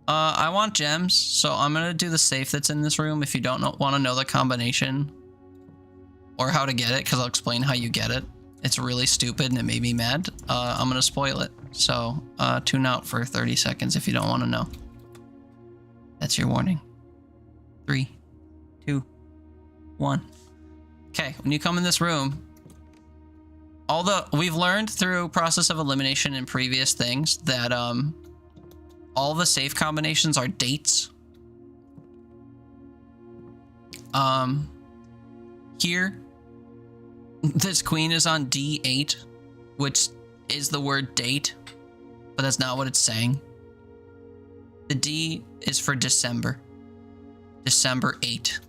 I want gems, so I'm gonna do the safe that's in this room if you don't want to know the combination or how to get it, because I'll explain how you get it. It's really stupid and it made me mad. I'm gonna spoil it, so tune out for 30 seconds if you don't want to know. That's your warning. 3, 2, 1. Okay, when you come in this room, we've learned through process of elimination in previous things that all the safe combinations are dates. Here, this queen is on D8, which is the word date, but that's not what it's saying. The D is for December. December 8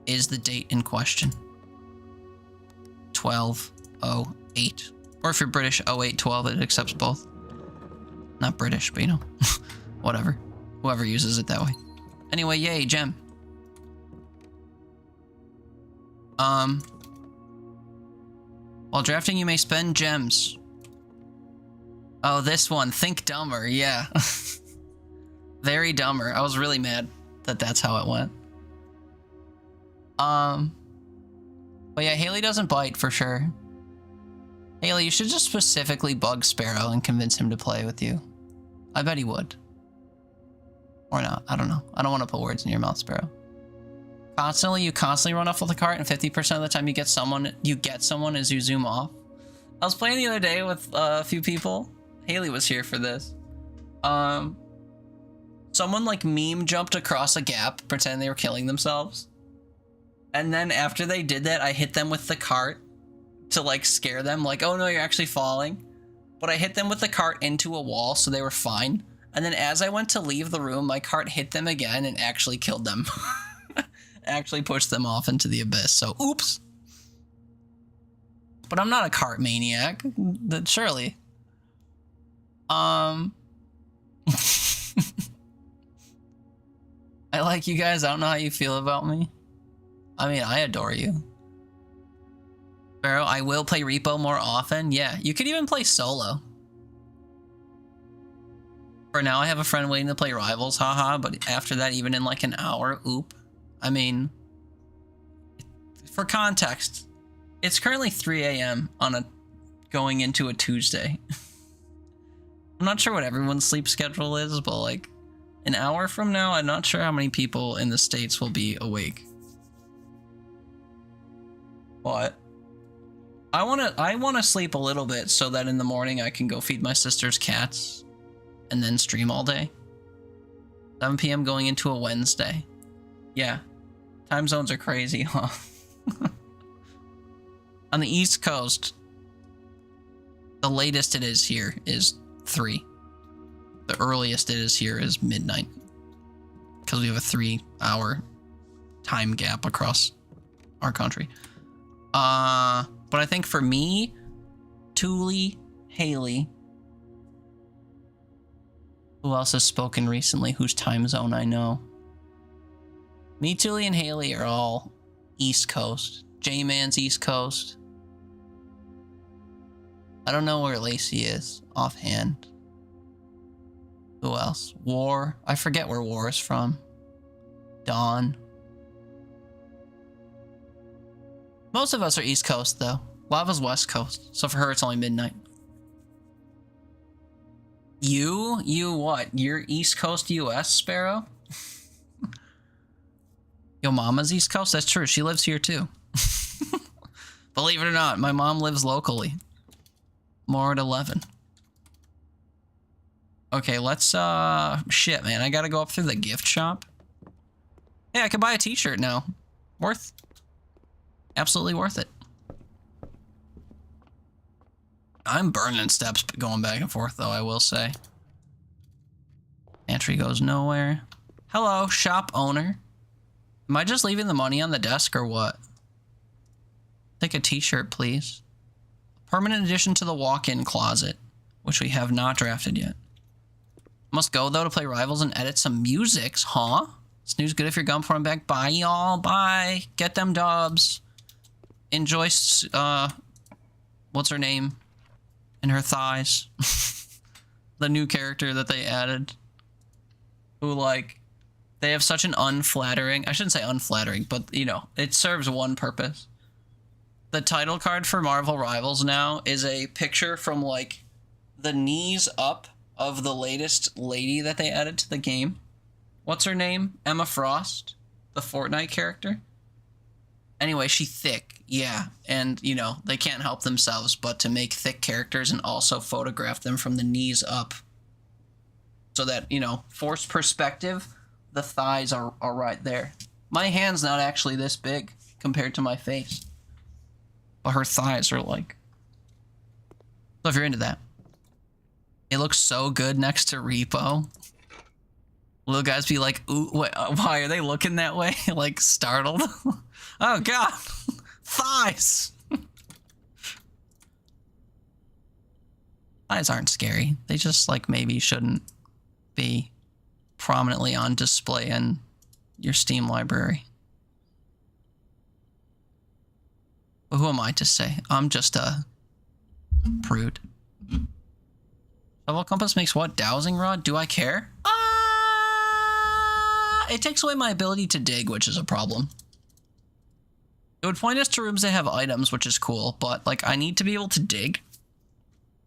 is the date in question. 1208. Or if you're British, 0812, it accepts both. Not British, but you know, whatever. Whoever uses it that way. Anyway, yay, gem. While drafting, you may spend gems. Oh, this one. Think dumber. Yeah. Very dumber. I was really mad that that's how it went. But yeah, Haley doesn't bite for sure. Haley, you should just specifically bug Sparrow and convince him to play with you. I bet he would. Or not. I don't know. I don't want to put words in your mouth, Sparrow. You constantly run off with the cart, and 50% of the time you get someone as you zoom off. I was playing the other day with a few people. Haley was here for this. Someone like meme jumped across a gap, pretending they were killing themselves. And then after they did that, I hit them with the cart to like scare them, like, oh no, you're actually falling. But I hit them with the cart into a wall, so they were fine. And then as I went to leave the room, my cart hit them again and actually killed them. Actually pushed them off into the abyss, so oops. But I'm not a cart maniac, surely. I like you guys. I don't know how you feel about me. I mean, I adore you. Sparrow, I will play Repo more often. Yeah, you could even play solo. For now, I have a friend waiting to play Rivals, haha, but after that, even in like an hour, oop. I mean, for context, it's currently 3 a.m. going into a Tuesday. I'm not sure what everyone's sleep schedule is, but like an hour from now, I'm not sure how many people in the States will be awake. But I want to sleep a little bit so that in the morning I can go feed my sister's cats and then stream all day. 7 p.m. going into a Wednesday. Yeah. Time zones are crazy, huh? On the East Coast, the latest it is here is 3. The earliest it is here is midnight. Because we have a 3-hour time gap across our country. But I think for me, Thule, Haley, who else has spoken recently whose time zone I know? Me, Thule, and Haley are all East Coast. J-Man's East Coast. I don't know where Lacey is offhand. Who else? War. I forget where War is from. Dawn. Most of us are East Coast, though. Lava's West Coast, so for her it's only midnight. You what? You're East Coast US, Sparrow? Yo, Mama's East Coast? That's true. She lives here, too. Believe it or not, my mom lives locally. More at 11. Okay, let's, shit, man. I gotta go up through the gift shop. Hey, I could buy a t-shirt now. Absolutely worth it. I'm burning steps going back and forth, though, I will say. Entry goes nowhere. Hello, shop owner. Am I just leaving the money on the desk or what? Take a t-shirt, please. Permanent addition to the walk-in closet, which we have not drafted yet. Must go, though, to play Rivals and edit some musics, huh? Snooze good if you're gone before I'm back. Bye, y'all. Bye. Get them dubs. Enjoy, what's her name? And her thighs. The new character that they added. Who, like, they have such an unflattering... I shouldn't say unflattering, but, you know, it serves one purpose. The title card for Marvel Rivals now is a picture from, like, the knees up of the latest lady that they added to the game. What's her name? Emma Frost, the Fortnite character. Anyway, she's thick, yeah, and, you know, they can't help themselves but to make thick characters and also photograph them from the knees up. So that, you know, forced perspective, the thighs are right there. My hand's not actually this big compared to my face. But her thighs are like... So if you're into that. It looks so good next to Repo. Little guys be like, ooh, why are they looking that way? Like, startled. Oh, God. Thighs. Thighs aren't scary. They just, like, maybe shouldn't be prominently on display in your Steam library. But who am I to say? I'm just a prude. Shovel compass makes what? Dowsing rod? Do I care? It takes away my ability to dig, which is a problem. It would point us to rooms that have items, which is cool, but like I need to be able to dig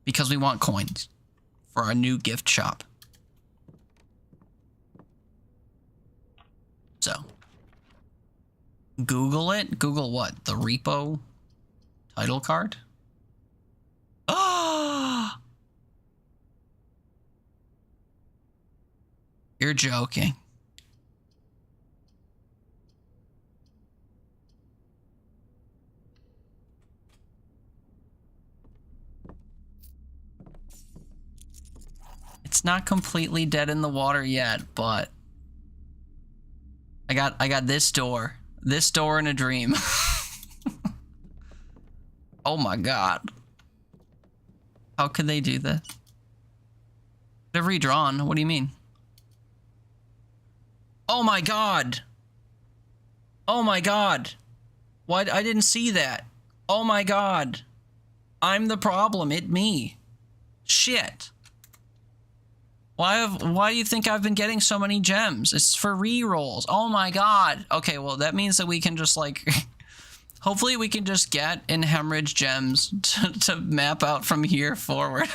because we want coins for our new gift shop. So, Google it. Google what? The repo title card? Ah! You're joking. It's not completely dead in the water yet, but I got this door. This door in a dream. Oh my god. How could they do this? They're redrawn. What do you mean? Oh my god. Oh my god. Why? I didn't see that. Oh my god. I'm the problem. It me. Shit. Why do you think I've been getting so many gems? It's for re-rolls. Oh my god. Okay, well that means that we can just like hopefully we can just get in hemorrhage gems to map out from here forward.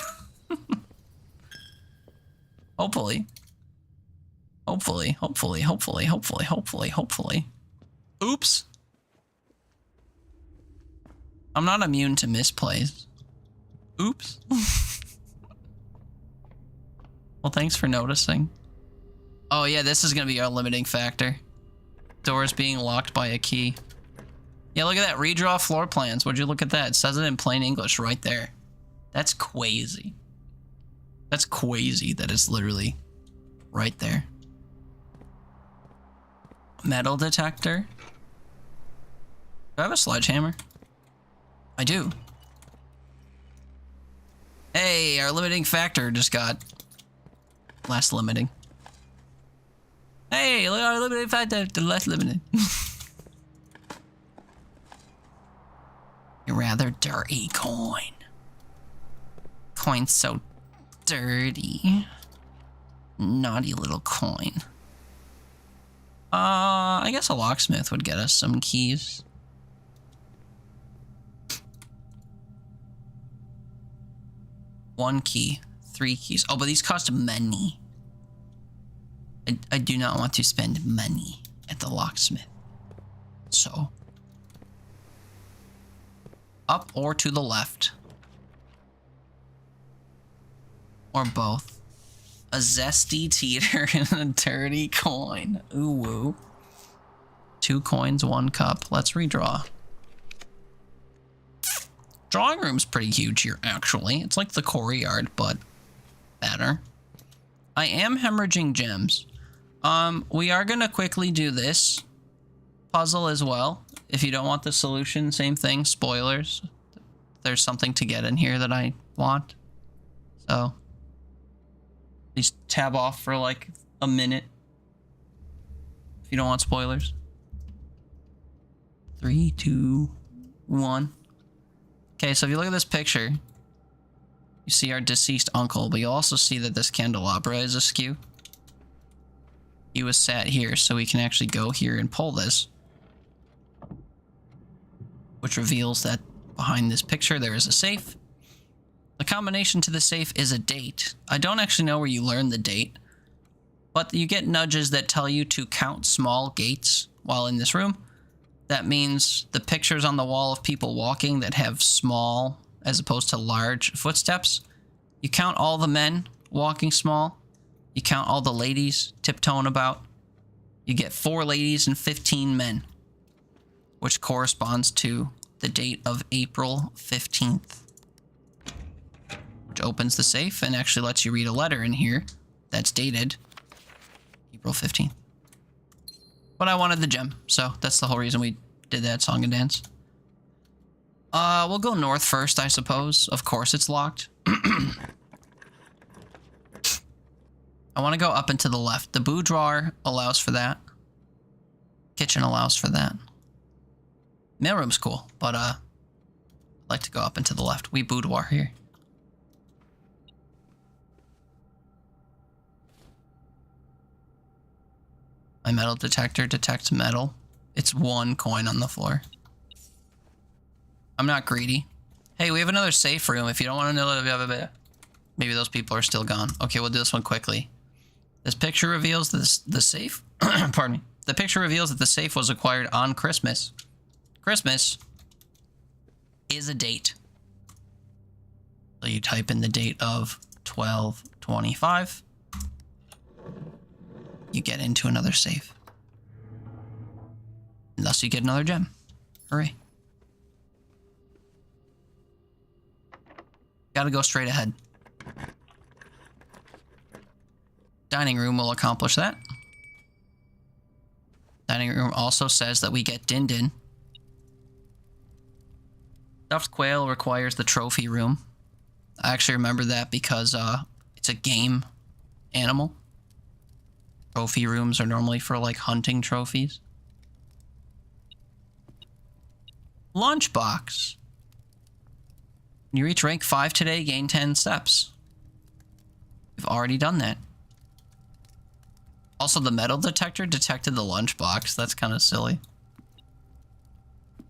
Hopefully. Hopefully. Oops. I'm not immune to misplays. Oops. Well, thanks for noticing. Oh yeah, this is gonna be our limiting factor. Doors being locked by a key. Yeah, look at that. Redraw floor plans. Would you look at that? It says it in plain English right there. That's crazy. That's crazy that it's literally right there. Metal detector. Do I have a sledgehammer? I do. Hey, our limiting factor just got less limiting. Hey, our limiting factor to less limiting. You're rather dirty coin. Coin's so dirty. Naughty little coin. I guess a locksmith would get us some keys. One key, 3 keys. Oh, but these cost money. I do not want to spend money at the locksmith. So, up or to the left. Or both. A zesty teeter and a dirty coin. Ooh woo. 2 coins, 1 cup. Let's redraw. Drawing room's pretty huge here, actually. It's like the courtyard, but better. I am hemorrhaging gems. We are gonna quickly do this puzzle as well. If you don't want the solution, same thing, spoilers. There's something to get in here that I want. So, please tab off for like a minute. If you don't want spoilers. 3, 2, 1. Okay, so if you look at this picture, you see our deceased uncle, but you'll also see that this candelabra is askew. He was sat here, so we can actually go here and pull this. Which reveals that behind this picture there is a safe. The combination to the safe is a date. I don't actually know where you learn the date, but you get nudges that tell you to count small gates while in this room. That means the pictures on the wall of people walking that have small as opposed to large footsteps. You count all the men walking small. You count all the ladies tiptoeing about. You get 4 ladies and 15 men, which corresponds to the date of April 15th, which opens the safe and actually lets you read a letter in here that's dated April 15th. But I wanted the gem, so that's the whole reason we did that song and dance. We'll go north first, I suppose. Of course it's locked. I want to go up and to the left. The boudoir allows for that. Kitchen allows for that. Mailroom's cool, but I'd like to go up and to the left. We boudoir here. My metal detector detects metal. It's 1 coin on the floor. I'm not greedy. Hey, we have another safe room. If you don't want to know that, maybe those people are still gone. Okay, we'll do this one quickly. This picture reveals the safe. Pardon me. The picture reveals that the safe was acquired on Christmas. Christmas is a date. So you type in the date of 12/25. You get into another safe. And thus you get another gem. Hooray. Gotta go straight ahead. Dining room will accomplish that. Dining room also says that we get Din Din. Stuffed quail requires the trophy room. I actually remember that because it's a game animal. Trophy rooms are normally for like hunting trophies. Lunchbox. When you reach rank 5 today, gain 10 steps. We've already done that. Also, the metal detector detected the lunchbox. That's kind of silly.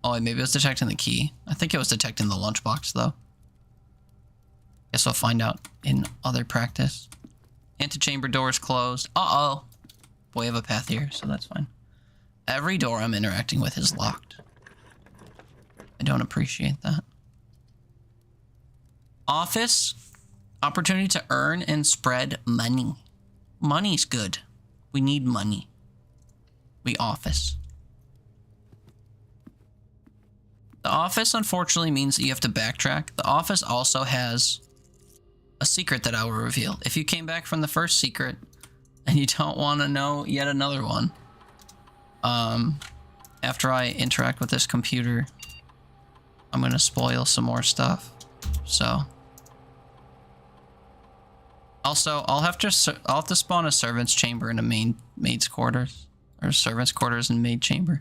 Oh, maybe it was detecting the key. I think it was detecting the lunchbox, though. Guess we'll find out in other practice. Antechamber door is closed. Uh-oh. Boy, I have a path here, so that's fine. Every door I'm interacting with is locked. I don't appreciate that. Office. Opportunity to earn and spread money. Money's good. We need money. We office. The office, unfortunately, means that you have to backtrack. The office also has a secret that I will reveal. If you came back from the first secret and you don't want to know yet another one, after I interact with this computer, I'm going to spoil some more stuff. So... Also, I'll have to spawn a servant's chamber in a maid's quarters. Or servant's quarters and maid chamber.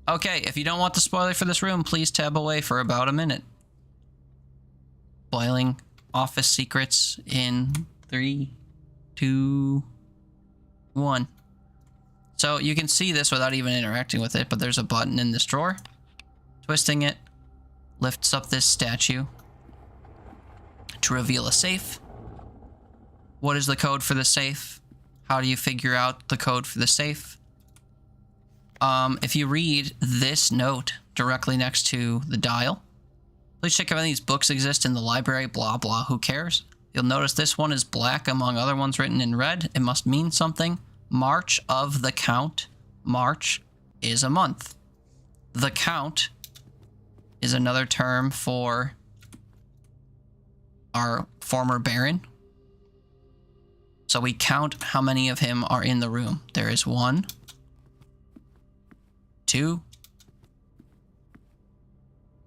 Okay, if you don't want the spoiler for this room, please tab away for about a minute. Spoiling office secrets in 3, 2, 1. So you can see this without even interacting with it, but there's a button in this drawer. Twisting it lifts up this statue to reveal a safe. What is the code for the safe? How do you figure out the code for the safe? If you read this note directly next to the dial, please check if any of these books exist in the library, blah, blah, who cares? You'll notice this one is black among other ones written in red. It must mean something. March of the Count. March is a month. The Count is another term for our former Baron. So we count how many of him are in the room. There is 1, 2,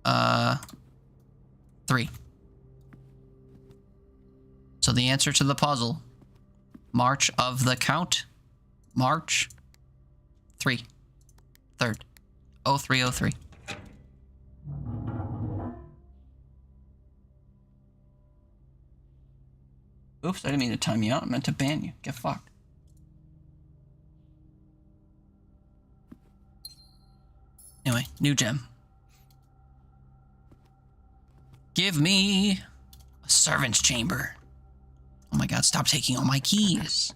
3. So the answer to the puzzle, March of the Count, March 3, 3rd, 0303. Oops, I didn't mean to time you out. I meant to ban you. Get fucked. Anyway, new gem. Give me a servant's chamber. Oh my god, stop taking all my keys.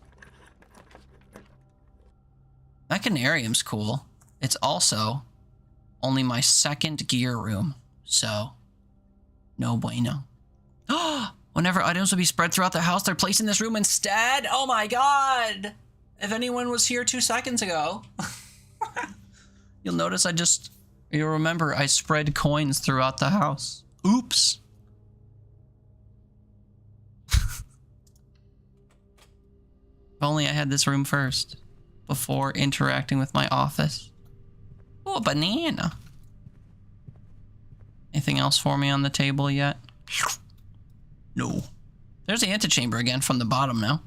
Mechanarium's cool. It's also only my second gear room, so no bueno. Whenever items will be spread throughout the house, they're placed in this room instead. Oh my god! If anyone was here 2 seconds ago, you'll notice you'll remember I spread coins throughout the house. Oops. If only I had this room first, before interacting with my office. Oh, a banana. Anything else for me on the table yet? No. There's the antechamber again from the bottom now.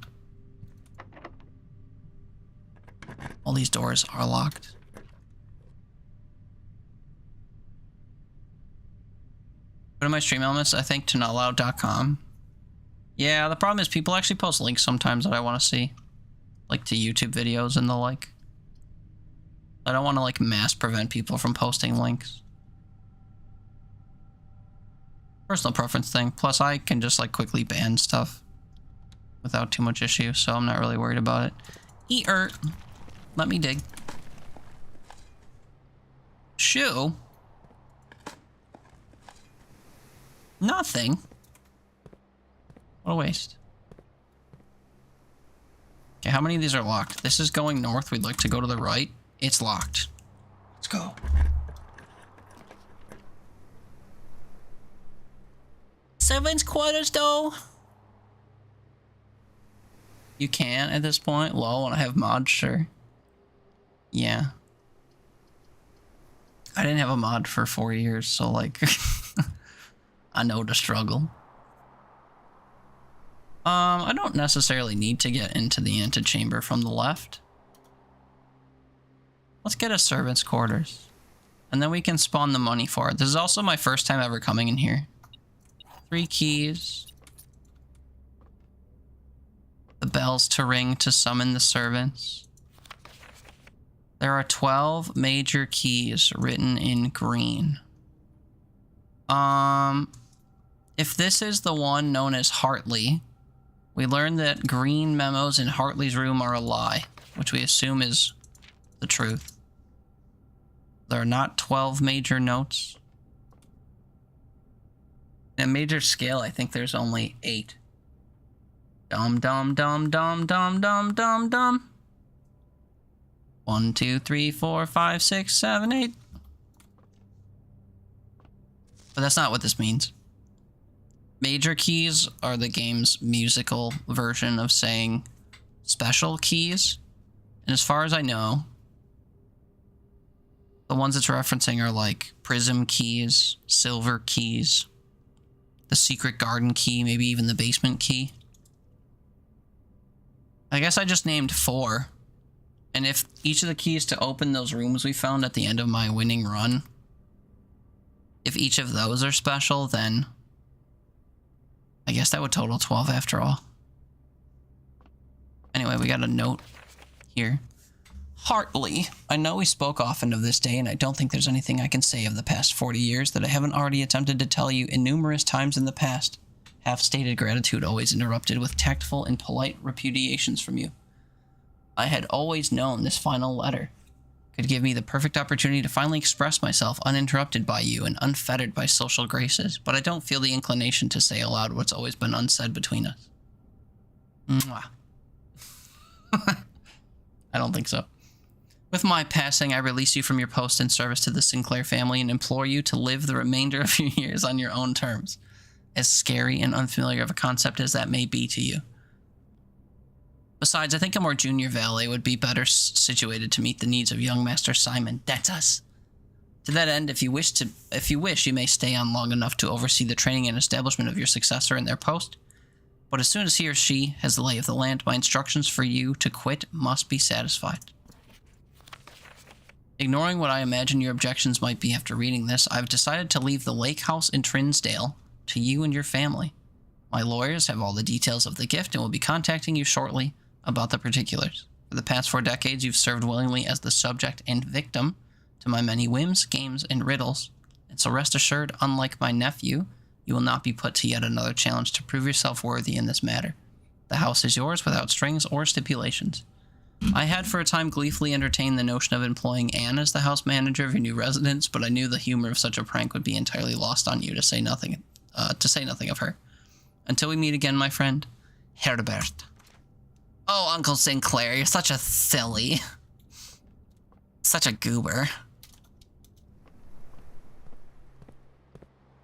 All these doors are locked. Go to my stream elements, I think, to notloud.com. Yeah, the problem is people actually post links sometimes that I want to see. Like to YouTube videos and the like. I don't want to like mass prevent people from posting links. Personal preference thing. Plus, I can just like quickly ban stuff without too much issue, so I'm not really worried about it. Eat-ert. Let me dig. Shoe? Nothing. What a waste. Okay, how many of these are locked? This is going north. We'd like to go to the right. It's locked. Let's go. Servants' quarters, though. You can at this point. Lol, when I have mods, sure. Yeah. I didn't have a mod for 4 years, so like, I know the struggle. I don't necessarily need to get into the antechamber from the left. Let's get a servant's quarters. And then we can spawn the money for it. This is also my first time ever coming in here. 3 keys. The bells to ring to summon the servants. There are 12 major keys written in green. If this is the one known as Hartley, we learned that green memos in Hartley's room are a lie, which we assume is the truth. There are not 12 major notes. In a major scale, I think there's only 8. Dum dum dum dum dum dum dum dum. 1, 2, 3, 4, 5, 6, 7, 8. But that's not what this means. Major keys are the game's musical version of saying special keys. And as far as I know, the ones it's referencing are like prism keys, silver keys, the secret garden key, maybe even the basement key. I guess I just named 4. And if each of the keys to open those rooms we found at the end of my winning run, if each of those are special, then I guess that would total 12 after all. Anyway, we got a note here. Hartley, I know we spoke often of this day, and I don't think there's anything I can say of the past 40 years that I haven't already attempted to tell you in numerous times in the past. Half-stated gratitude always interrupted with tactful and polite repudiations from you. I had always known this final letter could give me the perfect opportunity to finally express myself uninterrupted by you and unfettered by social graces, but I don't feel the inclination to say aloud what's always been unsaid between us. Mwah. I don't think so. With my passing, I release you from your post in service to the Sinclair family and implore you to live the remainder of your years on your own terms, as scary and unfamiliar of a concept as that may be to you. Besides, I think a more junior valet would be better situated to meet the needs of young Master Simon. That's us. To that end, if you wish, you may stay on long enough to oversee the training and establishment of your successor in their post. But as soon as he or she has the lay of the land, my instructions for you to quit must be satisfied. Ignoring what I imagine your objections might be after reading this, I've decided to leave the lake house in Trinsdale to you and your family. My lawyers have all the details of the gift and will be contacting you shortly about the particulars. For the past 4 decades, you've served willingly as the subject and victim to my many whims, games, and riddles, and so rest assured, unlike my nephew, you will not be put to yet another challenge to prove yourself worthy in this matter. The house is yours without strings or stipulations. I had for a time gleefully entertained the notion of employing Anne as the house manager of your new residence, but I knew the humor of such a prank would be entirely lost on you, to say nothing of her. Until we meet again, my friend, Herbert. Oh, Uncle Sinclair, you're such a silly. Such a goober.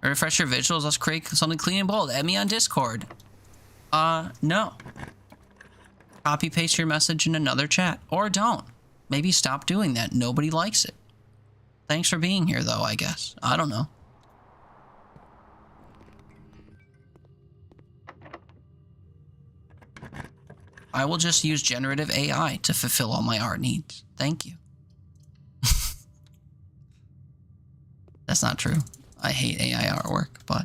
Refresh your visuals, let's create something clean and bold. Add me on Discord. No. Copy paste your message in another chat. Or don't. Maybe stop doing that. Nobody likes it. Thanks for being here, though, I guess. I don't know. I will just use generative AI to fulfill all my art needs. Thank you. That's not true. I hate AI artwork, but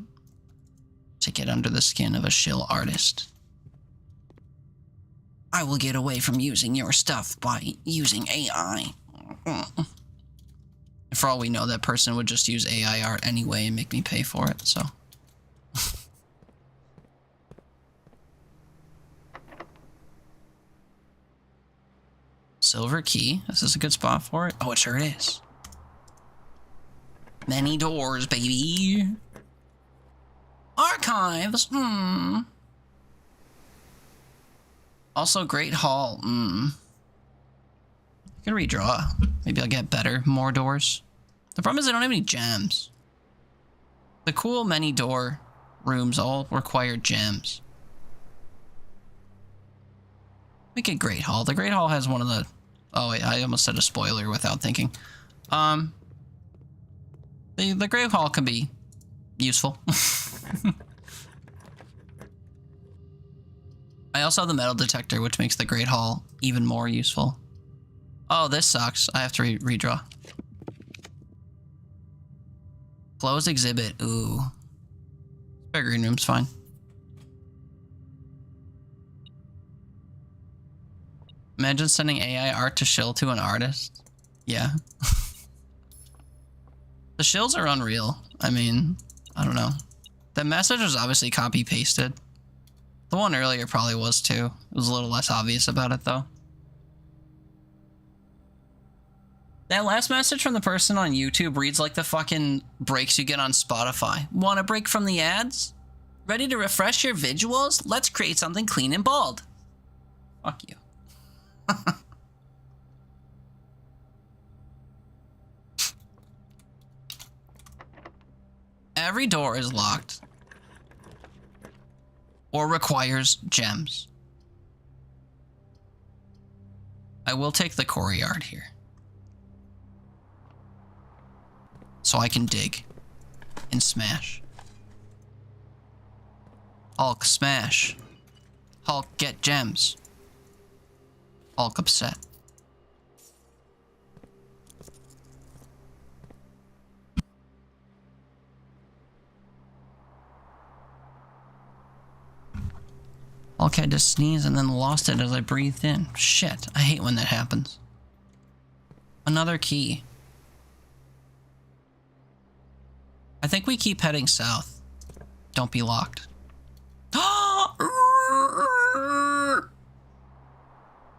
to get under the skin of a shill artist, I will get away from using your stuff by using AI. For all we know, that person would just use AI art anyway and make me pay for it, so Silver key. Is this a good spot for it? Oh, it sure is. Many doors, baby. Archives. Also, Great Hall. I can redraw. Maybe I'll get better. More doors. The problem is I don't have any gems. The cool many door rooms all require gems. Make it Great Hall. The Great Hall has one of the... Oh, wait. I almost said a spoiler without thinking. The Great Hall can be useful. I also have the metal detector, which makes the Great Hall even more useful. Oh, this sucks. I have to redraw. Closed exhibit. Ooh. Spare green room's fine. Imagine sending AI art to shill to an artist. Yeah. The shills are unreal. I mean, I don't know. The message was obviously copy-pasted. The one earlier probably was too. It was a little less obvious about it though. That last message from the person on YouTube reads like the fucking breaks you get on Spotify. Want a break from the ads? Ready to refresh your visuals? Let's create something clean and bold. Fuck you. Every door is locked or requires gems. I will take the courtyard here so I can dig and smash. Hulk smash. Hulk get gems. Hulk upset. Hulk had to sneeze and then lost it as I breathed in. Shit, I hate when that happens. Another key. I think we keep heading south. Don't be locked.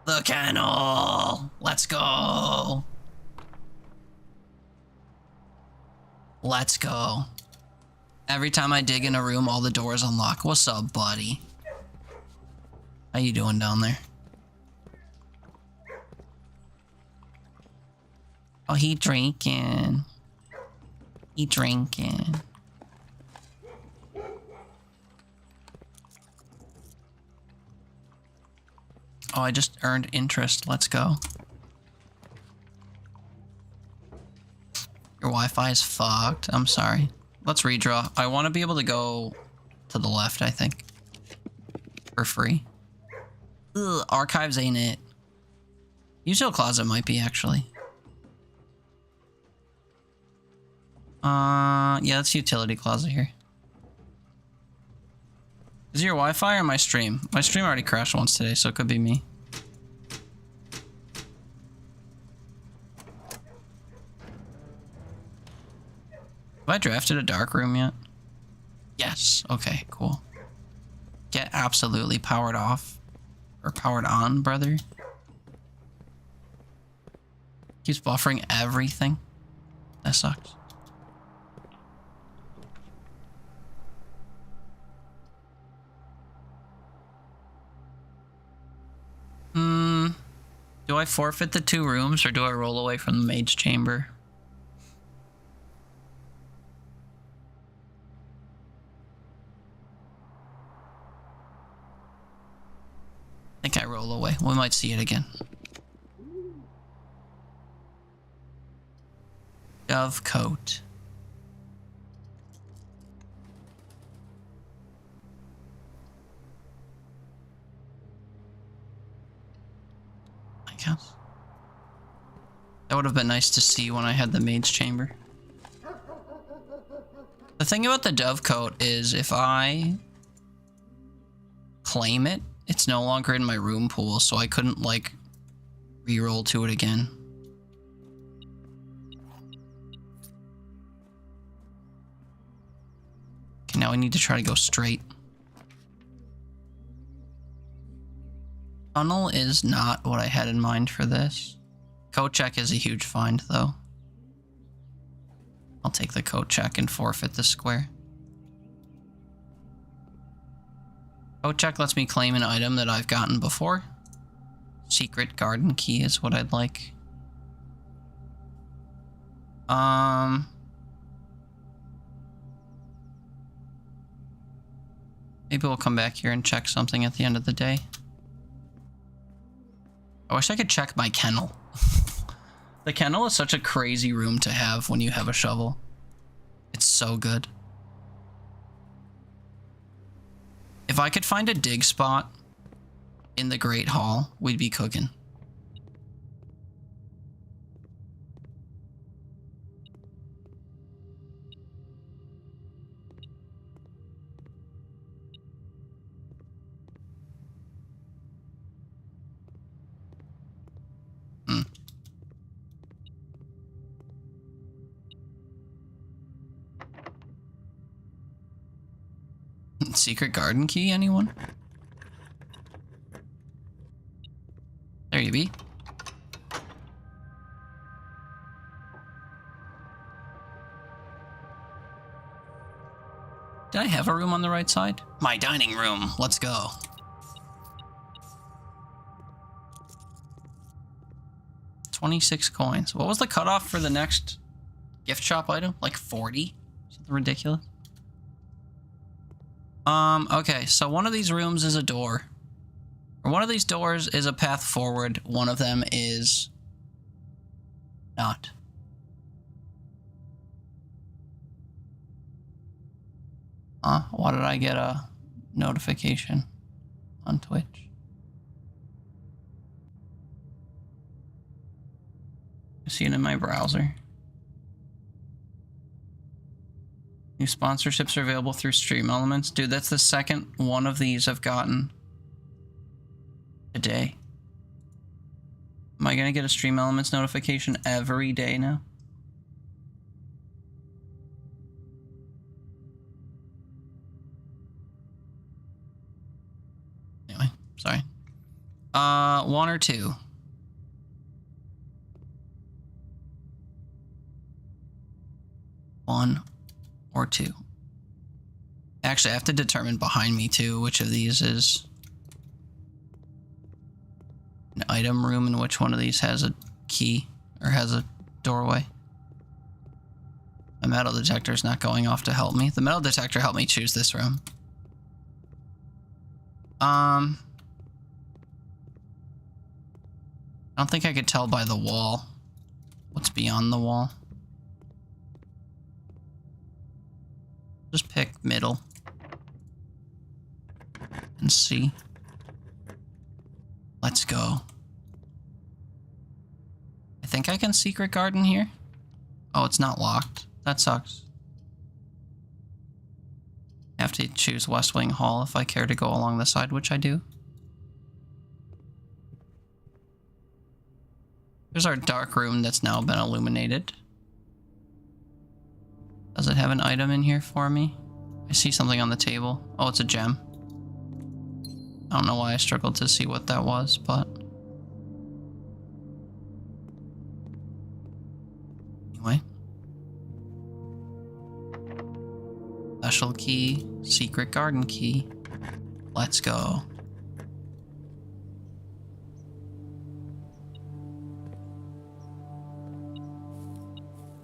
The kennel! Let's go! Let's go. Every time I dig in a room, all the doors unlock. What's up, buddy? How you doing down there? Oh, he drinking. He drinking. Oh, I just earned interest. Let's go. Your Wi-Fi is fucked. I'm sorry. Let's redraw. I want to be able to go to the left, I think. For free. Ugh, archives ain't it. Usual closet might be, actually. Yeah, that's utility closet here. Is it your Wi-Fi or my stream? My stream already crashed once today, so it could be me. Have I drafted a dark room yet? Yes. Okay, cool. Get absolutely powered off. Or powered on, brother. Keeps buffering everything. That sucks. Do I forfeit the 2 rooms or do I roll away from the maid's chamber? I think I roll away. We might see it again. Dove coat. I guess. That would have been nice to see when I had the maid's chamber. The thing about the dove coat is if I claim it, it's no longer in my room pool, so I couldn't, like, reroll to it again. Okay, now I need to try to go straight. Tunnel is not what I had in mind for this. Coat check is a huge find, though. I'll take the coat check and forfeit the square. Coat check lets me claim an item that I've gotten before. Secret garden key is what I'd like. Maybe we'll come back here and check something at the end of the day. I wish I could check my kennel. The kennel is such a crazy room to have when you have a shovel. It's so good. If I could find a dig spot in the Great Hall, we'd be cooking. Secret garden key, anyone? There you be. Did I have a room on the right side? My dining room. Let's go. $26 coins. What was the cutoff for the next gift shop item? Like 40? Something ridiculous. Okay, so one of these rooms is a door. Or one of these doors is a path forward. One of them is not. Why did I get a notification on Twitch? I see it in my browser. New sponsorships are available through Stream Elements. Dude, that's the second one of these I've gotten today. Am I gonna get a Stream Elements notification every day now? Anyway, sorry. One or two? One or two. Actually, I have to determine behind me too which of these is an item room and which one of these has a key or has a doorway. My metal detector is not going off to help me. The metal detector helped me choose this room. I don't think I could tell by the wall what's beyond the wall. Just pick middle and see. Let's go. I think I can secret garden here. Oh, it's not locked. That sucks. I have to choose West Wing Hall if I care to go along the side, which I do. There's our dark room that's now been illuminated. Does it have an item in here for me? I see something on the table. Oh, it's a gem. I don't know why I struggled to see what that was, but... Anyway. Special key, secret garden key. Let's go.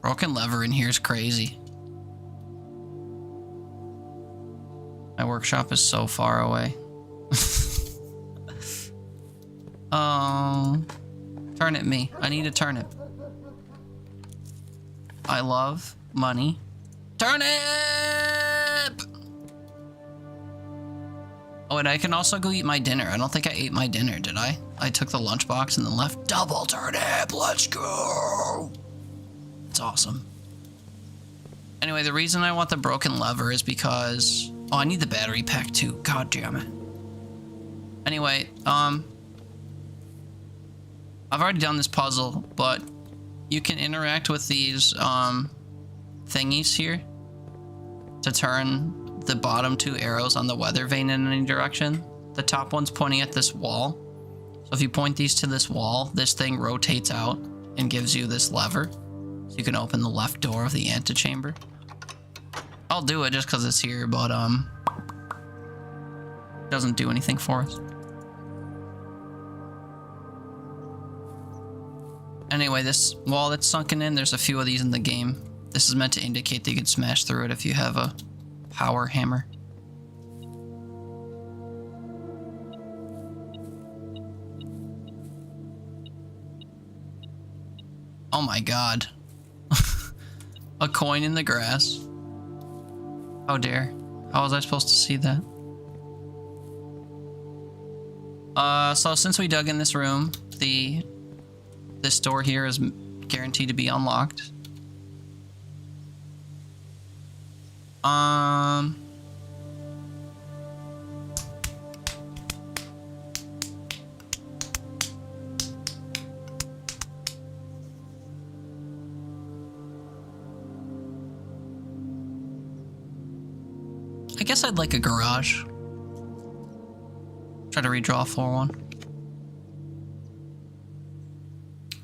Broken lever in here is crazy. My workshop is so far away. Oh, turnip me. I need a turnip. I love money. Turnip! Oh, and I can also go eat my dinner. I don't think I ate my dinner, did I? I took the lunchbox and then left. Double turnip! Let's go! It's awesome. Anyway, the reason I want the broken lever is because... Oh, I need the battery pack too. God damn it. Anyway, I've already done this puzzle, but you can interact with these, thingies here to turn the bottom two arrows on the weather vane in any direction. The top one's pointing at this wall. If you point these to this wall, this thing rotates out and gives you this lever. So you can open the left door of the antechamber. I'll do it just because it's here, but doesn't do anything for us. Anyway, this wall that's sunken in, there's a few of these in the game. This is meant to indicate that you can smash through it if you have a power hammer. Oh my god. A coin in the grass. How dare. How was I supposed to see that? So since we dug in this room, this door here is guaranteed to be unlocked. I guess I'd like a garage. Try to redraw a floor one.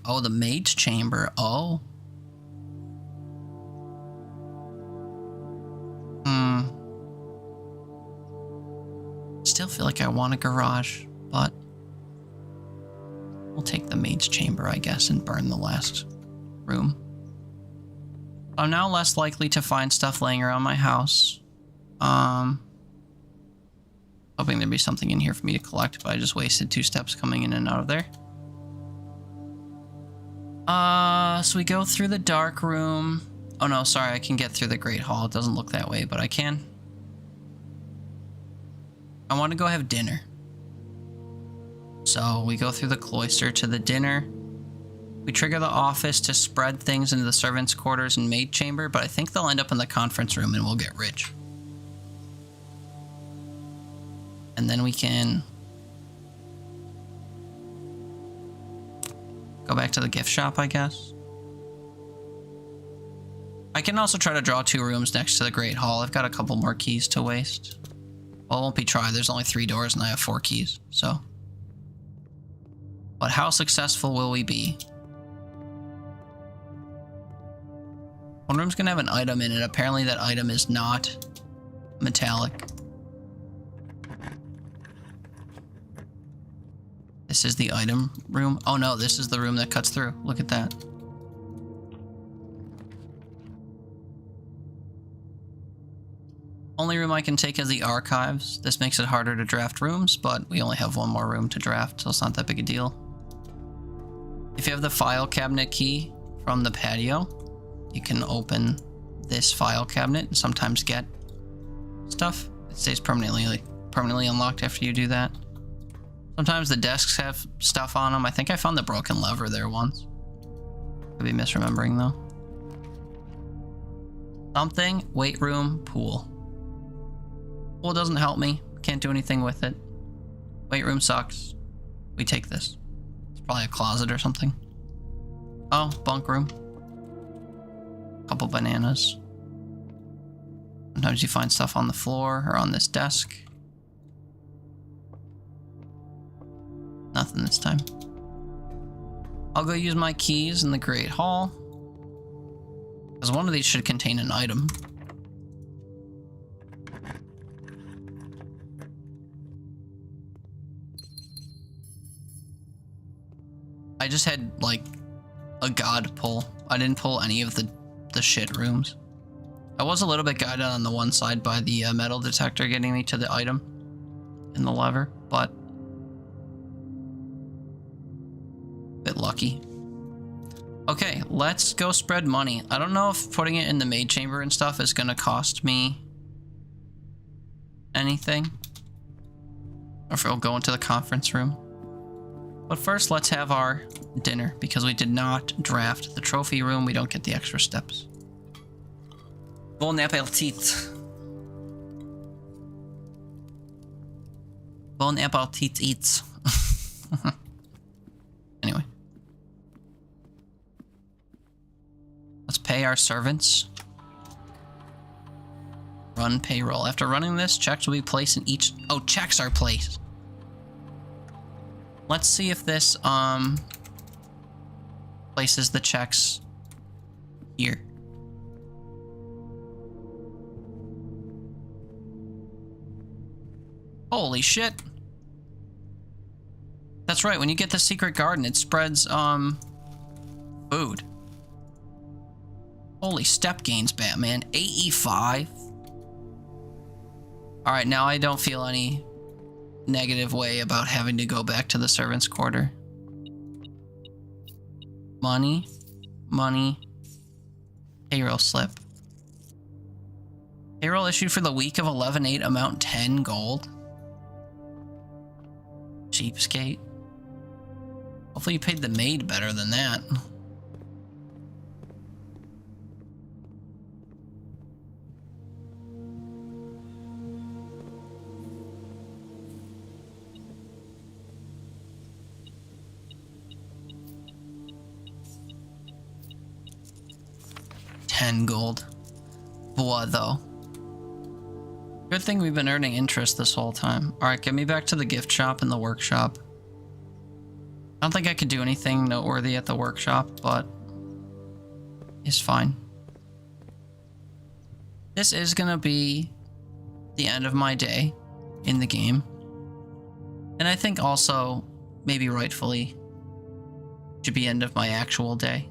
Oh, the maid's chamber. Oh. Still feel like I want a garage, but we'll take the maid's chamber, I guess, and burn the last room. I'm now less likely to find stuff laying around my house. Hoping there'd be something in here for me to collect, but I just wasted 2 steps coming in and out of there. So we go through the dark room. Oh no, sorry, I can get through the Great Hall. It doesn't look that way, but I can. I want to go have dinner. So we go through the cloister to the dinner. We trigger the office to spread things into the servants' quarters and maid chamber, but I think they'll end up in the conference room and we'll get rich. And then we can go back to the gift shop, I guess. I can also try to draw 2 rooms next to the Great Hall. I've got a couple more keys to waste. Well, it won't be tried. There's only 3 doors and I have 4 keys, so. But how successful will we be? One room's gonna have an item in it. Apparently that item is not metallic. This is the item room. Oh no, this is the room that cuts through. Look at that. Only room I can take is the archives. This makes it harder to draft rooms, but we only have 1 more room to draft, so it's not that big a deal. If you have the file cabinet key from the patio, you can open this file cabinet and sometimes get stuff. It stays permanently unlocked after you do that. Sometimes the desks have stuff on them. I think I found the broken lever there once. Could be misremembering though. Something, weight room, pool. Pool doesn't help me. Can't do anything with it. Weight room sucks. We take this. It's probably a closet or something. Oh, bunk room. Couple bananas. Sometimes you find stuff on the floor or on this desk. Nothing this time. I'll go use my keys in the Great Hall. Because one of these should contain an item. I just had, like, a god pull. I didn't pull any of the shit rooms. I was a little bit guided on the one side by the metal detector getting me to the item and the lever, but a bit lucky. Okay, let's go spread money. I don't know if putting it in the maid chamber and stuff is gonna cost me anything, or if it'll go into the conference room. But first, let's have our dinner, because we did not draft the trophy room. We don't get the extra steps. Bon appetit. Bon appetit eats. Anyway. Let's pay our servants. Run payroll. After running this, checks will be placed in each... Oh, checks are placed. Let's see if this places the checks here. Holy shit. That's right, when you get the secret garden, it spreads food. Holy step gains, Batman. AE5. Alright, now I don't feel any negative way about having to go back to the servants' quarter. Money. Money. Payroll slip. Payroll issued for the week of 11/8, amount 10 gold. Cheapskate. Hopefully you paid the maid better than that. Gold. Boy, though. Good thing we've been earning interest this whole time. Alright, get me back to the gift shop and the workshop. I don't think I could do anything noteworthy at the workshop, but it's fine. This is gonna be the end of my day in the game. And I think also, maybe rightfully, should be end of my actual day.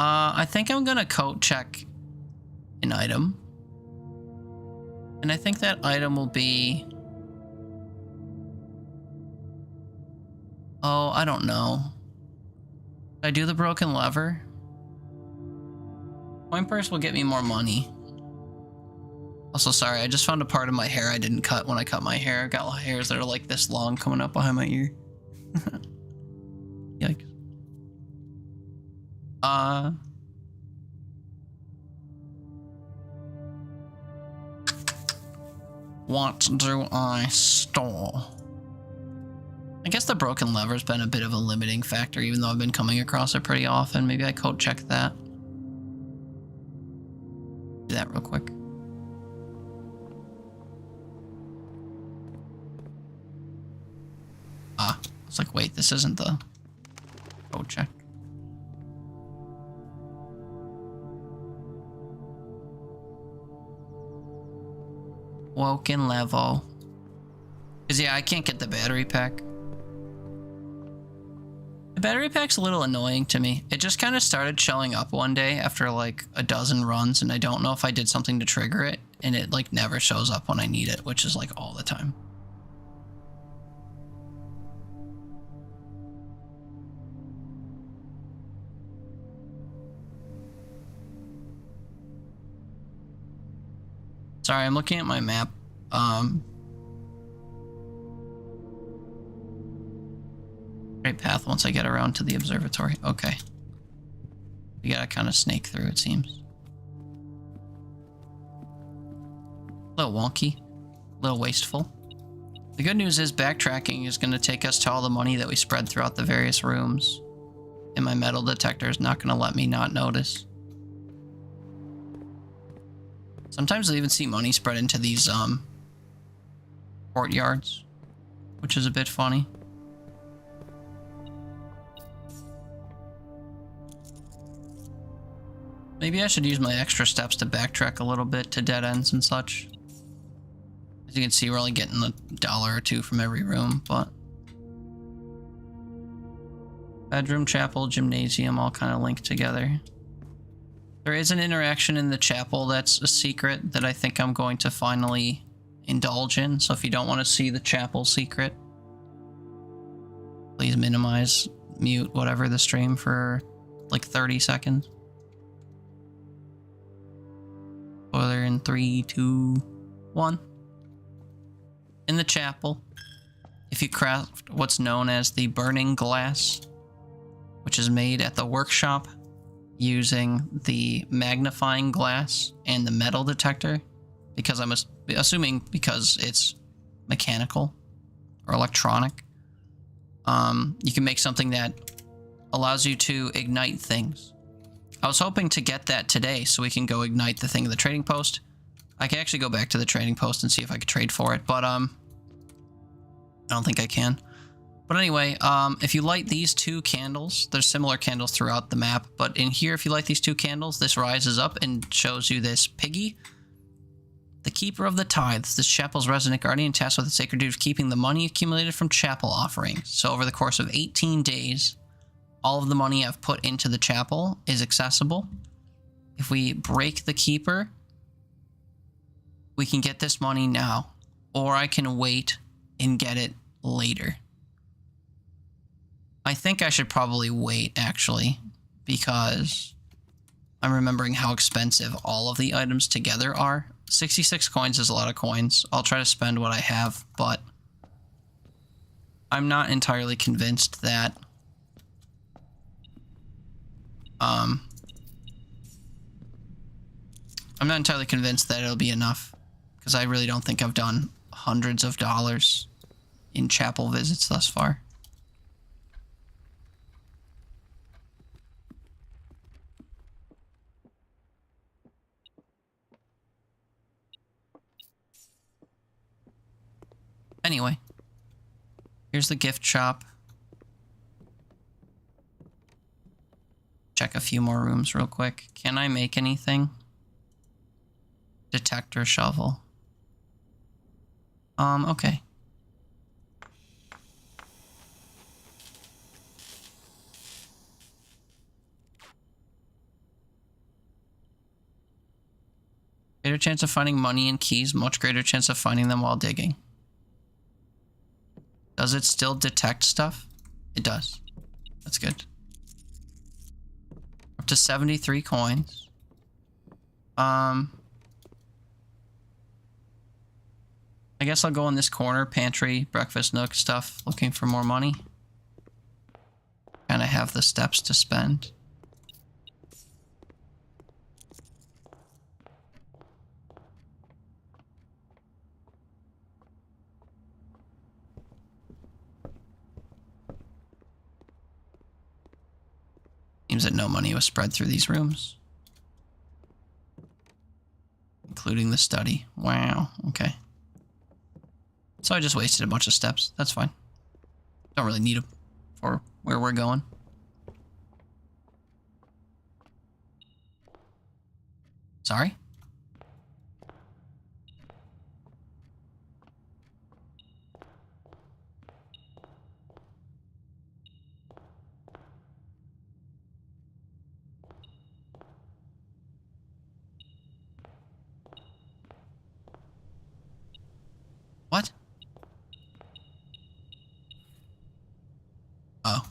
I think I'm gonna code check an item. And I think that item will be... Oh, I don't know. Should I do the broken lever? Coin purse will get me more money. Also, sorry, I just found a part of my hair I didn't cut when I cut my hair. I got hairs that are like this long coming up behind my ear. Yikes. What do I store? I guess the broken lever's been a bit of a limiting factor, even though I've been coming across it pretty often. Maybe I code check that. Do that real quick. I was like, wait, this isn't the code check. Woken level. Cause yeah, I can't get the battery pack. The battery pack's a little annoying to me. It just kind of started showing up one day after like a dozen runs, and I don't know if I did something to trigger it, and it like never shows up when I need it, which is like all the time. Sorry, I'm looking at my map. Straight path once I get around to the observatory. Okay. You gotta kind of snake through, it seems. A little wonky. A little wasteful. The good news is backtracking is going to take us to all the money that we spread throughout the various rooms. And my metal detector is not going to let me not notice. Sometimes I even see money spread into these courtyards, which is a bit funny. Maybe I should use my extra steps to backtrack a little bit to dead ends and such. As you can see, we're only getting $1 or $2 from every room, but... Bedroom, chapel, gymnasium, all kind of linked together. There is an interaction in the chapel that's a secret that I think I'm going to finally indulge in. So if you don't want to see the chapel secret, please minimize, mute, whatever the stream for like 30 seconds. Spoiler in 3, 2, 1. In the chapel, if you craft what's known as the burning glass, which is made at the workshop using the magnifying glass and the metal detector, because I'm assuming because it's mechanical or electronic, you can make something that allows you to ignite things. I was hoping to get that today so we can go ignite the thing at the trading post. I can actually go back to the trading post and see if I could trade for it, but I don't think I can. But anyway, if you light these 2 candles, there's similar candles throughout the map, but in here, if you light these 2 candles, this rises up and shows you this piggy. The keeper of the tithes, this chapel's resident guardian, tasked with the sacred duty of keeping the money accumulated from chapel offerings. So over the course of 18 days, all of the money I've put into the chapel is accessible. If we break the keeper, we can get this money now, or I can wait and get it later. I think I should probably wait, actually, because I'm remembering how expensive all of the items together are. 66 coins is a lot of coins. I'll try to spend what I have, but I'm not entirely convinced that I'm not entirely convinced that it'll be enough, because I really don't think I've done hundreds of dollars in chapel visits thus far. Anyway, here's the gift shop. Check a few more rooms real quick. Can I make anything? Detector shovel. Okay. Greater chance of finding money and keys, much greater chance of finding them while digging. Does it still detect stuff? It does. That's good. Up to 73 coins. I guess I'll go in this corner, pantry, breakfast nook stuff, looking for more money. And I have the steps to spend. Seems that no money was spread through these rooms. Including the study. Wow, okay. So I just wasted a bunch of steps. That's fine. Don't really need them for where we're going. Sorry? What? Oh.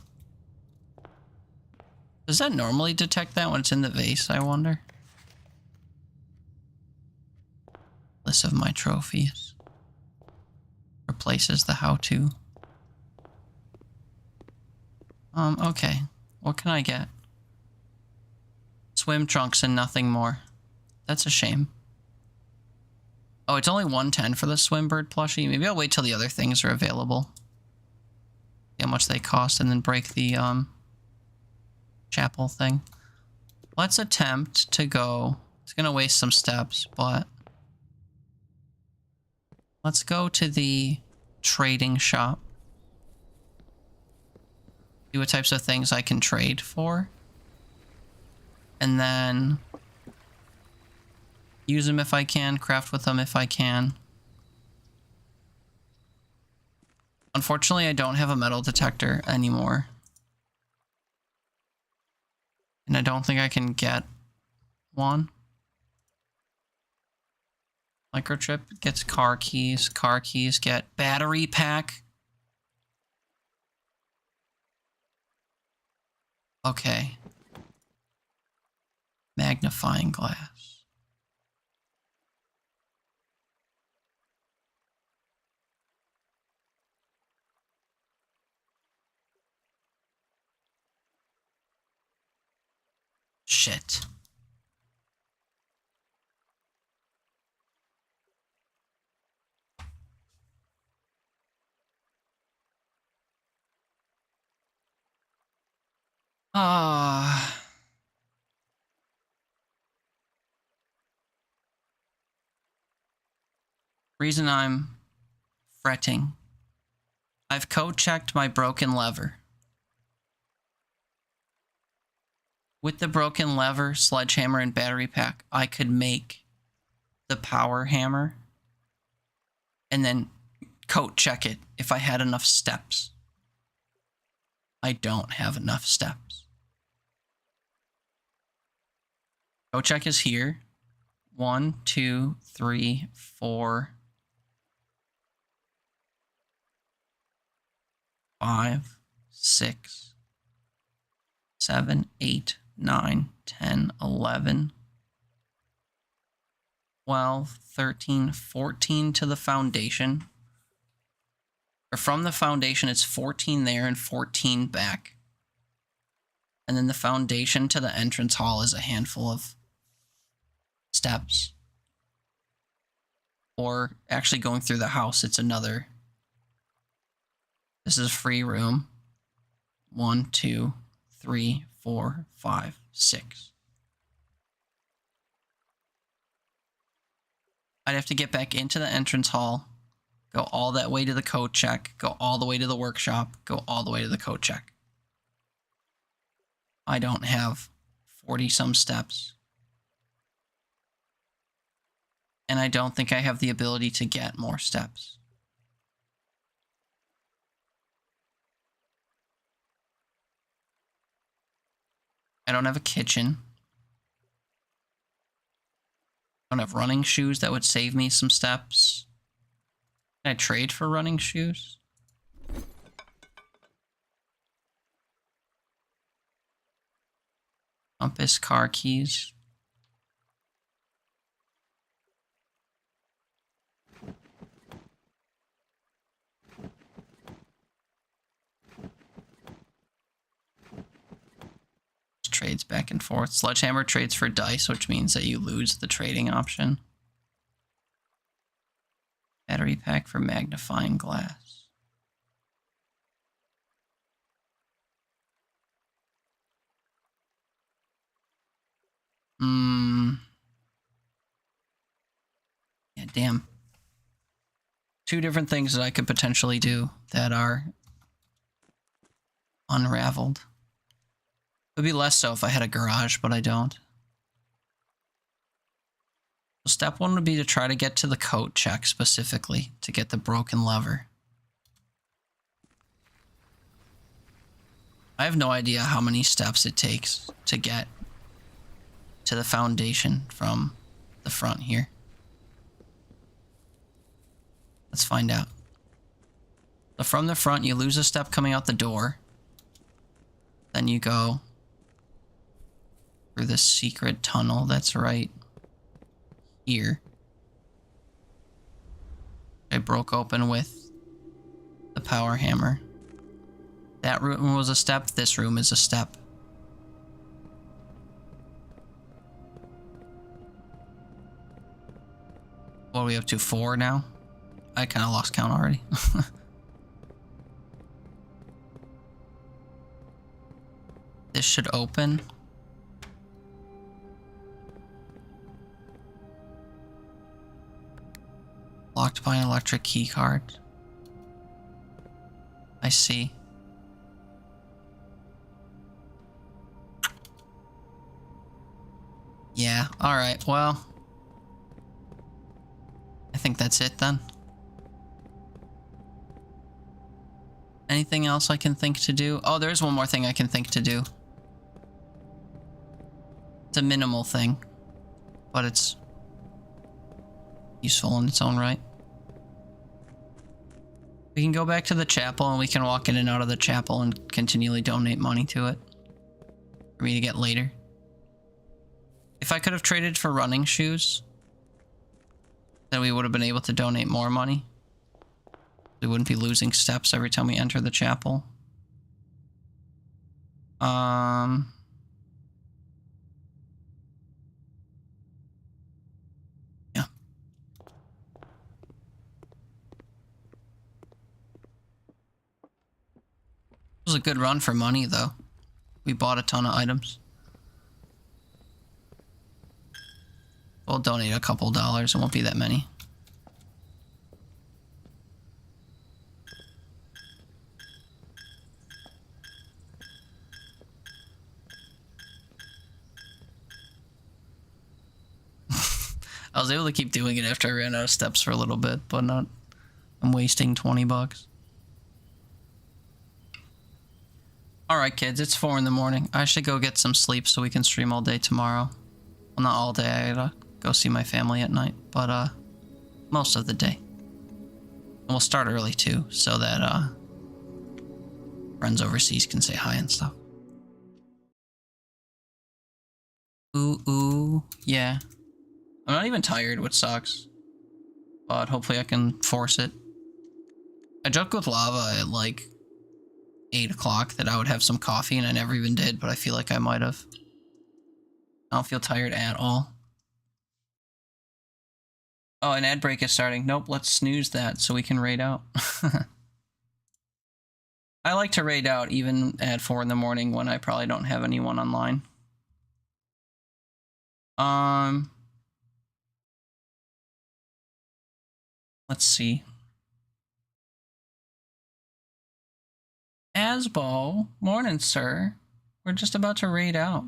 Does that normally detect that when it's in the vase, I wonder? List of my trophies. Replaces the how-to. Okay. What can I get? Swim trunks and nothing more. That's a shame. Oh, it's only 110 for the Swimbird plushie. Maybe I'll wait till the other things are available. See how much they cost and then break the, chapel thing. Let's attempt to go. It's gonna waste some steps, but let's go to the trading shop. See what types of things I can trade for. And then use them if I can, craft with them if I can. Unfortunately, I don't have a metal detector anymore. And I don't think I can get one. Microchip gets car keys get battery pack. Okay. Magnifying glass. Shit. Reason I'm fretting I've code-checked my broken lever. With the broken lever, sledgehammer, and battery pack, I could make the power hammer and then code-check it if I had enough steps. I don't have enough steps. Code-check is here. 1, 2, 3, 4, 5, 6, 7, 8, 9, 10, 11, 12, 13, 14 to the foundation. Or from the foundation, it's 14 there and 14 back. And then the foundation to the entrance hall is a handful of steps. Or actually going through the house, it's another. This is a free room. 1, 2, 3, 4, 5, 6. I'd have to get back into the entrance hall, go all that way to the code check, go all the way to the workshop, go all the way to the code check. I don't have 40-some steps. And I don't think I have the ability to get more steps. I don't have a kitchen. I don't have running shoes that would save me some steps. Can I trade for running shoes? Compass, car keys. Trades back and forth. Sledgehammer trades for dice, which means that you lose the trading option. Battery pack for magnifying glass. Yeah, damn. 2 different things that I could potentially do that are unraveled. It would be less so if I had a garage, but I don't. So step 1 would be to try to get to the code check specifically to get the broken lever. I have no idea how many steps it takes to get to the foundation from the front here. Let's find out. So from the front, you lose a step coming out the door. Then you go through this secret tunnel that's right here. I broke open with the power hammer. That room was a step, this room is a step. What are we up to, 4 now? I kind of lost count already. This should open. Locked by an electric key card. I see. Yeah, alright, well. I think that's it then. Anything else I can think to do? Oh, there's one more thing I can think to do. It's a minimal thing, but it's useful in its own right. We can go back to the chapel and we can walk in and out of the chapel and continually donate money to it for me to get later. If I could have traded for running shoes, then we would have been able to donate more money. We wouldn't be losing steps every time we enter the chapel. Yeah. It was a good run for money, though. We bought a ton of items. We'll donate a couple dollars. It won't be that many. I was able to keep doing it after I ran out of steps for a little bit, but not. I'm wasting $20. Alright, kids, it's 4 in the morning. I should go get some sleep so we can stream all day tomorrow. Well, not all day. I gotta go see my family at night, but, most of the day. And we'll start early, too, so that, friends overseas can say hi and stuff. Ooh, yeah. I'm not even tired, which sucks. But hopefully I can force it. I joked with Lava at, like, 8 o'clock that I would have some coffee, and I never even did, but I feel like I might have. I don't feel tired at all. Oh, an ad break is starting. Nope, let's snooze that so we can raid out. I like to raid out even at 4 in the morning when I probably don't have anyone online. Let's see. Asbo, morning, sir. We're just about to raid out.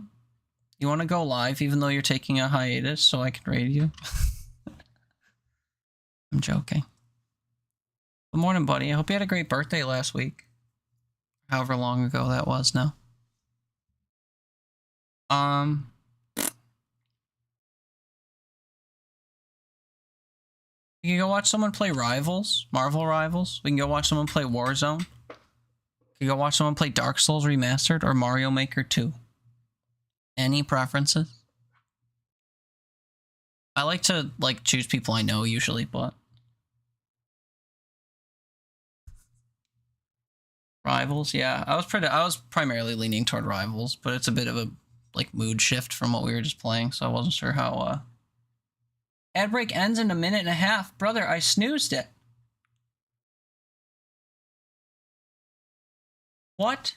You want to go live even though you're taking a hiatus so I can raid you? I'm joking. Good morning, buddy. I hope you had a great birthday last week. However long ago that was now. You can go watch someone play Rivals, Marvel Rivals. We can go watch someone play Warzone. You can go watch someone play Dark Souls Remastered or Mario Maker 2. Any preferences? I like to, like, choose people I know usually, but... Rivals, yeah. I was primarily leaning toward Rivals, but it's a bit of a, like, mood shift from what we were just playing, so I wasn't sure how, Ad break ends in 1.5 minutes. Brother, I snoozed it. What?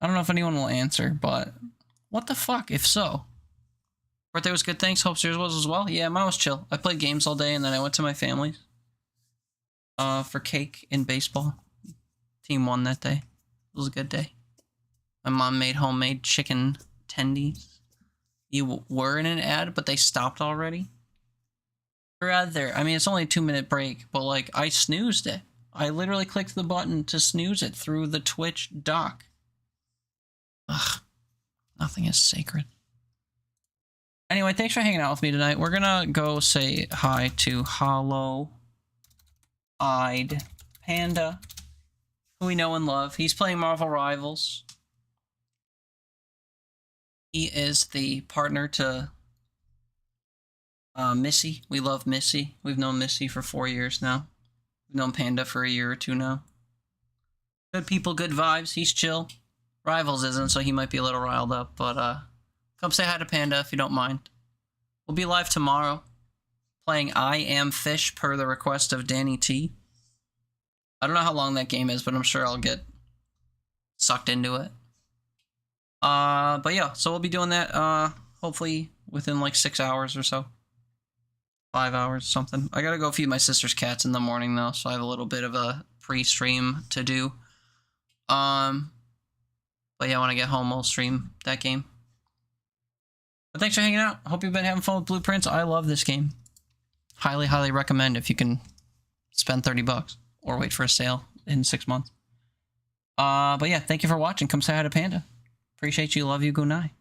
I don't know if anyone will answer, but what the fuck? If so. Birthday was good, thanks. Hope yours was as well. Yeah, mine was chill. I played games all day and then I went to my family's. For cake in baseball. Team won that day. It was a good day. My mom made homemade chicken tendies. You were in an ad, but they stopped already? Brother, I mean, it's only a 2-minute break, but, like, I snoozed it. I literally clicked the button to snooze it through the Twitch dock. Ugh. Nothing is sacred. Anyway, thanks for hanging out with me tonight. We're gonna go say hi to Hollow-Eyed Panda, who we know and love. He's playing Marvel Rivals. He is the partner to Missy. We love Missy. We've known Missy for 4 years now. We've known Panda for 1 year or 2 now. Good people, good vibes. He's chill. Rivals isn't, so he might be a little riled up, but come say hi to Panda if you don't mind. We'll be live tomorrow, playing I Am Fish per the request of Danny T. I don't know how long that game is, but I'm sure I'll get sucked into it. But yeah, so we'll be doing that, hopefully within like 6 hours or so. 5 hours, something. I gotta go feed my sister's cats in the morning, though, so I have a little bit of a pre-stream to do. But yeah, when I get home, I'll stream that game. But thanks for hanging out. Hope you've been having fun with Blueprints. I love this game. Highly, highly recommend if you can spend $30 or wait for a sale in 6 months. But yeah, thank you for watching. Come say hi to Panda. Appreciate you. Love you. Good night.